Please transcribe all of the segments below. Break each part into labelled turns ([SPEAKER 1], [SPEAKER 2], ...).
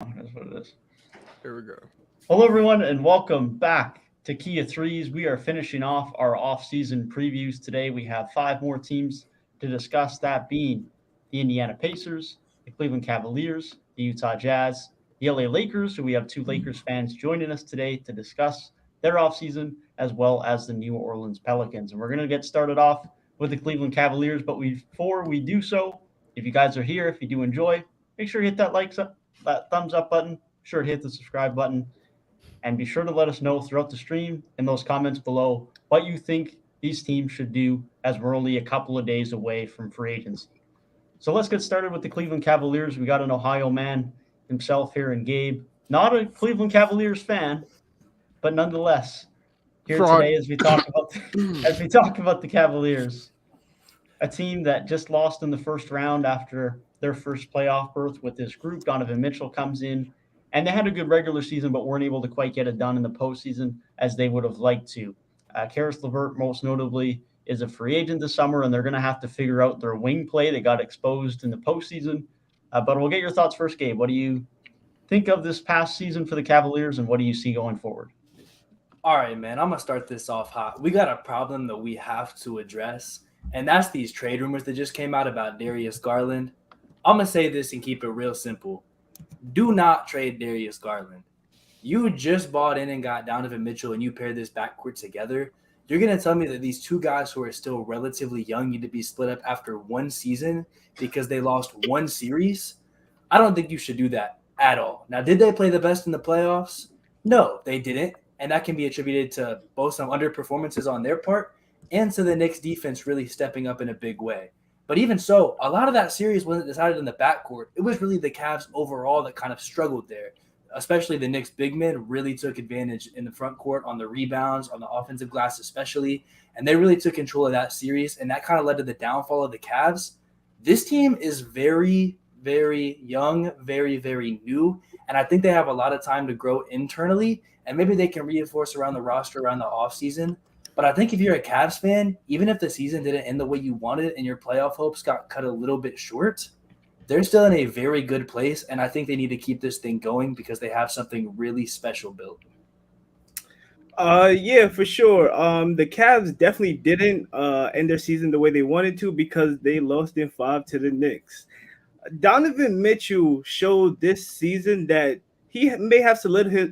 [SPEAKER 1] That's what it is.
[SPEAKER 2] Here we go.
[SPEAKER 1] Hello, everyone, and welcome back to Kia Threes. We are finishing off our off-season previews today. We have five more teams to discuss, that being the Indiana Pacers, the Cleveland Cavaliers, the Utah Jazz, the LA Lakers, who we have two Lakers fans joining us today to discuss their offseason, as well as the New Orleans Pelicans. And we're going to get started off with the Cleveland Cavaliers, but before we do so, if you guys are here, if you do enjoy, make sure you hit that thumbs up button, be sure to hit the subscribe button, and be sure to let us know throughout the stream in those comments below what you think these teams should do, as we're only a couple of days away from free agency. So let's get started with the Cleveland Cavaliers. We got an Ohio man himself here in Gabe, not a Cleveland Cavaliers fan, but nonetheless here
[SPEAKER 2] Fraud.
[SPEAKER 1] today as we talk about the Cavaliers, a team that just lost in the first round after their first playoff berth with this group. Donovan Mitchell comes in, and they had a good regular season, but weren't able to quite get it done in the postseason as they would have liked to. Karis LeVert, most notably, is a free agent this summer, and they're going to have to figure out their wing play. They got exposed in the postseason. But we'll get your thoughts first, Gabe. What do you think of this past season for the Cavaliers, and what do you see going forward?
[SPEAKER 3] All right, man, I'm going to start this off hot. We got a problem that we have to address, and that's these trade rumors that just came out about Darius Garland. I'm going to say this and keep it real simple. Do not trade Darius Garland. You just bought in and got Donovan Mitchell, and you pair this backcourt together. You're going to tell me that these two guys who are still relatively young need to be split up after one season because they lost one series? I don't think you should do that at all. Now, did they play the best in the playoffs? No, they didn't. And that can be attributed to both some underperformances on their part and to the Knicks defense really stepping up in a big way. But even so, a lot of that series wasn't decided in the backcourt. It was really the Cavs overall that kind of struggled there, especially the Knicks big men really took advantage in the front court on the rebounds, on the offensive glass especially, and they really took control of that series, and that kind of led to the downfall of the Cavs. This team is very, very young, very, very new, and I think they have a lot of time to grow internally, and maybe they can reinforce around the roster around the offseason. But I think if you're a Cavs fan, even if the season didn't end the way you wanted and your playoff hopes got cut a little bit short, they're still in a very good place, and I think they need to keep this thing going because they have something really special built.
[SPEAKER 4] Yeah, for sure. The Cavs definitely didn't end their season the way they wanted to because they lost in 5 to the Knicks. Donovan Mitchell showed this season that he may have solidified.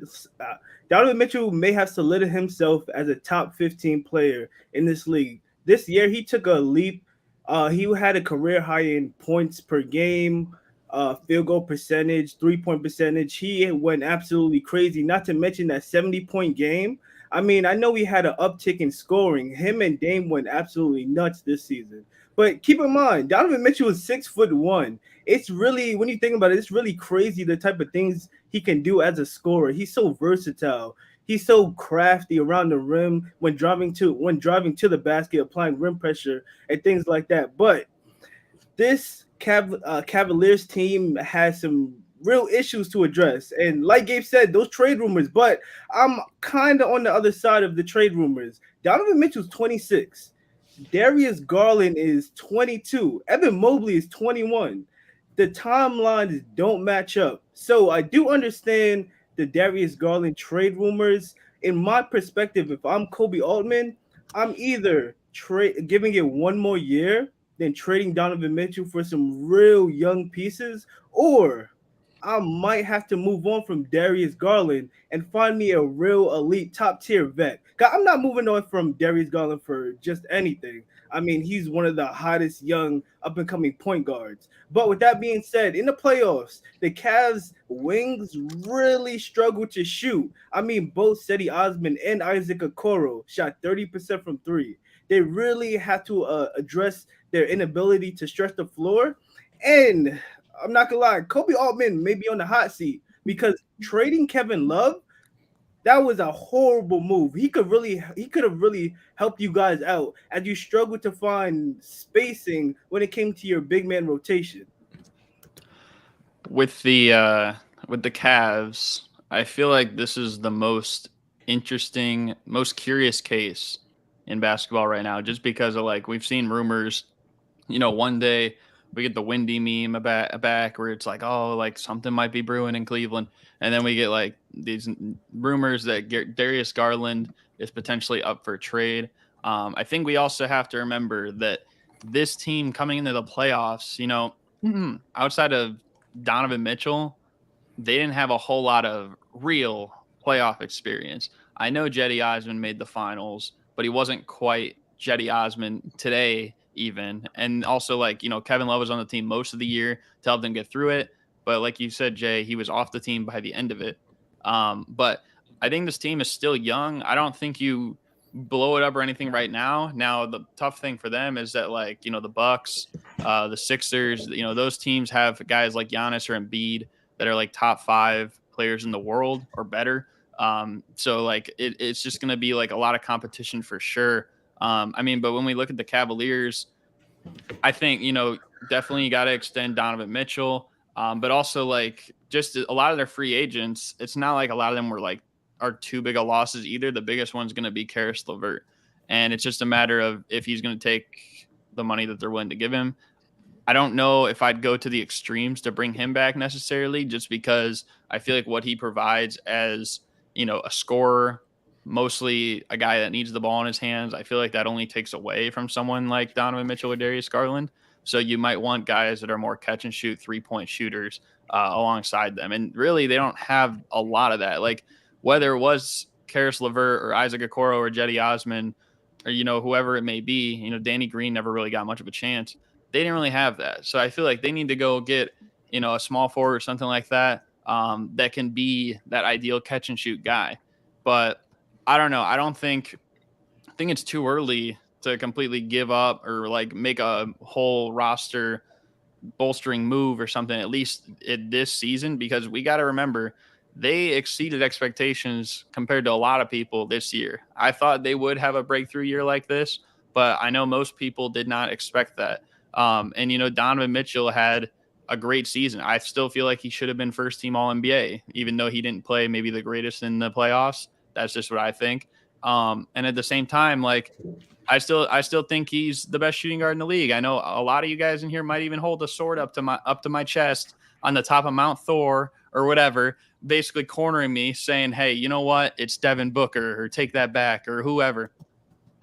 [SPEAKER 4] Donovan Mitchell may have solidified himself as a top 15 player in this league. This year, he took a leap. He had a career high in points per game, field goal percentage, 3-point percentage. He went absolutely crazy, not to mention that 70-point game. I mean, I know he had an uptick in scoring. Him and Dame went absolutely nuts this season. But keep in mind, Donovan Mitchell is 6'1". It's really, when you think about it, it's really crazy the type of things he can do as a scorer. He's so versatile. He's so crafty around the rim when driving to the basket, applying rim pressure and things like that. But this Cavaliers team has some real issues to address. And like Gabe said, those trade rumors, but I'm kind of on the other side of the trade rumors. Donovan Mitchell's 26. Darius Garland is 22. Evan Mobley is 21. The timelines don't match up. So I do understand the Darius Garland trade rumors. In my perspective, if I'm Kobe Altman, I'm either giving it one more year than trading Donovan Mitchell for some real young pieces, or I might have to move on from Darius Garland and find me a real elite top tier vet. I'm not moving on from Darius Garland for just anything. I mean, he's one of the hottest young up and coming point guards. But with that being said, in the playoffs, the Cavs wings really struggled to shoot. I mean, both Cedi Osman and Isaac Okoro shot 30% from three. They really had to address their inability to stretch the floor. And I'm not gonna lie, Kobe Altman may be on the hot seat because trading Kevin Love, that was a horrible move. He could have really helped you guys out as you struggled to find spacing when it came to your big man rotation.
[SPEAKER 2] With the Cavs, I feel like this is the most interesting, most curious case in basketball right now, just because of, like, we've seen rumors, one day we get the Windy meme back where it's like, oh, like something might be brewing in Cleveland. And then we get like these rumors that Darius Garland is potentially up for trade. I think we also have to remember that this team coming into the playoffs, outside of Donovan Mitchell, they didn't have a whole lot of real playoff experience. I know Jetty Osman made the finals, but he wasn't quite Jetty Osman today even. And also, like, Kevin Love was on the team most of the year to help them get through it. But like you said, Jay, he was off the team by the end of it. But I think this team is still young. I don't think you blow it up or anything right now. Now, the tough thing for them is that, like, the Bucks, the Sixers, those teams have guys like Giannis or Embiid that are like top 5 players in the world or better. So like it's just going to be like a lot of competition for sure. But when we look at the Cavaliers, I think, definitely you got to extend Donovan Mitchell. But also like just a lot of their free agents, it's not like a lot of them are too big of losses either. The biggest one's going to be Karis LeVert. And it's just a matter of if he's going to take the money that they're willing to give him. I don't know if I'd go to the extremes to bring him back necessarily, just because I feel like what he provides as, a scorer, mostly a guy that needs the ball in his hands, I feel like that only takes away from someone like Donovan Mitchell or Darius Garland. So you might want guys that are more catch and shoot 3-point shooters alongside them. And really, they don't have a lot of that. Like whether it was Karis LeVert or Isaac Okoro or Jetty Osman or, whoever it may be, Danny Green never really got much of a chance. They didn't really have that. So I feel like they need to go get, a small forward or something like that, that can be that ideal catch and shoot guy. But I don't know. I think it's too early to completely give up or like make a whole roster bolstering move or something, at least this season, because we got to remember they exceeded expectations compared to a lot of people this year. I thought they would have a breakthrough year like this, but I know most people did not expect that. And Donovan Mitchell had a great season. I still feel like he should have been first team All-NBA, even though he didn't play maybe the greatest in the playoffs. That's just what I think. And at the same time, like I still think he's the best shooting guard in the league. I know a lot of you guys in here might even hold a sword up to my chest on the top of Mount Thor or whatever, basically cornering me saying, hey, you know what? It's Devin Booker or take that back or whoever.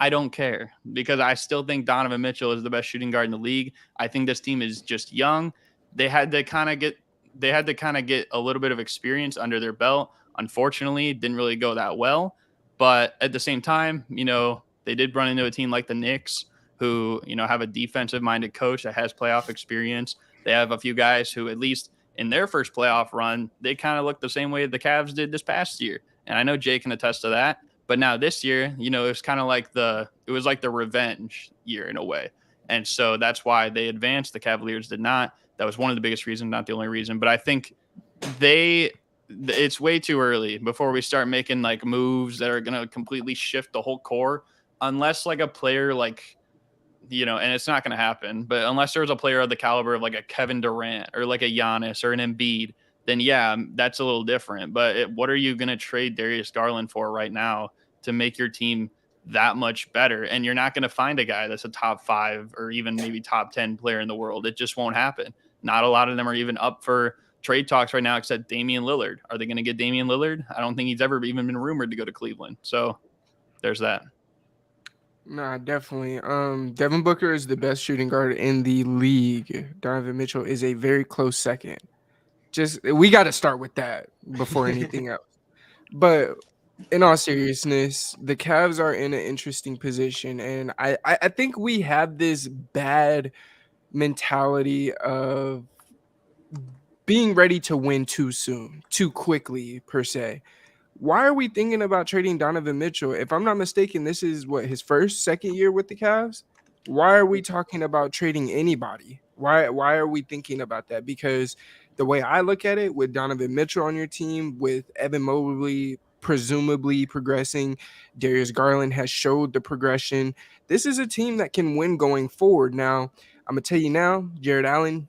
[SPEAKER 2] I don't care because I still think Donovan Mitchell is the best shooting guard in the league. I think this team is just young. They had to kind of get a little bit of experience under their belt. Unfortunately, it didn't really go that well. But at the same time, they did run into a team like the Knicks who, have a defensive-minded coach that has playoff experience. They have a few guys who, at least in their first playoff run, they kind of looked the same way the Cavs did this past year. And I know Jay can attest to that. But now this year, it was kind of like the revenge year in a way. And so that's why they advanced. The Cavaliers did not. That was one of the biggest reasons, not the only reason. But I think it's way too early before we start making like moves that are going to completely shift the whole core, unless like a player like, and it's not going to happen, but unless there's a player of the caliber of like a Kevin Durant or like a Giannis or an Embiid, then yeah, that's a little different. But what are you going to trade Darius Garland for right now to make your team that much better? And you're not going to find a guy that's a top 5 or even maybe top 10 player in the world. It just won't happen. Not a lot of them are even up for trade talks right now, except Damian Lillard. Are they going to get Damian Lillard? I don't think he's ever even been rumored to go to Cleveland. So there's that.
[SPEAKER 5] Nah, definitely. Devin Booker is the best shooting guard in the league. Donovan Mitchell is a very close second. We got to start with that before anything else. But in all seriousness, the Cavs are in an interesting position, and I think we have this bad mentality of being ready to win too soon, too quickly, per se. Why are we thinking about trading Donovan Mitchell? If I'm not mistaken, this is his second year with the Cavs. Why are we talking about trading anybody? Why are we thinking about that? Because the way I look at it, with Donovan Mitchell on your team, with Evan Mobley presumably progressing, Darius Garland has showed the progression. This is a team that can win going forward. Now, I'm gonna tell you now, Jared Allen,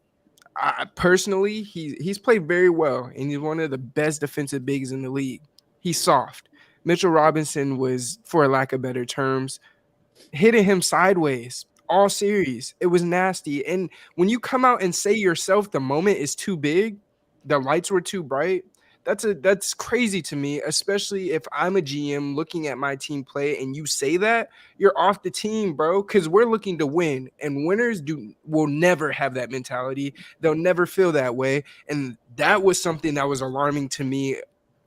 [SPEAKER 5] personally, he's played very well, and he's one of the best defensive bigs in the league. He's soft. Mitchell Robinson was, for lack of better terms, hitting him sideways all series. It was nasty. And when you come out and say yourself the moment is too big, the lights were too bright, that's crazy to me, especially if I'm a GM looking at my team play and you say that, you're off the team, bro, because we're looking to win. And winners will never have that mentality. They'll never feel that way. And that was something that was alarming to me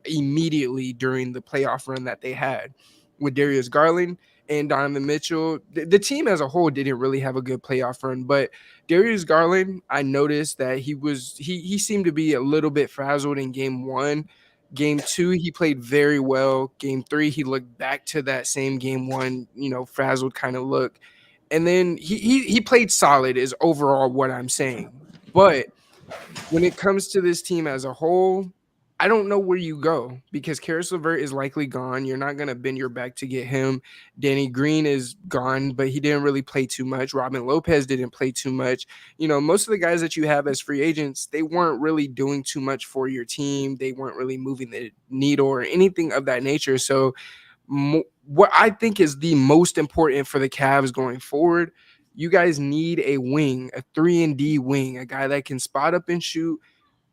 [SPEAKER 5] immediately during the playoff run that they had with Darius Garland and Donovan Mitchell. The team as a whole didn't really have a good playoff run, but Darius Garland, I noticed that he seemed to be a little bit frazzled in game 1. Game 2, he played very well. Game 3, he looked back to that same game 1, frazzled kind of look. And then he played solid is overall what I'm saying. But when it comes to this team as a whole, I don't know where you go because Karis LeVert is likely gone. You're not going to bend your back to get him. Danny Green is gone, but he didn't really play too much. Robin Lopez didn't play too much. Most of the guys that you have as free agents, they weren't really doing too much for your team. They weren't really moving the needle or anything of that nature. So what I think is the most important for the Cavs going forward, you guys need a wing, a 3-and-D wing, a guy that can spot up and shoot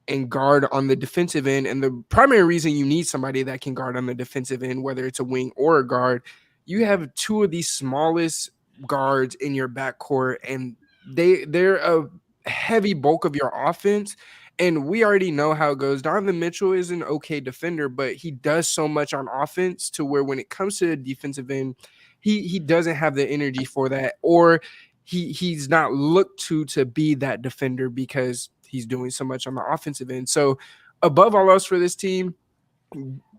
[SPEAKER 5] and guard on the defensive end. And the primary reason you need somebody that can guard on the defensive end, whether it's a wing or a guard, you have two of the smallest guards in your backcourt, and they're a heavy bulk of your offense. And we already know how it goes. Donovan Mitchell is an okay defender, but he does so much on offense to where when it comes to the defensive end, he doesn't have the energy for that, or he's not looked to be that defender because he's doing so much on the offensive end. So above all else for this team,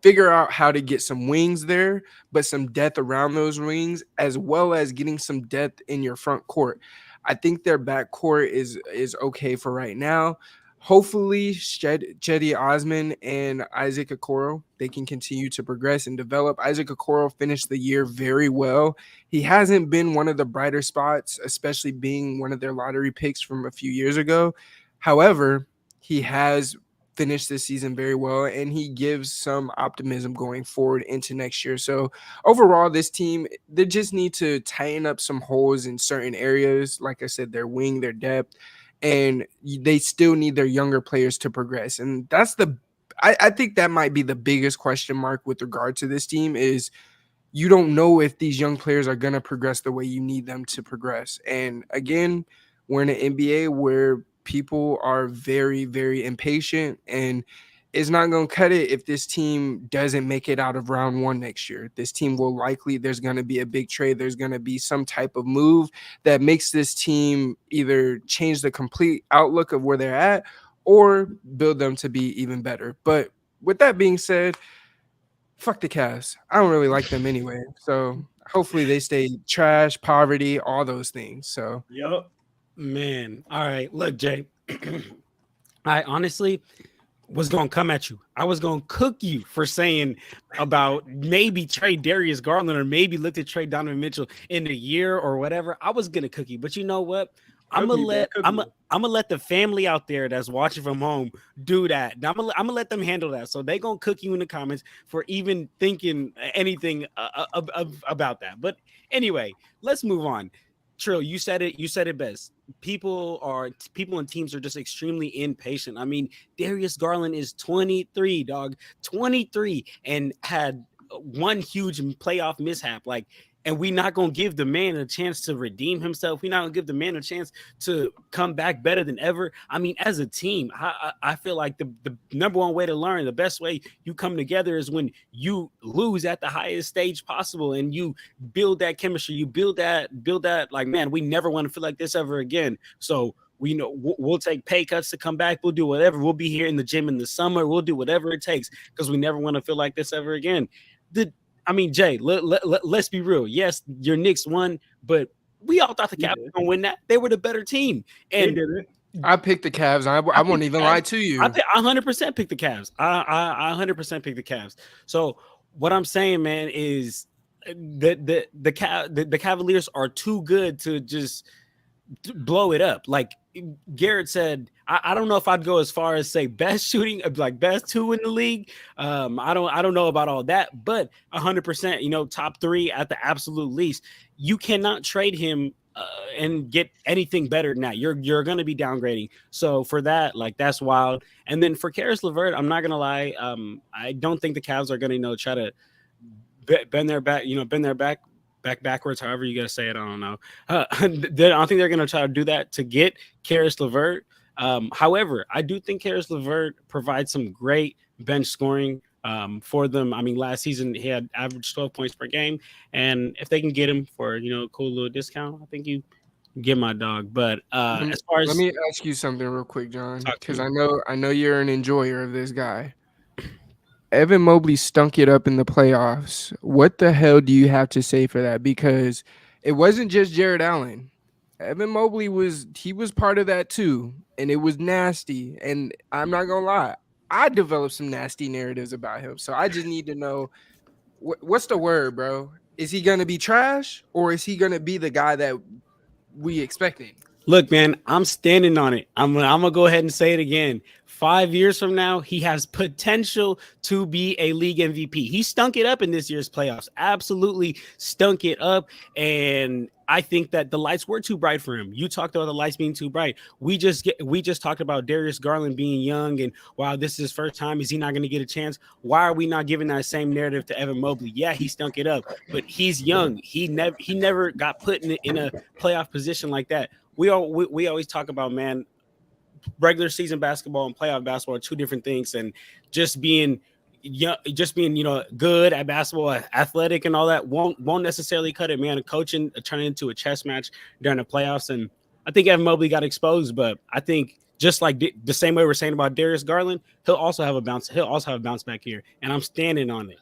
[SPEAKER 5] figure out how to get some wings there, but some depth around those wings, as well as getting some depth in your front court. I think their back court is okay for right now. Hopefully, Cedi Osman and Isaac Okoro, they can continue to progress and develop. Isaac Okoro finished the year very well. He hasn't been one of the brighter spots, especially being one of their lottery picks from a few years ago. However, he has finished this season very well, and he gives some optimism going forward into next year. So overall, this team, they just need to tighten up some holes in certain areas. Like I said, their wing, their depth, and they still need their younger players to progress. And that's I think that might be the biggest question mark with regard to this team is you don't know if these young players are going to progress the way you need them to progress. And again, we're in an NBA where people are very, very impatient, and it's not going to cut it if this team doesn't make it out of round 1 next year. This team will likely, there's going to be a big trade. There's going to be some type of move that makes this team either change the complete outlook of where they're at or build them to be even better. But with that being said, fuck the Cavs. I don't really like them anyway. So hopefully they stay trash, poverty, all those things. So,
[SPEAKER 6] yep. Man. All right. Look, Jay, I honestly was going to come at you. I was going to cook you for saying about maybe trade Darius Garland or maybe look to trade Donovan Mitchell in a year or whatever. I was going to cook you, but you know what? I'm gonna let the family out there that's watching from home do that. I'm gonna let them handle that. So they gonna cook you in the comments for even thinking anything about that. But anyway, let's move on. Trill, you said it best. People and teams are just extremely impatient. I mean, Darius Garland is 23, dog, 23, and had one huge playoff mishap. And we're not going to give the man a chance to redeem himself. We're not going to give the man a chance to come back better than ever. I mean, as a team, I feel like the number one way to learn, the best way you come together is when you lose at the highest stage possible and you build that chemistry. You build that like, man, we never want to feel like this ever again. So we know we'll take pay cuts to come back. We'll do whatever. We'll be here in the gym in the summer. We'll do whatever it takes because we never want to feel like this ever again. Jay, let's be real. Yes, your Knicks won, but we all thought the Cavs were going to win that. They were the better team. And
[SPEAKER 5] I picked the Cavs. I won't even lie to you.
[SPEAKER 6] I 100% picked the Cavs. I 100% picked the Cavs. So what I'm saying, man, is the Cavaliers are too good to just blow it up. Like Garrett said, I don't know if I'd go as far as say best shooting, like best 2 in the league. I don't know about all that, but 100%, top 3 at the absolute least. You cannot trade him and get anything better than that. You're going to be downgrading. So for that, like, that's wild. And then for Karis LeVert, I'm not going to lie. I don't think the Cavs are going to try to bend their back backwards, however you gotta say it. I don't know. I don't think they're gonna try to do that to get Karis LeVert. However, I do think Karis LeVert provides some great bench scoring for them. I mean, last season he had averaged 12 points per game, and if they can get him for a cool little discount, I think you get my dog. But as far as,
[SPEAKER 5] let me ask you something real quick, John, because I know you're an enjoyer of this guy. Evan Mobley stunk it up in the playoffs. What the hell do you have to say for that? Because it wasn't just Jared Allen. Evan Mobley was part of that too, and it was nasty. And I'm not gonna lie, I developed some nasty narratives about him. So I just need to know what's the word, bro? Is he gonna be trash, or is he gonna be the guy that we expected?
[SPEAKER 6] Look, man, I'm standing on it. I'm gonna go ahead and say it again. 5 years from now, he has potential to be a league MVP. He stunk it up in this year's playoffs. Absolutely stunk it up. And I think that the lights were too bright for him. You talked about the lights being too bright. We just talked about Darius Garland being young and wow, this is his first time. Is he not going to get a chance? Why are we not giving that same narrative to Evan Mobley? Yeah, he stunk it up, but he's young. He never got put in a playoff position like that. We always talk about, man, regular season basketball and playoff basketball are two different things, and just being good at basketball, athletic and all that won't necessarily cut it, man. Coaching turn into a chess match during the playoffs, and I think Evan Mobley got exposed, but I think just like the same way we're saying about Darius Garland, he'll also have a bounce back here, and I'm standing on it.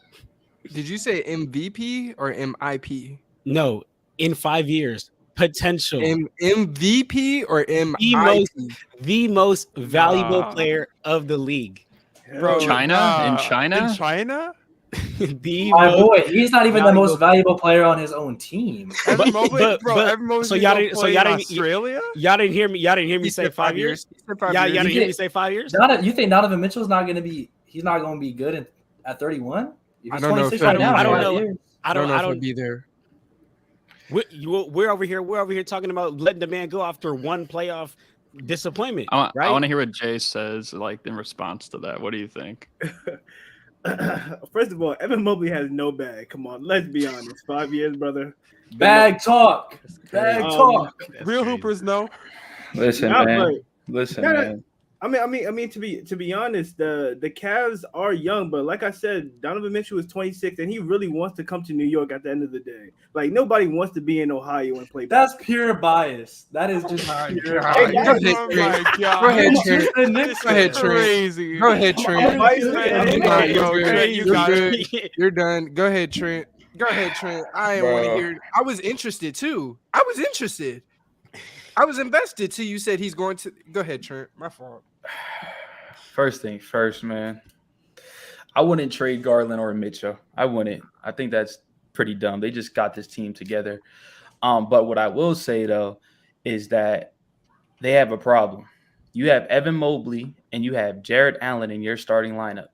[SPEAKER 5] Did you say MVP or MIP?
[SPEAKER 6] No, in 5 years. Potential
[SPEAKER 5] MVP or MIP?
[SPEAKER 6] The most valuable player of the league.
[SPEAKER 2] Bro, in China?
[SPEAKER 3] Boy, he's not even the most valuable player on his own team.
[SPEAKER 5] Evan Mobley,
[SPEAKER 6] so y'all didn't
[SPEAKER 5] Australia?
[SPEAKER 6] Y'all didn't hear me say 5 years. Y'all didn't hear me say 5 years.
[SPEAKER 3] You think Donovan Mitchell's not going to be? He's not going to be good at 31.
[SPEAKER 5] I don't know.
[SPEAKER 6] I don't know if he'll
[SPEAKER 5] be there.
[SPEAKER 6] We're over here talking about letting the man go after one playoff disappointment.
[SPEAKER 2] I
[SPEAKER 6] right?
[SPEAKER 2] want to hear what Jay says, like, in response to that. What do you think?
[SPEAKER 4] First of all, Evan Mobley has no bag. Come on, let's be honest. 5 years, brother.
[SPEAKER 3] Bag talk.
[SPEAKER 5] Real hoopers know.
[SPEAKER 7] Listen, man.
[SPEAKER 4] I mean, to be honest, the Cavs are young, but like I said, Donovan Mitchell is 26, and he really wants to come to New York at the end of the day. Like, nobody wants to be in Ohio and play.
[SPEAKER 3] That's pure bias. That is just pure
[SPEAKER 5] bias. Go ahead, Trent. Go ahead, Trent. You're done. Go ahead, Trent. I didn't want to hear it. I was interested too. I was invested till you said he's going to. Go ahead, Trent. My fault.
[SPEAKER 7] First thing first, man. I wouldn't trade Garland or Mitchell. I wouldn't. I think that's pretty dumb. They just got this team together. But what I will say, though, is that they have a problem. You have Evan Mobley and you have Jared Allen in your starting lineup.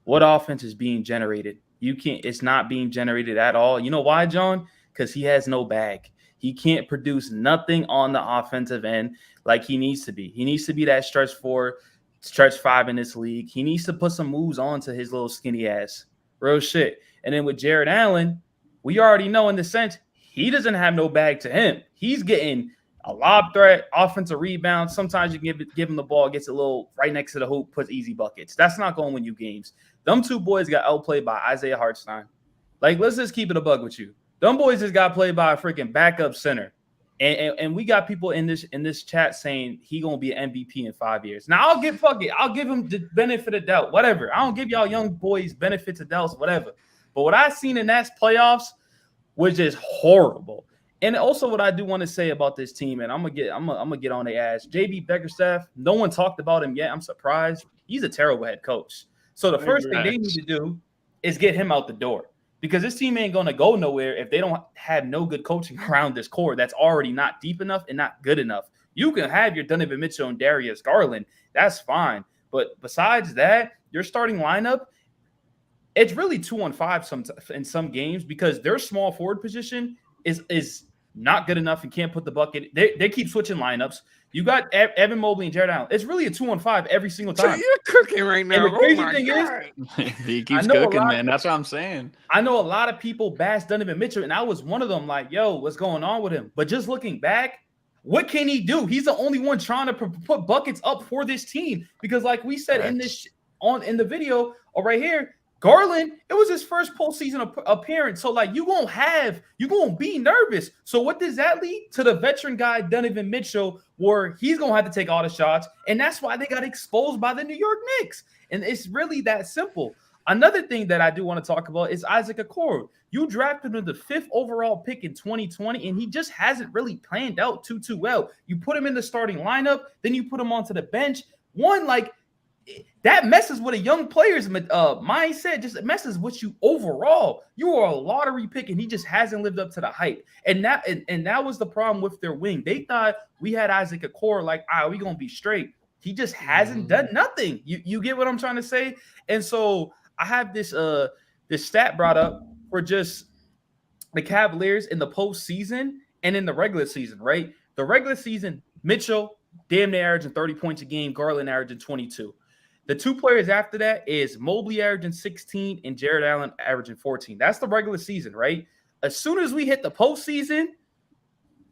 [SPEAKER 7] What offense is being generated? It's not being generated at all. You know why, John? Because he has no bag. He can't produce nothing on the offensive end like he needs to be. He needs to be that stretch 4, stretch 5 in this league. He needs to put some moves onto his little skinny ass. Real shit. And then with Jared Allen, we already know in the sense he doesn't have no bag to him. He's getting a lob threat, offensive rebound. Sometimes you give him the ball, gets a little right next to the hoop, puts easy buckets. That's not going to win you games. Them two boys got outplayed by Isaiah Hartenstein. Like, let's just keep it a bug with you. Them boys just got played by a freaking backup center. And we got people in this chat saying he gonna be an MVP in 5 years. Now I'll give him the benefit of doubt, whatever. I don't give y'all young boys benefits of doubt, whatever. But what I seen in that playoffs was just horrible. And also what I do want to say about this team, and I'm gonna get on their ass. JB Beckerstaff, no one talked about him yet. I'm surprised. He's a terrible head coach. So the first thing they need to do is get him out the door. Because this team ain't going to go nowhere if they don't have no good coaching around this core that's already not deep enough and not good enough. You can have your Donovan Mitchell and Darius Garland. That's fine. But besides that, your starting lineup, it's really 2-on-5 in some games because their small forward position is not good enough and can't put the bucket. They keep switching lineups. You got Evan Mobley and Jared Allen. It's really a 2-on-5 every single
[SPEAKER 5] So
[SPEAKER 7] time.
[SPEAKER 5] you're cooking right now.
[SPEAKER 7] And the crazy
[SPEAKER 5] oh my
[SPEAKER 7] thing
[SPEAKER 5] God.
[SPEAKER 2] He keeps cooking, man. That's what I'm saying.
[SPEAKER 7] I know a lot of people bash Donovan Mitchell, and I was one of them. Like, yo, what's going on with him? But just looking back, what can he do? He's the only one trying to put buckets up for this team. Because, like we said in the video right here, Garland, it was his first postseason appearance. So, like, you're gonna be nervous. So what does that lead to? The veteran guy, Donovan Mitchell, where he's gonna have to take all the shots. And that's why they got exposed by the New York Knicks. And it's really that simple. Another thing that I do want to talk about is Isaac Okoro. You drafted him the 5th overall pick in 2020, and he just hasn't really planned out too well. You put him in the starting lineup, then you put him onto the bench. That messes with a young player's mindset. Just messes with you overall. You are a lottery pick, and he just hasn't lived up to the hype. And that was the problem with their wing. They thought we had Isaac Okoro, like, we gonna be straight. He just hasn't done nothing. You get what I'm trying to say? And so I have this stat brought up for just the Cavaliers in the postseason and in the regular season, right? The regular season, Mitchell damn near averaging 30 points a game, Garland averaging 22. The two players after that is Mobley averaging 16 and Jared Allen averaging 14. That's the regular season, right? As soon as we hit the postseason,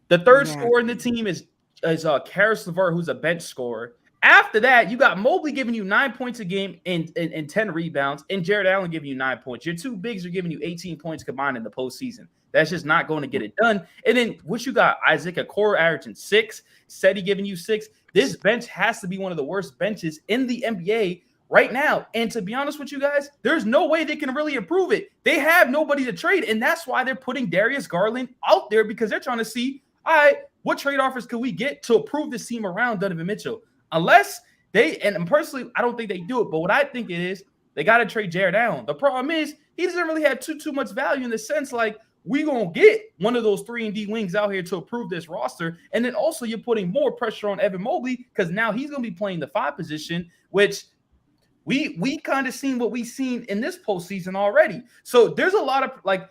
[SPEAKER 7] the third scorer in the team is Karis LeVert, who's a bench scorer. After that, you got Mobley giving you 9 points a game and 10 rebounds, and Jared Allen giving you 9 points. Your two bigs are giving you 18 points combined in the postseason. That's just not going to get it done. And then what you got, Isaac Okoro averaging 6, Seti giving you 6. This bench has to be one of the worst benches in the NBA right now. And to be honest with you guys, there's no way they can really improve it. They have nobody to trade, and that's why they're putting Darius Garland out there, because they're trying to see, all right, what trade offers could we get to improve this team around Donovan Mitchell? Unless and personally, I don't think they do it, but what I think it is, they got to trade Jared Allen. The problem is he doesn't really have too much value in the sense like we going to get one of those 3-and-D wings out here to improve this roster. And then also you're putting more pressure on Evan Mobley because now he's going to be playing the 5 position, which we kind of seen what we've seen in this postseason already. So there's a lot of like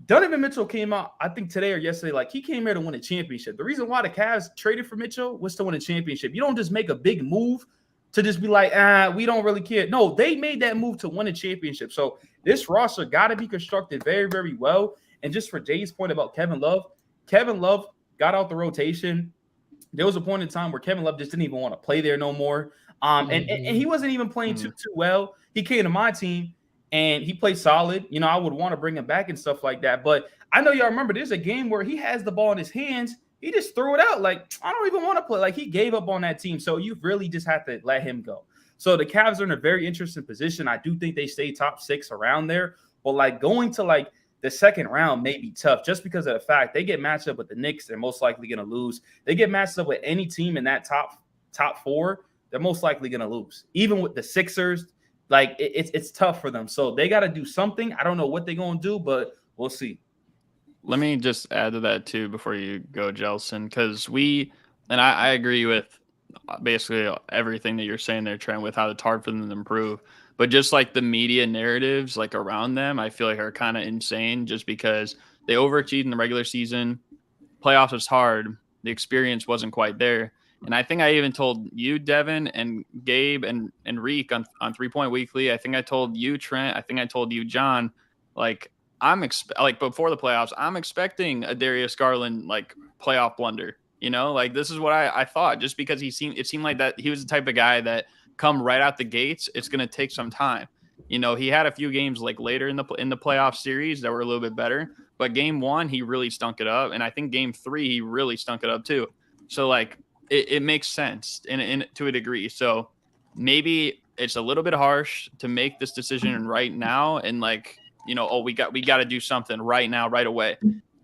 [SPEAKER 7] Donovan Mitchell came out, I think today or yesterday, like he came here to win a championship. The reason why the Cavs traded for Mitchell was to win a championship. You don't just make a big move to just be like, we don't really care. No, they made that move to win a championship. So this roster got to be constructed very, very well. And just for Jay's point about Kevin Love got out the rotation. There was a point in time where Kevin Love just didn't even want to play there no more. And he wasn't even playing too well. He came to my team and he played solid. You know, I would want to bring him back and stuff like that. But I know y'all remember there's a game where he has the ball in his hands. He just threw it out. Like, I don't even want to play. Like, he gave up on that team. So you really just have to let him go. So the Cavs are in a very interesting position. I do think they stay top 6 around there. But, like, going to, like, the second round may be tough just because of the fact they get matched up with the Knicks. They're most likely going to lose. They get matched up with any team in that top 4. They're most likely going to lose. Even with the Sixers, like, it's tough for them. So they got to do something. I don't know what they're going to do, but we'll see.
[SPEAKER 2] Let me just add to that too before you go, Jelson, because I agree with basically everything that you're saying there, Trent, with how it's hard for them to improve. But just like the media narratives like around them, I feel like are kind of insane just because they overachieved in the regular season. Playoffs was hard. The experience wasn't quite there. And I think I even told you, Devin, and Gabe and Reek on 3 Point Weekly. I think I told you, Trent. I think I told you, John, like, before the playoffs, I'm expecting a Darius Garland like playoff blunder. You know, like this is what I thought, just because it seemed like that he was the type of guy that come right out the gates. It's going to take some time. You know, he had a few games like later in the playoff series that were a little bit better, but game 1 he really stunk it up, and I think game 3 he really stunk it up too. So like it makes sense in to a degree. So maybe it's a little bit harsh to make this decision right now and like, you know, we got to do something right now, right away.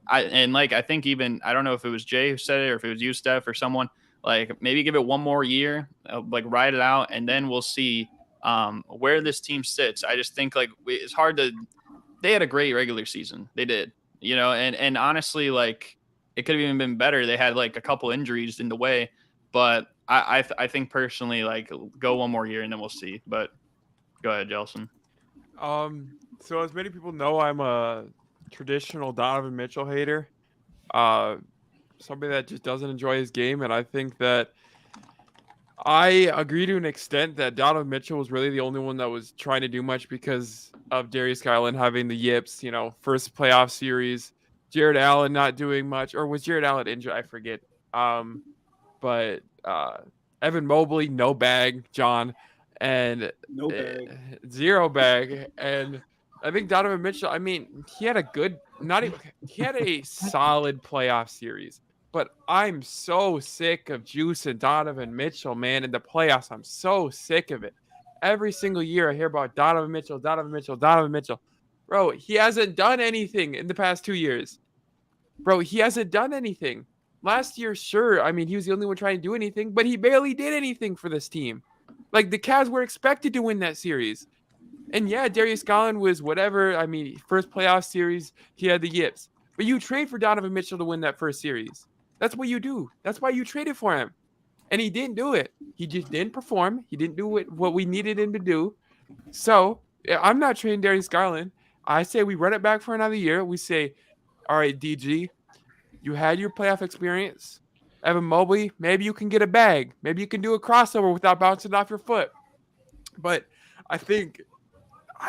[SPEAKER 2] I think even, I don't know if it was Jay who said it or if it was you, Steph, or someone, like maybe give it one more year, like ride it out, and then we'll see where this team sits. I just think like it's hard to. They had a great regular season. They did, you know, and honestly, like it could have even been better. They had like a couple injuries in the way, but I think personally, like go one more year and then we'll see. But go ahead, Jelson.
[SPEAKER 8] So as many people know, I'm a traditional Donovan Mitchell hater. somebody that just doesn't enjoy his game, and I think that I agree to an extent that Donovan Mitchell was really the only one that was trying to do much because of Darius Garland having the yips, first playoff series. Jared Allen not doing much, or was Jared Allen injured? I forget. But Evan Mobley, no bag, John, and
[SPEAKER 4] No bag.
[SPEAKER 8] zero bag. And I think Donovan Mitchell, he had a solid playoff series. But I'm so sick of Juice and Donovan Mitchell, man, in the playoffs. I'm so sick of it. Every single year I hear about Donovan Mitchell. Bro, he hasn't done anything in the past 2 years. Bro, he hasn't done anything. Last year, sure, he was the only one trying to do anything, but he barely did anything for this team. Like, the Cavs were expected to win that series. And yeah, Darius Garland was whatever. First playoff series, he had the yips. But you trade for Donovan Mitchell to win that first series. That's what you do. That's why you traded for him. And he didn't do it. He just didn't perform. He didn't do what we needed him to do. So I'm not trading Darius Garland. I say we run it back for another year. We say, all right, DG, you had your playoff experience. Evan Mobley, maybe you can get a bag. Maybe you can do a crossover without bouncing off your foot. But I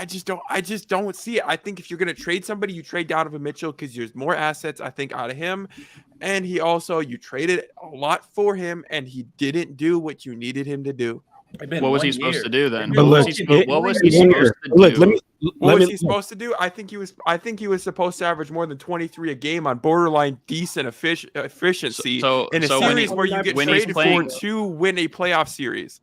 [SPEAKER 8] just don't see it. I think if you're going to trade somebody, you trade Donovan Mitchell because there's more assets, I think, out of him. And you traded a lot for him, and he didn't do what you needed him to do.
[SPEAKER 2] What was he supposed to do then?
[SPEAKER 6] But
[SPEAKER 2] What was he supposed to do?
[SPEAKER 8] What was he supposed to do? I think he was supposed to average more than 23 a game on borderline decent efficiency in a series where you get traded for to win a playoff series.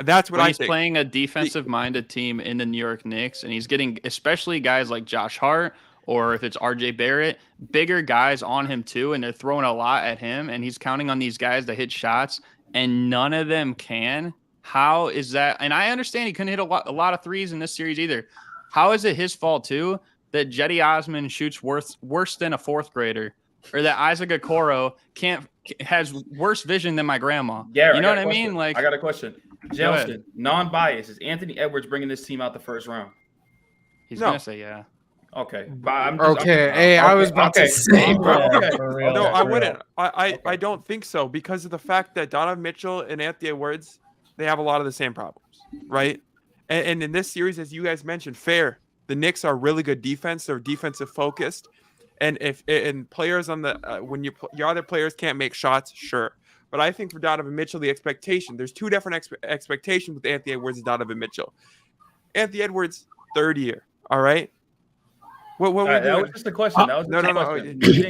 [SPEAKER 8] That's what I think.
[SPEAKER 2] He's playing a defensive-minded team in the New York Knicks, and he's getting, especially guys like Josh Hart, or if it's RJ Barrett, bigger guys on him too, and they're throwing a lot at him, and he's counting on these guys to hit shots, and none of them can. How is that? And I understand he couldn't hit a lot of threes in this series either. How is it his fault too that Jetty Osman shoots worse than a fourth grader, or that Isaac Okoro has worse vision than my grandma?
[SPEAKER 7] Garrett,
[SPEAKER 2] you know what I mean? Like,
[SPEAKER 7] I got a question. JELSON, non-bias, is Anthony Edwards bringing this team out the first round?
[SPEAKER 2] He's gonna say yeah.
[SPEAKER 7] Okay.
[SPEAKER 5] I was about to say, bro.
[SPEAKER 8] No, I wouldn't. I don't think so because of the fact that Donovan Mitchell and Anthony Edwards, they have a lot of the same problems, right? And in this series, as you guys mentioned, the Knicks are really good defense. They're defensive focused, and players on the when your other players can't make shots, sure. But I think for Donovan Mitchell, the expectation, there's two different expectations with Anthony Edwards and Donovan Mitchell. Anthony Edwards, third year, all right? What
[SPEAKER 7] that was just a question.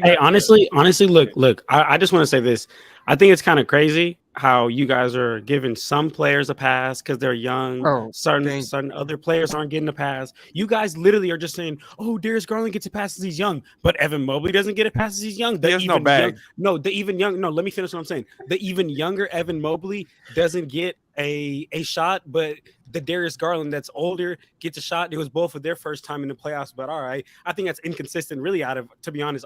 [SPEAKER 6] Hey, honestly, look. I just want to say this. I think it's kind of crazy how you guys are giving some players a pass because they're young. Certain other players aren't getting a pass. You guys literally are just saying, "Oh, Darius Garland gets a pass as he's young, but Evan Mobley doesn't get a pass as he's young."
[SPEAKER 8] He has no bag.
[SPEAKER 6] No, let me finish what I'm saying. The even younger Evan Mobley doesn't get a shot, but the Darius Garland that's older gets a shot. It was both of their first time in the playoffs, but all right. I think that's inconsistent, really, to be honest,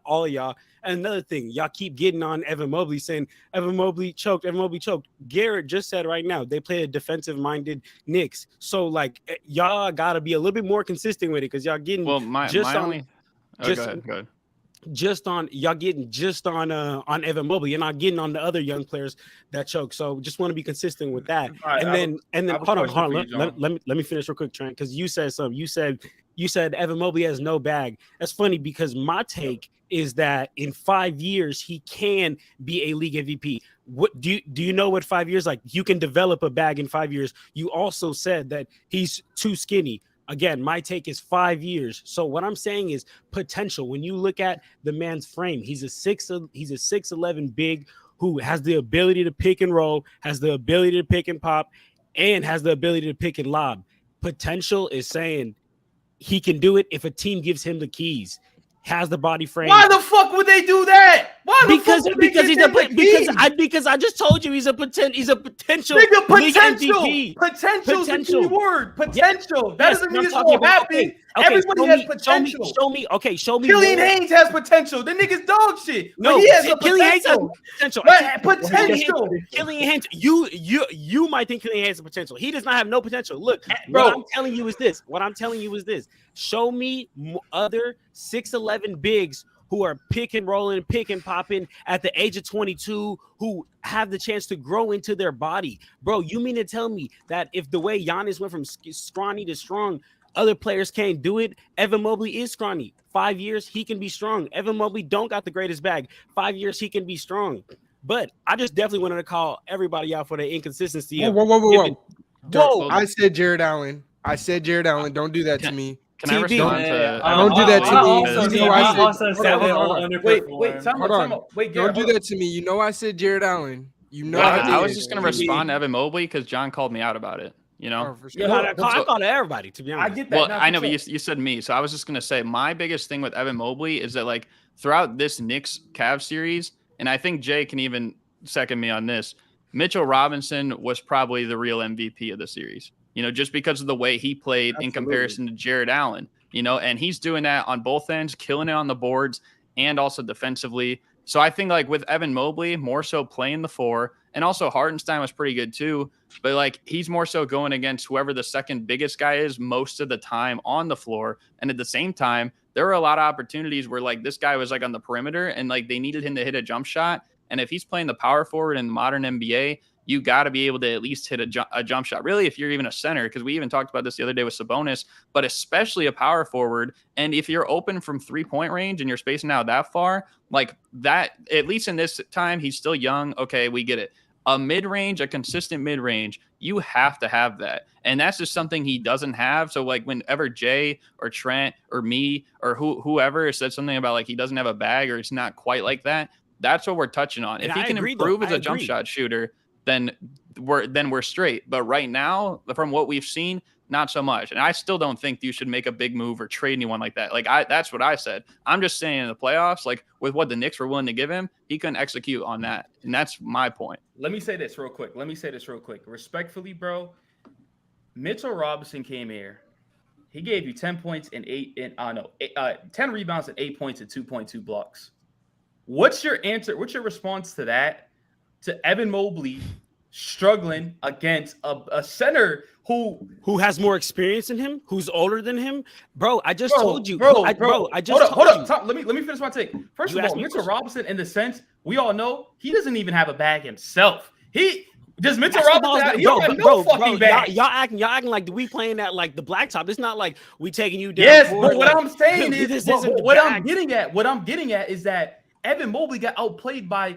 [SPEAKER 6] all of y'all. And another thing, y'all keep getting on Evan Mobley, saying Evan Mobley choked. Garrett just said right now they play a defensive-minded Knicks. So, like, y'all got to be a little bit more consistent with it because y'all getting
[SPEAKER 2] go ahead.
[SPEAKER 6] Y'all getting just on Evan Mobley. You're not getting on the other young players that choke. So just want to be consistent with that. Right, and then hold on. Let me finish real quick, Trent, because you said something. You said Evan Mobley has no bag. That's funny because my take is that in 5 years he can be a league MVP. What do you know what 5 years like? You can develop a bag in 5 years. You also said that he's too skinny. Again, my take is 5 years. So what I'm saying is potential. When you look at the man's frame, he's a 6'11" big who has the ability to pick and roll, has the ability to pick and pop, and has the ability to pick and lob. Potential is saying he can do it if a team gives him the keys. Has the body frame.
[SPEAKER 7] Why the fuck would they do that?
[SPEAKER 6] Because I just told you he's a potential league MVP.
[SPEAKER 7] Potential's the key word. Potential. That doesn't mean it's all happy. Everybody has potential.
[SPEAKER 6] Show me.
[SPEAKER 7] Killian Haynes has potential. The nigga's dog shit.
[SPEAKER 6] No,
[SPEAKER 7] he has
[SPEAKER 6] Killian Haynes has potential.
[SPEAKER 7] Potential.
[SPEAKER 6] Killian Haynes. You might think Killian Haynes has potential. He does not have no potential. Look, bro. What I'm telling you is this. Show me other 6'11" bigs who are pick and rolling, pick and popping at the age of 22, who have the chance to grow into their body. Bro, you mean to tell me that if the way Giannis went from scrawny to strong, other players can't do it? Evan Mobley is scrawny. 5 years, he can be strong. Evan Mobley don't got the greatest bag. 5 years, he can be strong. But I just definitely wanted to call everybody out for the inconsistency.
[SPEAKER 5] Whoa. I said Jared Allen. Don't do that to me.
[SPEAKER 2] Can I respond to?
[SPEAKER 5] Don't do that to me.
[SPEAKER 7] Wait, time out. Wait,
[SPEAKER 5] don't do that to me. You know I said Jared Allen. You know
[SPEAKER 2] I was just gonna respond to Evan Mobley because John called me out about it. You know,
[SPEAKER 6] I called everybody, to be honest.
[SPEAKER 7] I get that.
[SPEAKER 2] Well, I know, but you said me, so I was just gonna say my biggest thing with Evan Mobley is that like throughout this Knicks Cavs series, and I think Jay can even second me on this, Mitchell Robinson was probably the real MVP of the series. You know, just because of the way he played in comparison to Jared Allen. You know, and he's doing that on both ends, killing it on the boards and also defensively. So I think like with Evan Mobley, more so playing the 4, and also Hartenstein was pretty good too. But like he's more so going against whoever the second biggest guy is most of the time on the floor. And at the same time, there were a lot of opportunities where like this guy was like on the perimeter and like they needed him to hit a jump shot. And if he's playing the power forward in the modern NBA, you got to be able to at least hit a jump shot. Really, if you're even a center, because we even talked about this the other day with Sabonis, but especially a power forward. And if you're open from 3-point range and you're spacing out that far, like that, at least in this time, he's still young. Okay, we get it. A mid-range, a consistent mid-range, you have to have that. And that's just something he doesn't have. So like whenever Jay or Trent or me or whoever said something about like he doesn't have a bag or it's not quite like that, that's what we're touching on.
[SPEAKER 6] And
[SPEAKER 2] if he can improve as a jump shot shooter, then we're straight. But right now, from what we've seen, not so much. And I still don't think you should make a big move or trade anyone like that. Like that's what I said. I'm just saying in the playoffs, like with what the Knicks were willing to give him, he couldn't execute on that. And that's my point.
[SPEAKER 7] Let me say this real quick. Respectfully, bro, Mitchell Robinson came here. He gave you 10 points and 10 rebounds and 8 points and 2.2 blocks. What's your answer? What's your response to that? To Evan Mobley struggling against a center who has
[SPEAKER 6] more experience than him, who's older than him, bro. I just told you,
[SPEAKER 7] hold up. Tom, let me finish my take. First of all, Mitchell Robinson, in the sense we all know, he doesn't even have a bag himself. Does Mitchell Robinson? He don't have no fucking bag.
[SPEAKER 6] Y'all acting like we playing at like the blacktop. It's not like we taking you down.
[SPEAKER 7] Yes, but what I'm saying is, what I'm getting at is that Evan Mobley got outplayed by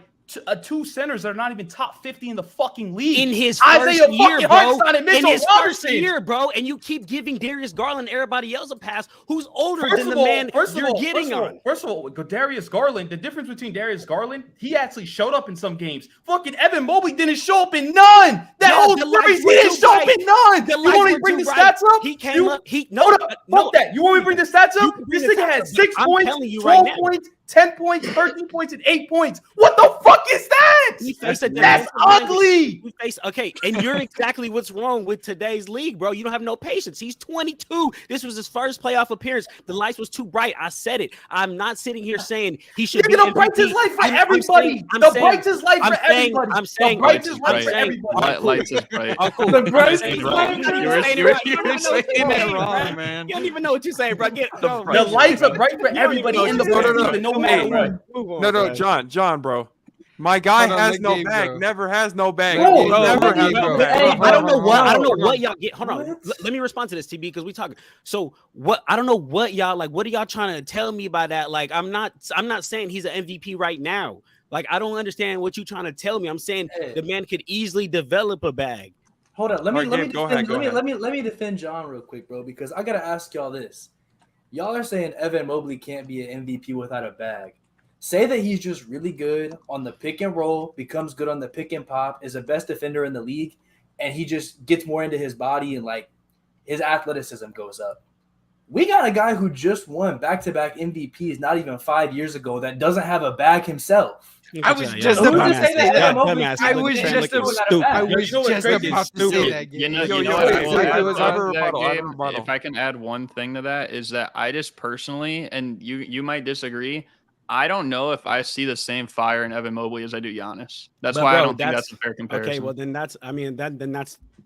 [SPEAKER 7] 2 centers that are not even top 50 in the fucking league.
[SPEAKER 6] In his first year, bro. In his first year, bro. And you keep giving Darius Garland and everybody else a pass who's older than the man you're getting on.
[SPEAKER 7] First of all, Darius Garland, the difference between Darius Garland, he actually showed up in some games. Fucking Evan Mobley didn't show up in none. That whole series, he didn't show up in none. You want me to bring the stats up?
[SPEAKER 6] He came up.
[SPEAKER 7] Fuck that. You want me to bring the stats up? This nigga had 6 points, 12 points, 10 points, 13 points, and 8 points. What the fuck is that? That's ugly.
[SPEAKER 6] Okay, and you're exactly what's wrong with today's league, bro. You don't have no patience. He's 22. This was his first playoff appearance. The lights was too bright. I said it. I'm not sitting here saying he should be
[SPEAKER 7] the brightest light for everybody. The brightest light for everybody.
[SPEAKER 6] I'm saying
[SPEAKER 7] the brightest light for everybody.
[SPEAKER 2] Lights is bright.
[SPEAKER 7] The brightest light.
[SPEAKER 2] You're saying that wrong, man.
[SPEAKER 6] You don't even know what you're saying, bro.
[SPEAKER 7] The lights are bright for everybody in the world.
[SPEAKER 8] No, John, bro. My guy has no bag.
[SPEAKER 5] Bro.
[SPEAKER 8] Never has no bag.
[SPEAKER 5] Never has no bag.
[SPEAKER 6] I don't know what y'all get. Hold on. Let me respond to this, TB, because we talking. So what? I don't know what y'all like. What are y'all trying to tell me by that? Like, I'm not saying he's an MVP right now. Like, I don't understand what you're trying to tell me. I'm saying the man could easily develop a bag.
[SPEAKER 3] Hold on. Let me defend John real quick, bro, because I gotta ask y'all this. Y'all are saying Evan Mobley can't be an MVP without a bag. Say that he's just really good on the pick and roll, becomes good on the pick and pop, is the best defender in the league, and he just gets more into his body and like his athleticism goes up. We got a guy who just won back-to-back MVPs not even 5 years ago that doesn't have a bag himself.
[SPEAKER 5] I was just about to say that. I was just about to say that.
[SPEAKER 2] If I can add one thing to that, is that I just personally, and you might disagree, I don't know if I see the same fire in Evan Mobley as I do Giannis. That's
[SPEAKER 6] But,
[SPEAKER 2] why I
[SPEAKER 6] bro,
[SPEAKER 2] don't think that's a fair comparison.
[SPEAKER 6] Okay, well then that's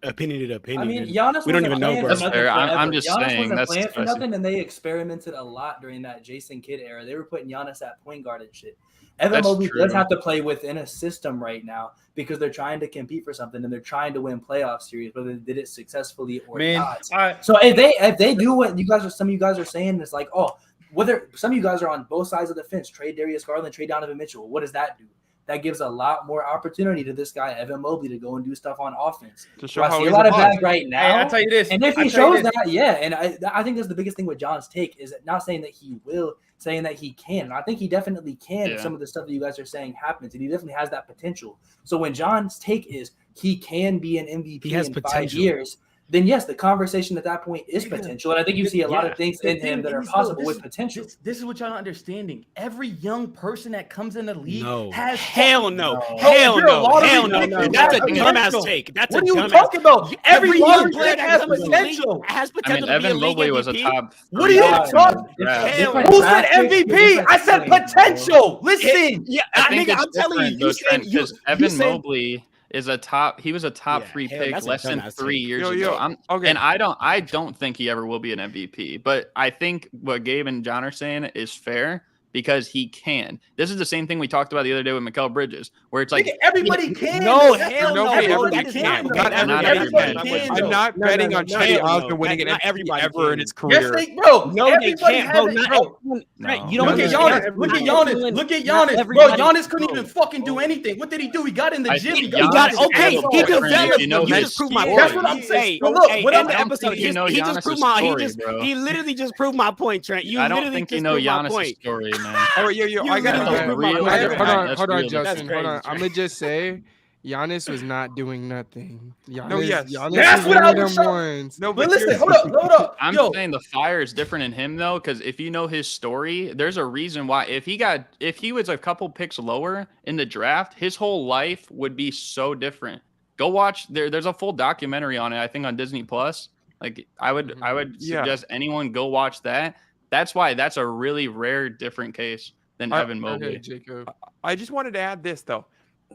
[SPEAKER 6] opinion to opinion.
[SPEAKER 3] I mean,
[SPEAKER 6] and
[SPEAKER 3] Giannis
[SPEAKER 6] we don't
[SPEAKER 3] wasn't
[SPEAKER 6] even know,
[SPEAKER 3] playing
[SPEAKER 6] bro.
[SPEAKER 3] for
[SPEAKER 2] That's
[SPEAKER 3] nothing
[SPEAKER 2] fair. I'm
[SPEAKER 3] forever.
[SPEAKER 2] just
[SPEAKER 3] Giannis
[SPEAKER 2] saying,
[SPEAKER 3] wasn't
[SPEAKER 2] that's
[SPEAKER 3] playing for
[SPEAKER 2] I see.
[SPEAKER 3] nothing, and they experimented a lot during that Jason Kidd era. They were putting Giannis at point guard and shit. Evan
[SPEAKER 2] That's
[SPEAKER 3] Mobley
[SPEAKER 2] true.
[SPEAKER 3] does have to play within a system right now because they're trying to compete for something and they're trying to win playoff series, whether they did it successfully or not. So if they do what some of you guys are saying, it's like, oh, whether some of you guys are on both sides of the fence, trade Darius Garland, trade Donovan Mitchell. What does that do? That gives a lot more opportunity to this guy, Evan Mobley, to go and do stuff on offense.
[SPEAKER 8] To show
[SPEAKER 3] Do I
[SPEAKER 8] how
[SPEAKER 3] see a
[SPEAKER 8] he's
[SPEAKER 3] lot
[SPEAKER 8] a
[SPEAKER 3] of
[SPEAKER 8] boss.
[SPEAKER 3] that right now.
[SPEAKER 7] Hey, I'll tell you this.
[SPEAKER 3] And if he
[SPEAKER 7] I'll tell you
[SPEAKER 3] shows
[SPEAKER 7] this.
[SPEAKER 3] that, yeah, and I think that's the biggest thing with John's take is not saying that he will, saying that he can. And I think he definitely can if some of the stuff that you guys are saying happens, and he definitely has that potential. So when John's take is he can be an MVP
[SPEAKER 6] He has
[SPEAKER 3] in
[SPEAKER 6] potential.
[SPEAKER 3] 5 years, then yes, the conversation at that point is potential. And I think you see a lot of things in him that are possible with potential.
[SPEAKER 7] This is what y'all not understanding. Every young person that comes in the league has
[SPEAKER 6] Hell no.
[SPEAKER 3] No.
[SPEAKER 6] Hell
[SPEAKER 7] You're a
[SPEAKER 6] no.
[SPEAKER 7] lottery
[SPEAKER 6] Hell no.
[SPEAKER 7] pick.
[SPEAKER 6] That's a
[SPEAKER 7] That's
[SPEAKER 6] dumbass
[SPEAKER 7] potential.
[SPEAKER 6] take. That's
[SPEAKER 7] What
[SPEAKER 6] a
[SPEAKER 7] are you
[SPEAKER 6] dumbass.
[SPEAKER 7] talking about? Every
[SPEAKER 6] young
[SPEAKER 7] lottery
[SPEAKER 6] player
[SPEAKER 7] pick
[SPEAKER 6] that
[SPEAKER 7] has
[SPEAKER 6] comes in the league
[SPEAKER 7] potential.
[SPEAKER 6] has
[SPEAKER 2] I
[SPEAKER 6] potential
[SPEAKER 2] mean,
[SPEAKER 6] to be a
[SPEAKER 2] Evan
[SPEAKER 6] league
[SPEAKER 2] Mobley was a
[SPEAKER 6] MVP.
[SPEAKER 2] top.
[SPEAKER 7] What are you
[SPEAKER 2] three
[SPEAKER 7] talking?
[SPEAKER 2] draft.
[SPEAKER 3] Different
[SPEAKER 7] Who
[SPEAKER 3] draft
[SPEAKER 7] said
[SPEAKER 3] picks,
[SPEAKER 7] MVP?
[SPEAKER 3] different
[SPEAKER 7] I said
[SPEAKER 3] things,
[SPEAKER 7] potential. Listen.
[SPEAKER 6] Yeah,
[SPEAKER 2] I think
[SPEAKER 6] nigga,
[SPEAKER 2] it's
[SPEAKER 6] I'm telling you,
[SPEAKER 2] different, though, Trent, because Evan
[SPEAKER 6] said-
[SPEAKER 2] Mobley is a top. He was a top
[SPEAKER 6] Yeah,
[SPEAKER 2] 3
[SPEAKER 6] hell,
[SPEAKER 2] pick
[SPEAKER 6] that's a
[SPEAKER 2] less than
[SPEAKER 6] dumbass
[SPEAKER 2] 3
[SPEAKER 6] take.
[SPEAKER 2] years
[SPEAKER 8] Yo,
[SPEAKER 2] ago.
[SPEAKER 8] okay.
[SPEAKER 2] And I don't think he ever will be an MVP. But I think what Gabe and John are saying is fair because he can. This is the same thing we talked about the other day with Mikal Bridges, where it's like
[SPEAKER 7] Nigga, everybody can.
[SPEAKER 6] No,
[SPEAKER 7] That's
[SPEAKER 6] hell no,
[SPEAKER 8] nobody
[SPEAKER 6] bro.
[SPEAKER 8] ever
[SPEAKER 6] That is
[SPEAKER 8] can.
[SPEAKER 6] not
[SPEAKER 8] Not
[SPEAKER 7] everybody
[SPEAKER 6] that.
[SPEAKER 7] can.
[SPEAKER 8] I'm not
[SPEAKER 6] No,
[SPEAKER 8] betting
[SPEAKER 6] no,
[SPEAKER 8] on
[SPEAKER 6] no,
[SPEAKER 8] Chetty
[SPEAKER 6] no,
[SPEAKER 8] Osman
[SPEAKER 6] no.
[SPEAKER 8] winning an
[SPEAKER 6] Not
[SPEAKER 8] MVP
[SPEAKER 6] everybody
[SPEAKER 8] ever
[SPEAKER 6] can.
[SPEAKER 8] in his
[SPEAKER 7] Yes,
[SPEAKER 8] career.
[SPEAKER 7] they, bro.
[SPEAKER 6] No, they
[SPEAKER 7] Everybody
[SPEAKER 6] can't,
[SPEAKER 7] has
[SPEAKER 6] bro.
[SPEAKER 7] it,
[SPEAKER 6] Not
[SPEAKER 7] bro.
[SPEAKER 6] everyone. Trent,
[SPEAKER 2] No.
[SPEAKER 6] you don't
[SPEAKER 7] Look at
[SPEAKER 6] understand.
[SPEAKER 7] Giannis. Look at
[SPEAKER 6] Not
[SPEAKER 7] Giannis.
[SPEAKER 6] everyone-
[SPEAKER 7] Look at
[SPEAKER 6] not
[SPEAKER 7] Giannis. Bro,
[SPEAKER 6] everybody-
[SPEAKER 7] Giannis couldn't
[SPEAKER 6] bro.
[SPEAKER 7] even fucking do anything. What did he do? He got in the
[SPEAKER 2] I
[SPEAKER 7] gym.
[SPEAKER 2] think
[SPEAKER 7] He
[SPEAKER 6] He got
[SPEAKER 2] Giannis
[SPEAKER 6] okay.
[SPEAKER 2] is
[SPEAKER 6] He
[SPEAKER 2] different
[SPEAKER 6] developed.
[SPEAKER 2] if you know
[SPEAKER 6] You
[SPEAKER 2] his
[SPEAKER 6] just proved my
[SPEAKER 2] story.
[SPEAKER 6] point.
[SPEAKER 7] That's what I'm saying.
[SPEAKER 6] Hey,
[SPEAKER 7] But look,
[SPEAKER 6] hey,
[SPEAKER 7] what
[SPEAKER 6] in
[SPEAKER 7] I'm
[SPEAKER 6] the
[SPEAKER 2] I don't
[SPEAKER 6] episode,
[SPEAKER 2] think you know
[SPEAKER 6] he just
[SPEAKER 2] Giannis's
[SPEAKER 6] proved my.
[SPEAKER 2] story, bro.
[SPEAKER 6] He literally just proved my point, Trent. You
[SPEAKER 2] I don't
[SPEAKER 6] literally
[SPEAKER 2] think you
[SPEAKER 6] just
[SPEAKER 2] know
[SPEAKER 6] proved my
[SPEAKER 2] Giannis'
[SPEAKER 6] point.
[SPEAKER 2] story, man.
[SPEAKER 8] Oh, yo,
[SPEAKER 6] You
[SPEAKER 8] I got
[SPEAKER 6] literally
[SPEAKER 2] That's
[SPEAKER 6] proved my
[SPEAKER 2] real.
[SPEAKER 6] point.
[SPEAKER 2] That's
[SPEAKER 8] hold on,
[SPEAKER 2] that's
[SPEAKER 8] hold on,
[SPEAKER 2] real.
[SPEAKER 8] Justin.
[SPEAKER 6] That's
[SPEAKER 8] Hold on.
[SPEAKER 6] crazy,
[SPEAKER 8] I'm gonna just say, Giannis was not doing nothing. Giannis, yes.
[SPEAKER 7] That's
[SPEAKER 8] That's
[SPEAKER 7] what
[SPEAKER 8] was
[SPEAKER 7] I
[SPEAKER 8] one of
[SPEAKER 7] was
[SPEAKER 8] them
[SPEAKER 7] saying.
[SPEAKER 8] ones. No,
[SPEAKER 7] But
[SPEAKER 8] but
[SPEAKER 7] listen, hold up.
[SPEAKER 2] I'm
[SPEAKER 7] Yo,
[SPEAKER 2] saying the fire is different in him though, because if you know his story, there's a reason why. If he was a couple picks lower in the draft, his whole life would be so different. Go watch there's a full documentary on it, I think on Disney Plus. Like I would
[SPEAKER 8] Yeah.
[SPEAKER 2] suggest anyone go watch that. That's why that's a really rare different case than Evan Mobley.
[SPEAKER 5] Okay, Jacob.
[SPEAKER 8] I just wanted to add this though.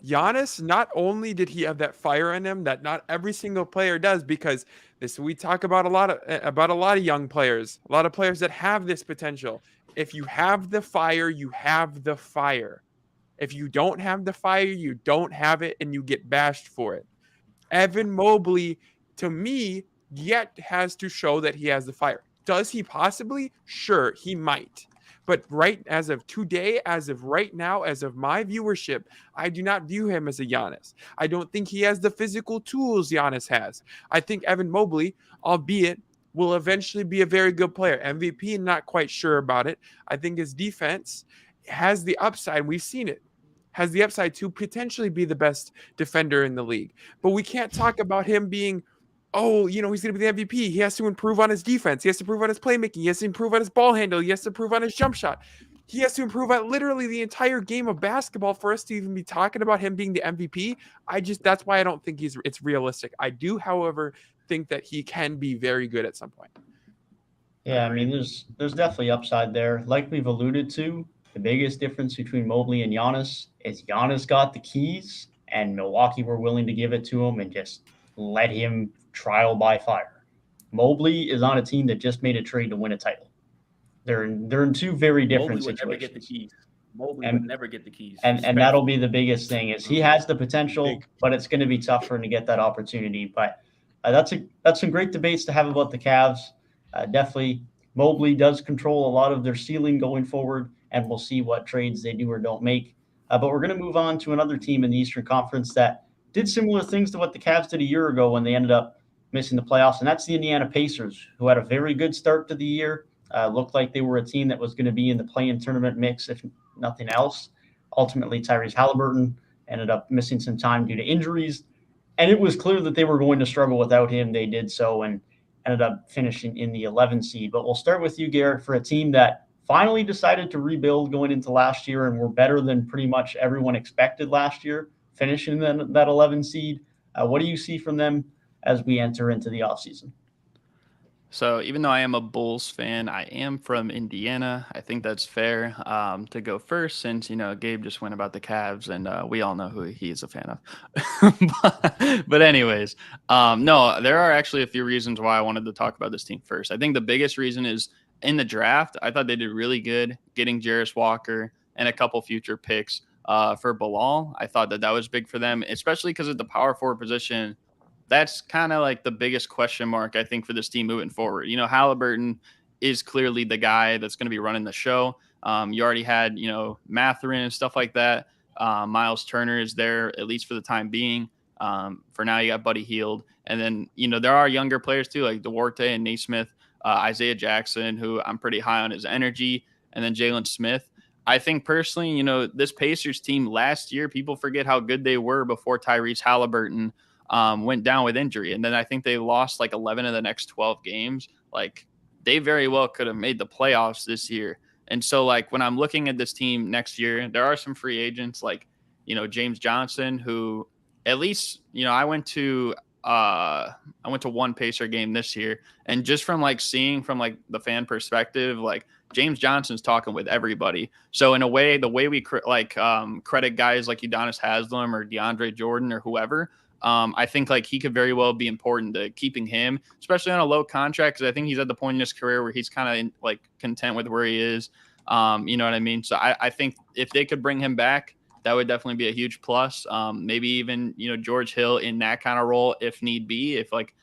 [SPEAKER 8] Giannis, not only did he have that fire in him that not every single player does, because this we talk about a lot of young players, a lot of players that have this potential. If you have the fire, you have the fire. If you don't have the fire, you don't have it, and you get bashed for it. Evan Mobley, to me, yet has to show that he has the fire. Does he possibly? Sure, he might. But as of today, as of right now, as of my viewership, I do not view him as a Giannis. I don't think he has the physical tools Giannis has. I think Evan Mobley, albeit, will eventually be a very good player. MVP, not quite sure about it. I think his defense has the upside. We've seen it. Has the upside to potentially be the best defender in the league. But we can't talk about him being, he's going to be the MVP. He has to improve on his defense. He has to improve on his playmaking. He has to improve on his ball handle. He has to improve on his jump shot. He has to improve on literally the entire game of basketball for us to even be talking about him being the MVP. That's why I don't think it's realistic. I do, however, think that he can be very good at some point.
[SPEAKER 1] Yeah, I mean, there's definitely upside there. Like we've alluded to, the biggest difference between Mobley and Giannis is Giannis got the keys, and Milwaukee were willing to give it to him and just let him trial by fire. Mobley is on a team that just made a trade to win a title. They're in two very different
[SPEAKER 7] Mobley would never
[SPEAKER 1] situations.
[SPEAKER 7] get the keys. Mobley
[SPEAKER 1] And-
[SPEAKER 7] would never get the keys.
[SPEAKER 1] And that'll be the biggest thing is he has the potential, but it's going to be tough for him to get that opportunity. But that's some great debates to have about the Cavs. Definitely, Mobley does control a lot of their ceiling going forward, and we'll see what trades they do or don't make. But we're going to move on to another team in the Eastern Conference that did similar things to what the Cavs did a year ago when they ended up missing the playoffs, and that's the Indiana Pacers, who had a very good start to the year. Looked like they were a team that was going to be in the play-in tournament mix, if nothing else. Ultimately, Tyrese Halliburton ended up missing some time due to injuries, and it was clear that they were going to struggle without him. They did so and ended up finishing in the 11th seed. But we'll start with you, Garrett, for a team that finally decided to rebuild going into last year and were better than pretty much everyone expected last year, finishing that 11 seed. What do you see from them as we enter into the offseason?
[SPEAKER 2] So even though I am a Bulls fan, I am from Indiana. I think that's fair to go first, since Gabe just went about the Cavs, and we all know who he is a fan of. but anyways, no, there are actually a few reasons why I wanted to talk about this team first. I think the biggest reason is in the draft. I thought they did really good getting Jarris Walker and a couple future picks for Bilal. I thought that was big for them, especially because of the power forward position. That's kind of like the biggest question mark, I think, for this team moving forward. Halliburton is clearly the guy that's going to be running the show. You already had, Mathurin and stuff like that. Miles Turner is there, at least for the time being. For now, you got Buddy Hield. And then, there are younger players too, like Duarte and Naismith, Isaiah Jackson, who I'm pretty high on his energy, and then Jalen Smith. I think personally, this Pacers team last year, people forget how good they were before Tyrese Halliburton went down with injury. And then I think they lost like 11 of the next 12 games. Like, they very well could have made the playoffs this year. And so, like, when I'm looking at this team next year, there are some free agents like, James Johnson, who at least, I went to one Pacer game this year, and just from like seeing from like the fan perspective, like James Johnson's talking with everybody. So in a way, the way we credit guys like Udonis Haslem or DeAndre Jordan or whoever, I think like he could very well be important to keeping him, especially on a low contract, because I think he's at the point in his career where he's kind of like content with where he is. You know what I mean? So I think if they could bring him back, that would definitely be a huge plus. Maybe even, George Hill in that kind of role if need be, if like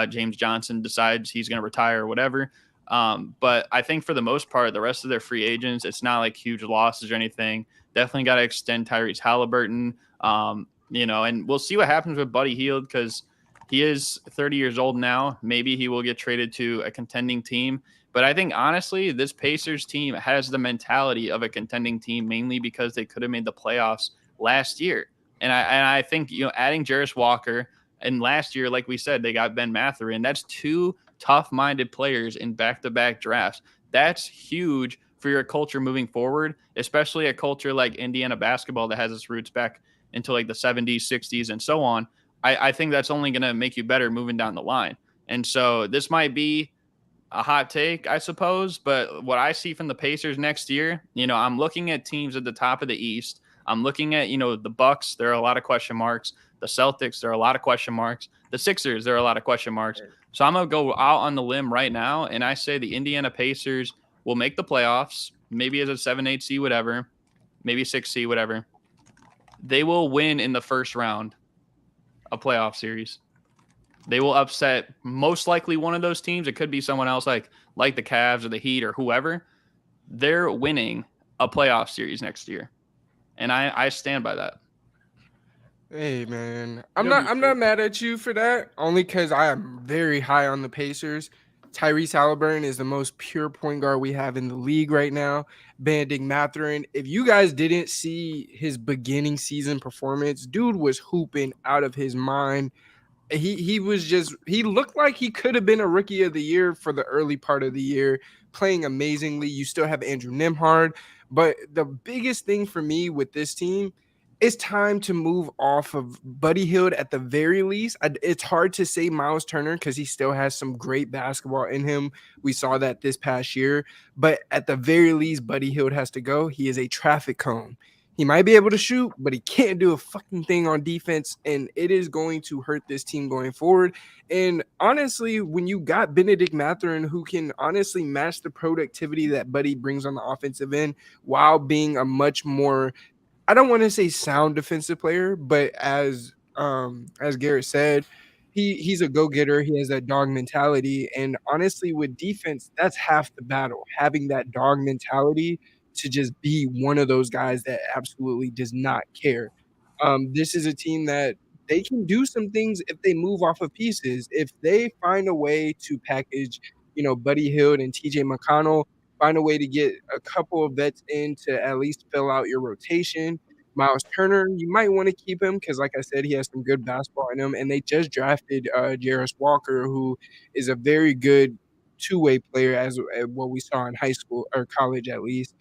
[SPEAKER 2] James Johnson decides he's going to retire or whatever. But I think for the most part, the rest of their free agents, it's not like huge losses or anything. Definitely got to extend Tyrese Halliburton. And we'll see what happens with Buddy Hield, because he is 30 years old now. Maybe he will get traded to a contending team. But I think, honestly, this Pacers team has the mentality of a contending team, mainly because they could have made the playoffs last year. And I think, adding Jarris Walker, and last year, like we said, they got Ben Mathurin. That's two tough-minded players in back-to-back drafts. That's huge for your culture moving forward, especially a culture like Indiana basketball that has its roots back into like the 70s, 60s, and so on. I think that's only going to make you better moving down the line. And so this might be a hot take, I suppose, but what I see from the Pacers next year, I'm looking at teams at the top of the East. I'm looking at, the Bucks. There are a lot of question marks. The Celtics, there are a lot of question marks. The Sixers, there are a lot of question marks. So I'm going to go out on the limb right now, and I say the Indiana Pacers will make the playoffs, maybe as a 7-8 seed, whatever, maybe 6 seed, whatever. They will win in the first round a playoff series. They will upset most likely one of those teams. It could be someone else like the Cavs or the Heat or whoever. They're winning a playoff series next year. And I stand by that.
[SPEAKER 5] Hey man, I'm not mad at you for that, only because I am very high on the Pacers. Tyrese Halliburton is the most pure point guard we have in the league right now. Banding Mathurin. If you guys didn't see his beginning season performance, dude was hooping out of his mind. He looked like he could have been a rookie of the year for the early part of the year, playing amazingly. You still have Andrew Nembhard, but the biggest thing for me with this team, it's time to move off of Buddy Hield at the very least. It's hard to say Miles Turner because he still has some great basketball in him. We saw that this past year. But at the very least, Buddy Hield has to go. He is a traffic cone. He might be able to shoot, but he can't do a fucking thing on defense, and it is going to hurt this team going forward. And honestly, when you got Benedict Mathurin, who can honestly match the productivity that Buddy brings on the offensive end while being a much more, I don't want to say sound defensive player, but as Garrett said, he's a go-getter. He has that dog mentality. And honestly, with defense, that's half the battle, having that dog mentality to just be one of those guys that absolutely does not care. This is a team that they can do some things if they move off of pieces. If they find a way to package, Buddy Hield and TJ McConnell, find a way to get a couple of vets in to at least fill out your rotation. Miles Turner, you might want to keep him because, like I said, he has some good basketball in him. And they just drafted Jarris Walker, who is a very good two-way player as what we saw in high school or college at least.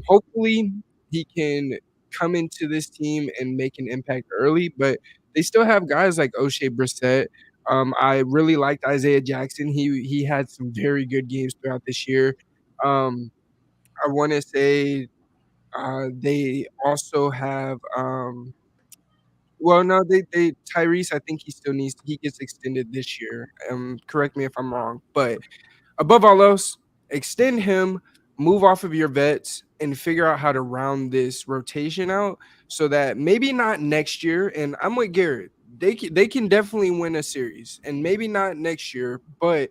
[SPEAKER 5] Hopefully he can come into this team and make an impact early, but they still have guys like O'Shea Brissett, I really liked Isaiah Jackson. He had some very good games throughout this year. I want to say they also have well, no, they Tyrese. I think he gets extended this year. Correct me if I'm wrong, but above all else, extend him, move off of your vets, and figure out how to round this rotation out so that maybe not next year. And I'm with Garrett. They can definitely win a series, and maybe not next year, but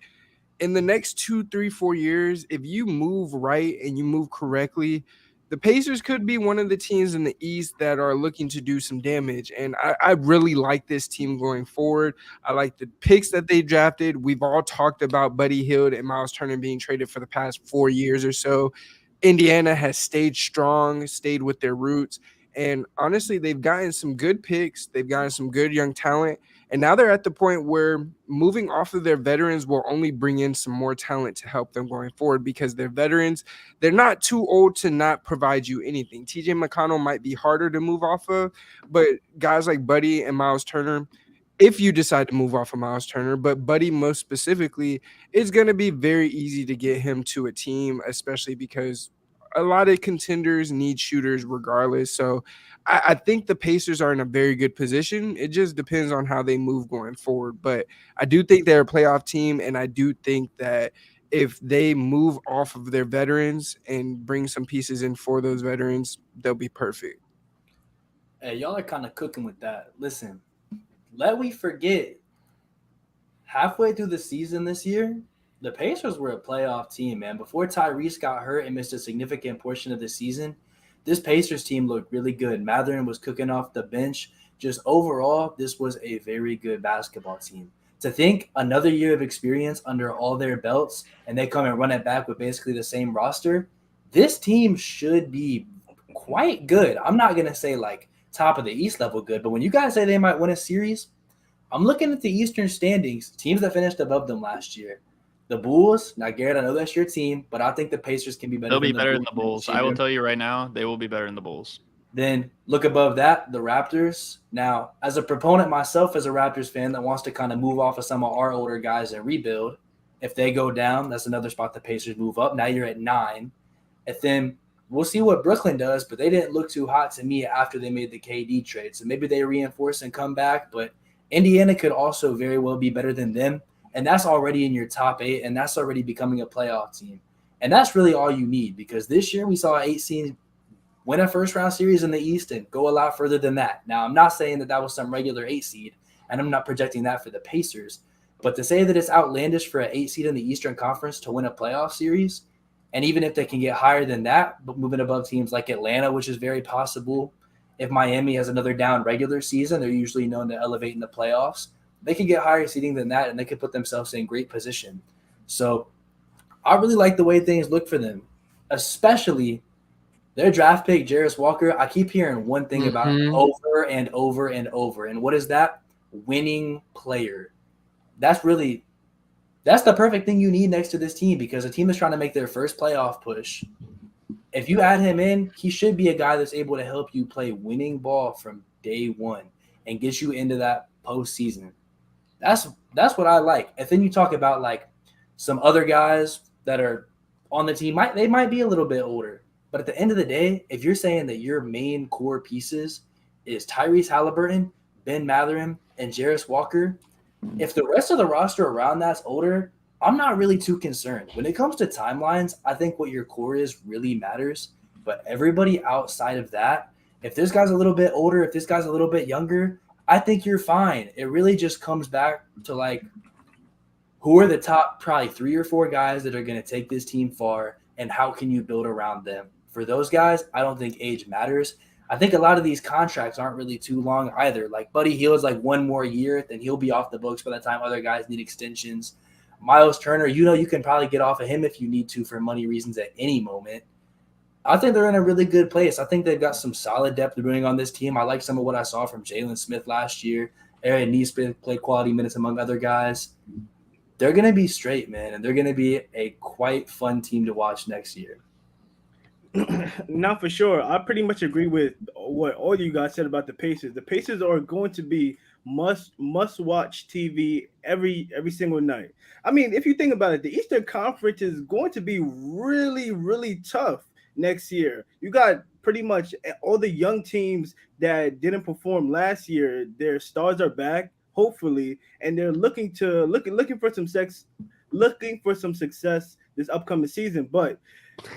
[SPEAKER 5] in the next 2, 3, 4 years, if you move right and you move correctly, the Pacers could be one of the teams in the East that are looking to do some damage. And I really like this team going forward. I like the picks that they drafted. We've all talked about Buddy Hield and Miles Turner being traded for the past 4 years or so. Indiana has stayed strong, stayed with their roots. And honestly, they've gotten some good picks. They've gotten some good young talent. And now they're at the point where moving off of their veterans will only bring in some more talent to help them going forward because their veterans, they're not too old to not provide you anything. TJ McConnell might be harder to move off of, but guys like Buddy and Miles Turner, if you decide to move off of Miles Turner, but Buddy most specifically, it's going to be very easy to get him to a team, especially because a lot of contenders need shooters regardless. So I think the Pacers are in a very good position. It just depends on how they move going forward. But I do think they're a playoff team, and I do think that if they move off of their veterans and bring some pieces in for those veterans, they'll be perfect.
[SPEAKER 3] Hey, y'all are kind of cooking with that. Listen, let we forget, halfway through the season this year, the Pacers were a playoff team, man. Before Tyrese got hurt and missed a significant portion of the season, this Pacers team looked really good. Mathurin was cooking off the bench. Just overall, this was a very good basketball team. To think another year of experience under all their belts and they come and run it back with basically the same roster, this team should be quite good. I'm not going to say like top of the East level good, but when you guys say they might win a series, I'm looking at the Eastern standings, teams that finished above them last year. The Bulls, now Garrett, I know that's your team, but I think the Pacers can be better.
[SPEAKER 2] They'll be better than the Bulls. I will tell you right now, they will be better than the Bulls.
[SPEAKER 3] Then look above that, the Raptors. Now, as a proponent myself, as a Raptors fan that wants to kind of move off of some of our older guys and rebuild, if they go down, that's another spot the Pacers move up. Now you're at 9. And then we'll see what Brooklyn does, but they didn't look too hot to me after they made the KD trade. So maybe they reinforce and come back, but Indiana could also very well be better than them. And that's already in your top 8, and that's already becoming a playoff team. And that's really all you need because this year we saw an 8 seed win a first-round series in the East and go a lot further than that. Now, I'm not saying that was some regular 8 seed, and I'm not projecting that for the Pacers. But to say that it's outlandish for an 8 seed in the Eastern Conference to win a playoff series, and even if they can get higher than that, but moving above teams like Atlanta, which is very possible, if Miami has another down regular season, they're usually known to elevate in the playoffs. They can get higher seeding than that, and they can put themselves in great position. So I really like the way things look for them, especially their draft pick, Jarris Walker. I keep hearing one thing about him over and over and over. And what is that? Winning player. That's the perfect thing you need next to this team because a team is trying to make their first playoff push. If you add him in, he should be a guy that's able to help you play winning ball from day one and get you into that postseason. That's what I like. And then you talk about like some other guys that are on the team. They might be a little bit older, but at the end of the day, if you're saying that your main core pieces is Tyrese Halliburton, Ben Mathurin, and Jarris Walker, if the rest of the roster around that's older, I'm not really too concerned. When it comes to timelines, I think what your core is really matters. But everybody outside of that, if this guy's a little bit older, if this guy's a little bit younger, I think you're fine. It really just comes back to like who are the top probably 3 or 4 guys that are going to take this team far and how can you build around them? For those guys, I don't think age matters. I think a lot of these contracts aren't really too long either. Like Buddy Hield's like 1 more year, then he'll be off the books by the time other guys need extensions. Miles Turner, you can probably get off of him if you need to for money reasons at any moment. I think they're in a really good place. I think they've got some solid depth brewing on this team. I like some of what I saw from Jalen Smith last year. Aaron Nesmith played quality minutes among other guys. They're going to be straight, man, and they're going to be a quite fun team to watch next year.
[SPEAKER 4] Not for sure. I pretty much agree with what all you guys said about the Pacers. The Pacers are going to be must watch TV every single night. I mean, if you think about it, the Eastern Conference is going to be really, really tough next year. You got pretty much all the young teams that didn't perform last year. Their stars are back, hopefully, and they're looking for some success this upcoming season. But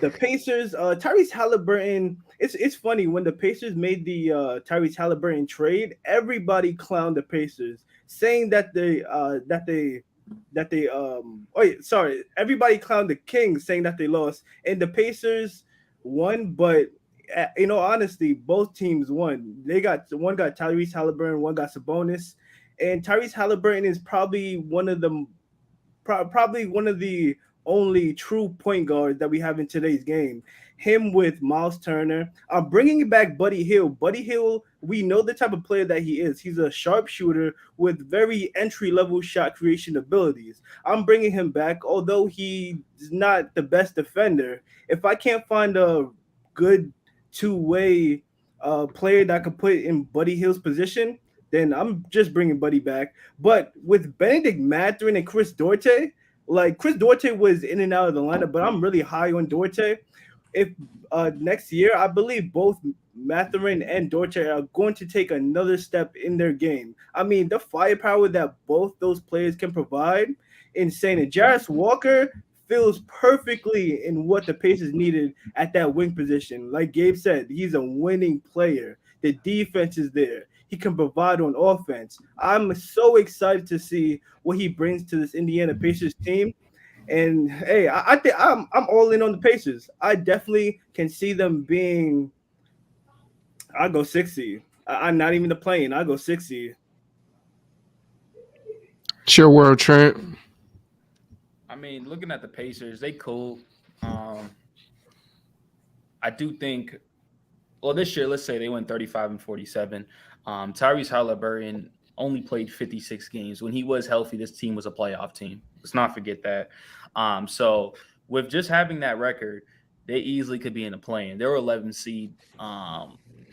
[SPEAKER 4] the Pacers, Tyrese Halliburton. It's funny when the Pacers made the Tyrese Halliburton trade. Everybody clowned the Pacers, saying that everybody clowned the Kings, saying that they lost, and the Pacers won. But in all honesty, both teams won. One got Tyrese Halliburton, one got Sabonis, and Tyrese Halliburton is probably one of the only true point guards that we have in today's game. Him with Miles Turner. I'm bringing back Buddy Hield. Buddy Hield, we know the type of player that he is. He's a sharpshooter with very entry-level shot creation abilities. I'm bringing him back, although he's not the best defender. If I can't find a good two-way player that I could put in Buddy Hield's position, then I'm just bringing Buddy back. But with Benedict Mathurin and Chris Duarte, like Chris Duarte was in and out of the lineup, but I'm really high on Duarte. If next year, I believe both Mathurin and Duarte are going to take another step in their game. I mean, the firepower that both those players can provide, insane. And Jarris Walker feels perfectly in what the Pacers needed at that wing position. Like Gabe said, he's a winning player. The defense is there. He can provide on offense. I'm so excited to see what he brings to this Indiana Pacers team. And hey, I think I'm all in on the Pacers. I definitely can see them being. I go 60. I'm not even the plane. I go 60.
[SPEAKER 5] It's your world, Trent.
[SPEAKER 7] I mean, looking at the Pacers, they cool. I do think. Well, this year, let's say they went 35-47. Tyrese Halliburton only played 56 games. When he was healthy, this team was a playoff team. Let's not forget that. So with just having that record, they easily could be in a play-in. They're 11 seed.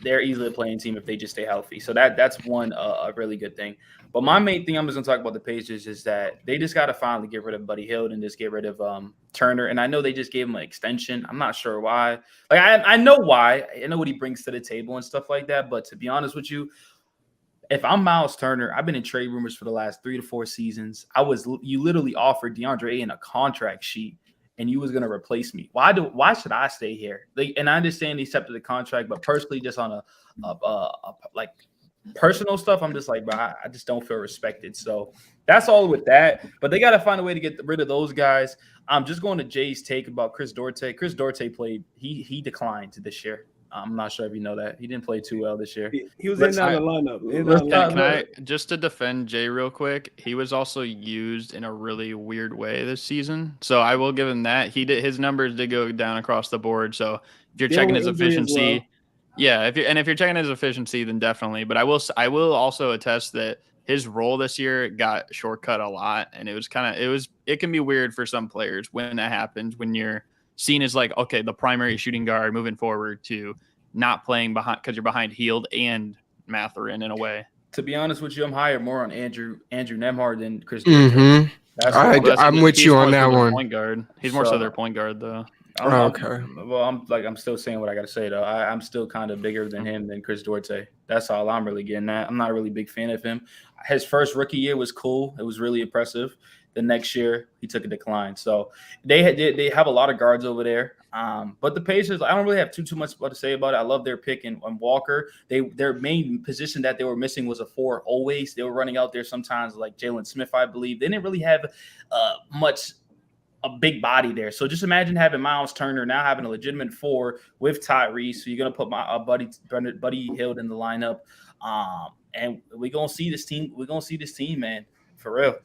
[SPEAKER 7] They're easily a playing team if they just stay healthy. So that's one a really good thing. But my main thing I'm just going to talk about the Pacers is that they just got to finally get rid of Buddy Hield and just get rid of Turner. And I know they just gave him an extension. I'm not sure why. Like I know why. I know what he brings to the table and stuff like that. But to be honest with you, if I'm Miles Turner, I've been in trade rumors for the last 3 to 4 seasons. You literally offered DeAndre Ayton a contract sheet, and you was going to replace me. Why should I stay here? And I understand he accepted the contract, but personally, just on a like personal stuff, I'm just like, bro, I just don't feel respected. So that's all with that. But they got to find a way to get rid of those guys. I'm just going to Jay's take about Chris Duarte. Chris Duarte played. He declined this year. I'm not sure if you know that. He didn't play too well this year.
[SPEAKER 4] He was in the lineup.
[SPEAKER 2] Can I just to defend Jay real quick? He was also used in a really weird way this season, so I will give him that. His numbers did go down across the board. So if you're checking his efficiency, if you're checking his efficiency, then definitely. But I will also attest that his role this year got shortcut a lot, and it can be weird for some players when that happens, when you're seen as like, okay, the primary shooting guard moving forward to not playing behind because you're behind Hield and Mathurin in a way.
[SPEAKER 7] To be honest with you, I'm higher more on Andrew Nembhard than Chris.
[SPEAKER 5] Mm-hmm. I'm with you on that one.
[SPEAKER 2] Point guard. He's more so their point guard though.
[SPEAKER 5] Okay.
[SPEAKER 7] I'm still saying what I got to say though. I'm still kind of bigger than him than Chris Duarte. That's all I'm really getting at. I'm not a really big fan of him. His first rookie year was cool. It was really impressive. The next year, he took a decline. So they have a lot of guards over there. But the Pacers, I don't really have too much to say about it. I love their pick and Walker. Their main position that they were missing was a 4 always. They were running out there sometimes like Jalen Smith, I believe. They didn't really have a big body there. So just imagine having Miles Turner now having a legitimate 4 with Tyrese. So you're going to put my Buddy Hield in the lineup. And we're going to see this team. We're going to see this team, man, for real.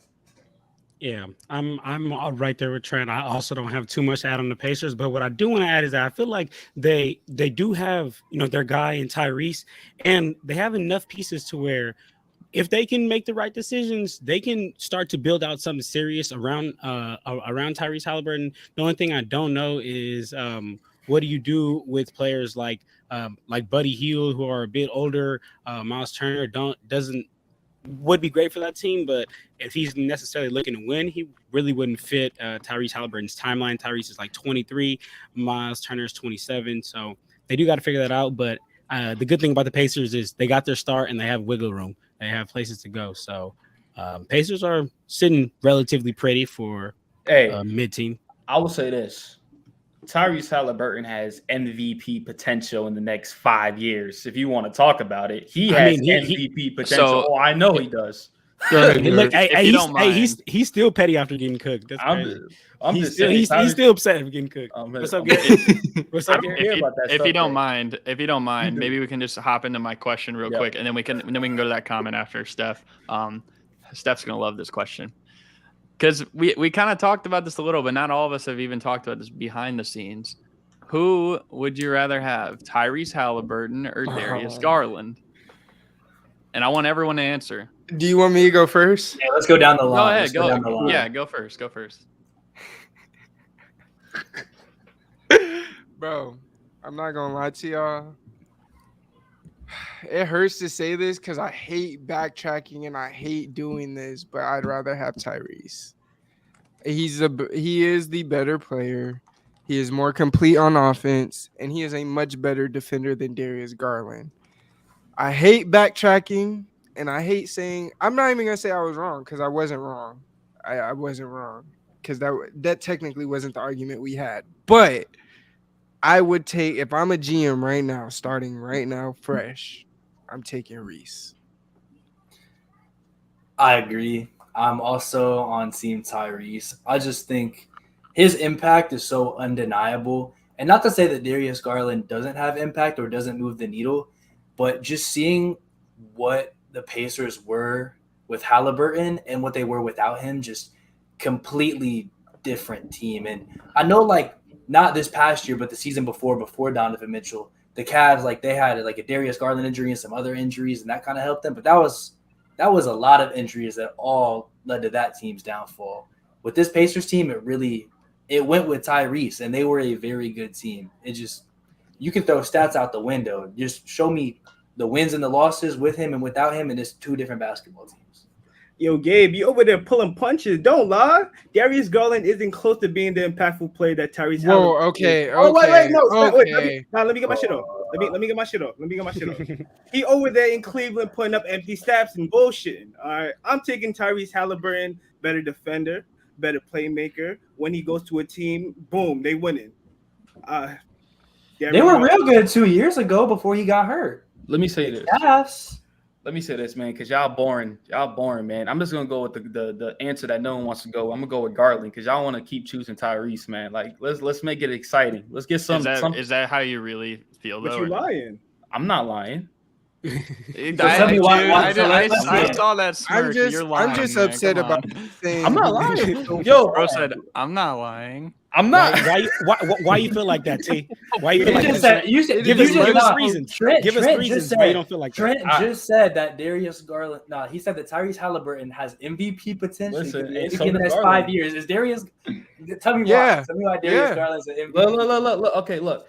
[SPEAKER 6] Yeah, I'm all right there with Trent. I also don't have too much to add on the Pacers, but what I do want to add is that I feel like they do have, their guy in Tyrese, and they have enough pieces to where if they can make the right decisions, they can start to build out something serious around Tyrese Halliburton. The only thing I don't know is what do you do with players like Buddy Hield, who are a bit older? Miles Turner doesn't would be great for that team, but if he's necessarily looking to win, he really wouldn't fit Tyrese Halliburton's timeline. Tyrese is like 23, Miles Turner is 27, so they do got to figure that out. But the good thing about the Pacers is they got their start and they have wiggle room. They have places to go. So Pacers are sitting relatively pretty for mid-team.
[SPEAKER 7] I will say this. Tyrese Halliburton has MVP potential in the next 5 years. If you want to talk about it, he has MVP potential. I know he does.
[SPEAKER 6] Look, he's still petty after getting cooked. That's crazy. He's still upset after getting cooked. What's up, Gary? What's up, Gary?
[SPEAKER 2] If you don't mind, maybe we can just hop into my question real quick, and then we can go to that comment after Steph. Steph's gonna love this question. Because we kind of talked about this a little, but not all of us have even talked about this behind the scenes. Who would you rather have, Tyrese Halliburton or Darius Garland? And I want everyone to answer.
[SPEAKER 5] Do you want me to go first?
[SPEAKER 3] Yeah, let's go down the line.
[SPEAKER 2] Go ahead. Yeah, go first. Go first.
[SPEAKER 5] Bro, I'm not going to lie to y'all. It hurts to say this because I hate backtracking and I hate doing this, but I'd rather have Tyrese. He is the better player. He is more complete on offense, and he is a much better defender than Darius Garland. I hate backtracking, and I hate saying – I'm not even going to say I was wrong because I wasn't wrong. I wasn't wrong because that technically wasn't the argument we had. But I would take – if I'm a GM right now, starting right now, fresh – I'm taking Reese.
[SPEAKER 3] I agree. I'm also on Team Tyrese. I just think his impact is so undeniable. And not to say that Darius Garland doesn't have impact or doesn't move the needle, but just seeing what the Pacers were with Halliburton and what they were without him, just completely different team. And I know, like, not this past year, but the season before Donovan Mitchell, the Cavs, like, they had like a Darius Garland injury and some other injuries, and that kind of helped them. But that was a lot of injuries that all led to that team's downfall. With this Pacers team, it went with Tyrese, and they were a very good team. You can throw stats out the window. Just show me the wins and the losses with him and without him, and it's two different basketball teams.
[SPEAKER 4] Yo, Gabe, you over there pulling punches. Don't lie. Darius Garland isn't close to being the impactful player that Tyrese Halliburton is.
[SPEAKER 5] Okay.
[SPEAKER 4] Oh, wait, no. Wait, let me get my shit off. Let me get my shit off. He over there in Cleveland putting up empty stats and bullshitting. All right, I'm taking Tyrese Halliburton, better defender, better playmaker. When he goes to a team, boom, they winning.
[SPEAKER 3] They were real good 2 years ago before he got hurt.
[SPEAKER 7] Let me say this.
[SPEAKER 3] Yes.
[SPEAKER 7] Let me say this, man, because y'all boring, man. I'm just gonna go with the answer that no one wants to go. I'm gonna go with Garland because y'all want to keep choosing Tyrese, man. Like, let's make it exciting. Let's get some.
[SPEAKER 2] Is that how you really feel?
[SPEAKER 4] But you lying.
[SPEAKER 7] I'm not lying.
[SPEAKER 2] I saw that smirk. You're lying.
[SPEAKER 5] I'm just upset about saying.
[SPEAKER 7] I'm not lying.
[SPEAKER 2] Yo, bro said I'm not lying.
[SPEAKER 7] I'm not.
[SPEAKER 6] Why you feel like that, T? Why you feel like
[SPEAKER 3] that?
[SPEAKER 6] Give us reasons. Give us reasons why you don't feel like
[SPEAKER 3] Trent just said that Darius Garland. No, he said that Tyrese Halliburton has MVP potential in the next 5 years. Is Darius? Tell me why. Tell me why Darius Garland's an MVP.
[SPEAKER 7] Look. Okay, look.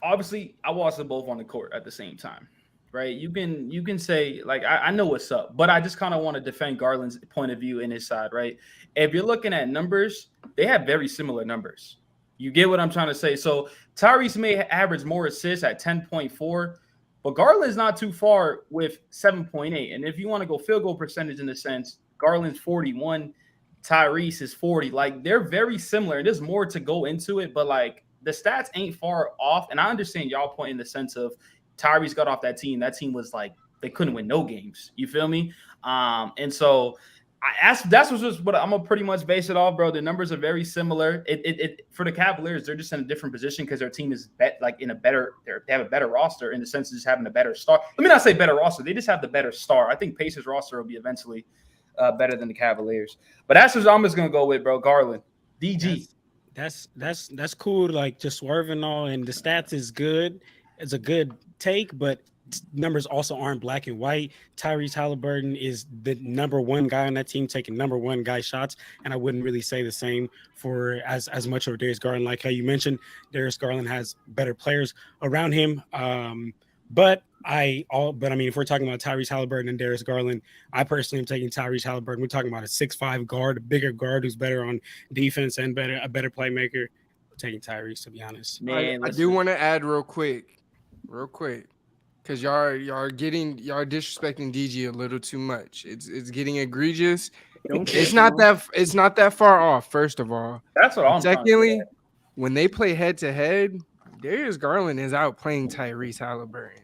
[SPEAKER 7] Obviously, I watched them both on the court at the same time, right? You can say, like, I know what's up, but I just kind of want to defend Garland's point of view in his side, right? If you're looking at numbers, they have very similar numbers. You get what I'm trying to say? So Tyrese may average more assists at 10.4, but Garland's not too far with 7.8. And if you want to go field goal percentage in a sense, Garland's 41, Tyrese is 40. Like, they're very similar. There's more to go into it, but, like, the stats ain't far off. And I understand y'all point in the sense of Tyrese got off that team. That team was like, they couldn't win no games. You feel me? And so that's what I'm gonna pretty much base it off, bro. The numbers are very similar. It for the Cavaliers, they're just in a different position because their team is they have a better roster in the sense of just having a better star. Let me not say better roster. They just have the better star. I think Pacers roster will be eventually better than the Cavaliers. But that's what I'm just gonna go with, bro. Garland, DG.
[SPEAKER 6] That's cool. Like, just swerving all, and the stats is good. It's a good take, but numbers also aren't black and white. Tyrese Halliburton is the number one guy on that team, taking number one guy shots, and I wouldn't really say the same for as much of Darius Garland. Like how you mentioned, Darius Garland has better players around him, But if we're talking about Tyrese Halliburton and Darius Garland, I personally am taking Tyrese Halliburton. We're talking about a 6'5" guard, a bigger guard who's better on defense and a better playmaker. I'm taking Tyrese, to be honest.
[SPEAKER 7] Man,
[SPEAKER 5] I do want to add real quick, because y'all disrespecting DG a little too much. It's getting egregious. It's not that far off. First of all,
[SPEAKER 7] that's what I'm.
[SPEAKER 5] Secondly, when they play head to head, Darius Garland is outplaying Tyrese Halliburton.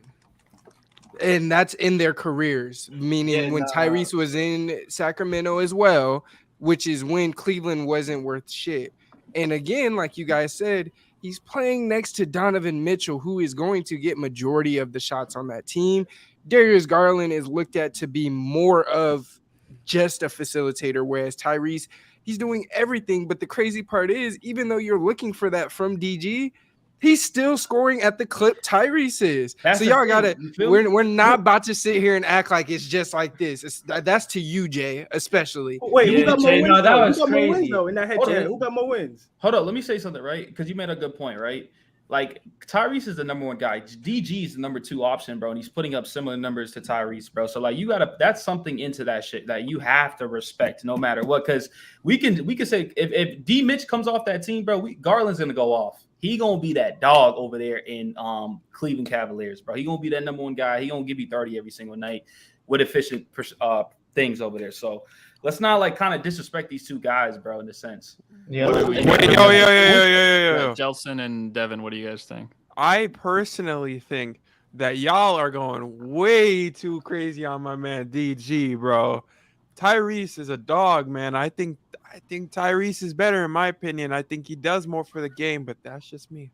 [SPEAKER 5] And that's in their careers, meaning when Tyrese was in Sacramento as well, which is when Cleveland wasn't worth shit. And again, like you guys said, he's playing next to Donovan Mitchell, who is going to get majority of the shots on that team. Darius Garland is looked at to be more of just a facilitator, whereas Tyrese, he's doing everything. But the crazy part is, even though you're looking for that from DG, he's still scoring at the clip Tyrese is. So y'all gotta. We're not about to sit here and act like it's just like this. That's to you, Jay, especially.
[SPEAKER 4] Wait, who got more wins?
[SPEAKER 3] No, that was
[SPEAKER 4] who got
[SPEAKER 3] crazy.
[SPEAKER 4] more wins though in that head-to-head? Who got more wins?
[SPEAKER 7] Hold up, let me say something, right? Because you made a good point, right? Like Tyrese is the number one guy. DG is the number two option, bro, and he's putting up similar numbers to Tyrese, bro. So like you gotta, that's something into that shit that you have to respect no matter what. Because we can say if D Mitch comes off that team, bro, Garland's gonna go off. He gonna be that dog over there in Cleveland Cavaliers, bro. He gonna be that number one guy. He gonna give you 30 every single night with efficient things over there. So let's not like kind of disrespect these two guys, bro, in a sense.
[SPEAKER 2] Yeah. Jelson and Devin, what do you guys think?
[SPEAKER 8] I personally think that y'all are going way too crazy on my man DG, bro. Tyrese is a dog, man. I think Tyrese is better in my opinion. I think he does more for the game, but that's just me.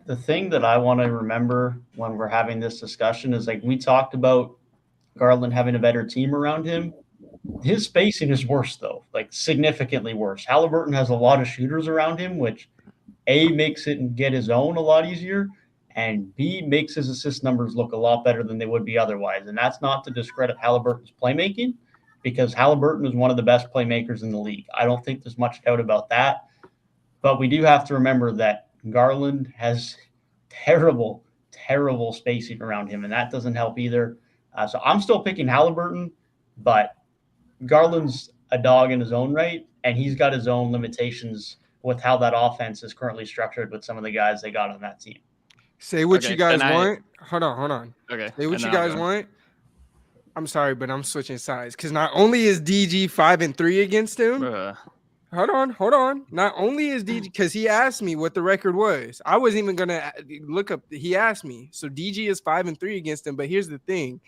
[SPEAKER 1] The thing that I want to remember when we're having this discussion is like we talked about Garland having a better team around him. His spacing is worse though, like significantly worse. Halliburton has a lot of shooters around him, which A, makes it and get his own a lot easier, and B, makes his assist numbers look a lot better than they would be otherwise. And that's not to discredit Halliburton's playmaking, because Halliburton is one of the best playmakers in the league. I don't think there's much doubt about that. But we do have to remember that Garland has terrible, terrible spacing around him, and that doesn't help either. So I'm still picking Halliburton, but Garland's a dog in his own right, and he's got his own limitations with how that offense is currently structured with some of the guys they got on that team.
[SPEAKER 5] Say what you guys want. Hold on.
[SPEAKER 2] Okay.
[SPEAKER 5] Say what you guys want. I'm sorry, but I'm switching sides because not only is DG 5-3 against him. Hold on. Not only is DG, because he asked me what the record was. I wasn't even gonna look up. He asked me. So DG is 5-3 against him. But here's the thing: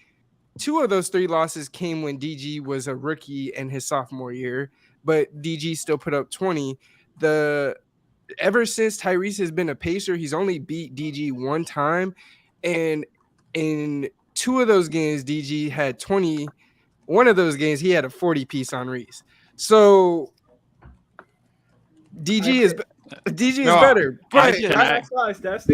[SPEAKER 5] 2 of those 3 losses came when DG was a rookie in his sophomore year. But DG still put up 20. Ever since Tyrese has been a Pacer, he's only beat DG 1 time, and in 2 of those games, DG had 20. One of those games, he had a 40 piece on Reese. So DG is better. But
[SPEAKER 4] Stay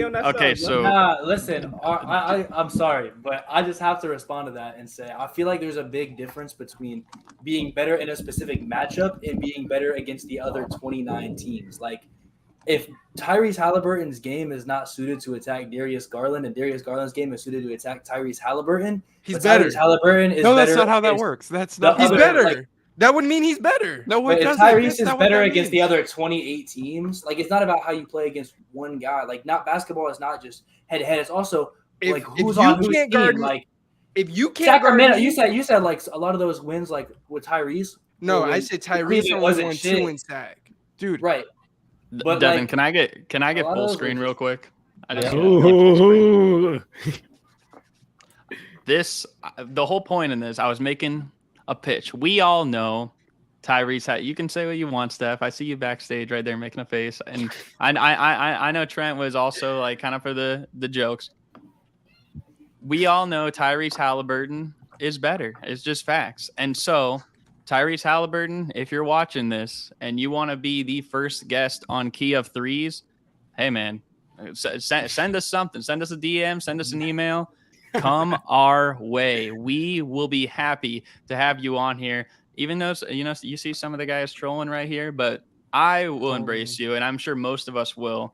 [SPEAKER 4] on that
[SPEAKER 2] okay,
[SPEAKER 4] side.
[SPEAKER 2] so
[SPEAKER 3] listen, I'm sorry, but I just have to respond to that and say I feel like there's a big difference between being better in a specific matchup and being better against the other 29 teams. Like, if Tyrese Halliburton's game is not suited to attack Darius Garland, and Darius Garland's game is suited to attack Tyrese Halliburton,
[SPEAKER 5] he's better.
[SPEAKER 3] Tyrese Halliburton is
[SPEAKER 8] no,
[SPEAKER 3] better.
[SPEAKER 8] That's not how that works. That's not.
[SPEAKER 5] He's better.
[SPEAKER 3] Like,
[SPEAKER 5] that would mean he's better.
[SPEAKER 8] No, it
[SPEAKER 3] if
[SPEAKER 8] doesn't.
[SPEAKER 3] Tyrese is better against
[SPEAKER 8] means.
[SPEAKER 3] the other 28 teams, like it's not about how you play against one guy. Like, not basketball is not just head to head. It's also like who's on whose team. Like,
[SPEAKER 5] if you can't
[SPEAKER 3] Sacramento, you said like a lot of those wins, like with Tyrese.
[SPEAKER 5] No, I said Tyrese only won 2 in sack,
[SPEAKER 3] dude. Right. But
[SPEAKER 2] Devin,
[SPEAKER 3] like,
[SPEAKER 2] can I get full screen real quick?
[SPEAKER 6] Ooh.
[SPEAKER 2] The whole point in this, I was making a pitch. We all know Tyrese. You can say what you want, Steph. I see you backstage right there making a face, and I know Trent was also like kind of for the jokes. We all know Tyrese Halliburton is better. It's just facts, and so. Tyrese Halliburton, if you're watching this and you want to be the first guest on Key of Threes, hey, man, send us something. Send us a DM. Send us an email. Come our way. We will be happy to have you on here. Even though, you see some of the guys trolling right here, but I will embrace you, and I'm sure most of us will.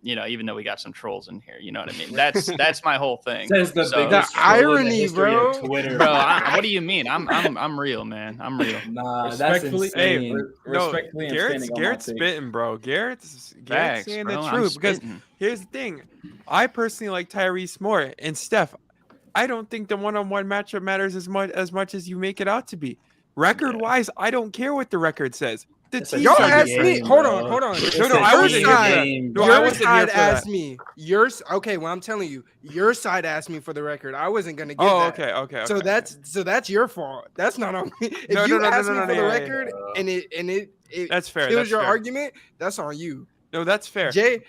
[SPEAKER 2] even though we got some trolls in here, you know what I mean? That's my whole thing.
[SPEAKER 3] Says the
[SPEAKER 2] So-
[SPEAKER 3] biggest
[SPEAKER 5] The
[SPEAKER 3] troll in the
[SPEAKER 5] irony,
[SPEAKER 3] history
[SPEAKER 5] bro.
[SPEAKER 3] of Twitter.
[SPEAKER 2] Bro, what do you mean? I'm real, man. I'm real.
[SPEAKER 3] Nah, that's
[SPEAKER 7] Respectfully,
[SPEAKER 3] insane.
[SPEAKER 8] No,
[SPEAKER 7] respectfully, I'm
[SPEAKER 8] Garrett's
[SPEAKER 7] standing on my take.
[SPEAKER 8] spitting, bro. Garrett's
[SPEAKER 2] Facts,
[SPEAKER 8] saying
[SPEAKER 2] bro.
[SPEAKER 8] the
[SPEAKER 2] I'm
[SPEAKER 8] truth because
[SPEAKER 2] spitting.
[SPEAKER 8] here's the thing. I personally like Tyrese more, and Steph, I don't think the one-on-one matchup matters as much as you make it out to be. Record-wise, I don't care what the record says. The
[SPEAKER 3] It's a
[SPEAKER 8] teams
[SPEAKER 5] Y'all
[SPEAKER 8] are
[SPEAKER 3] team
[SPEAKER 5] asked
[SPEAKER 8] different.
[SPEAKER 5] me.
[SPEAKER 3] game,
[SPEAKER 5] Hold
[SPEAKER 3] bro.
[SPEAKER 5] on.
[SPEAKER 3] It's
[SPEAKER 8] No,
[SPEAKER 3] a
[SPEAKER 5] your
[SPEAKER 3] team
[SPEAKER 5] side-
[SPEAKER 3] game,
[SPEAKER 8] No,
[SPEAKER 3] bro.
[SPEAKER 8] I
[SPEAKER 5] Your
[SPEAKER 8] wasn't here
[SPEAKER 5] side
[SPEAKER 8] for that.
[SPEAKER 5] asked me. Okay, well I'm telling you, your side asked me for the record. I wasn't gonna give
[SPEAKER 8] Oh,
[SPEAKER 5] that.
[SPEAKER 8] okay.
[SPEAKER 5] So that's your fault. That's not on me. If
[SPEAKER 8] No,
[SPEAKER 5] you
[SPEAKER 8] no,
[SPEAKER 5] asked me
[SPEAKER 8] no,
[SPEAKER 5] for the
[SPEAKER 8] yeah.
[SPEAKER 5] record and it
[SPEAKER 8] That's fair.
[SPEAKER 5] kills
[SPEAKER 8] That's
[SPEAKER 5] your
[SPEAKER 8] fair.
[SPEAKER 5] argument, that's on you.
[SPEAKER 8] No, that's fair.
[SPEAKER 5] Jay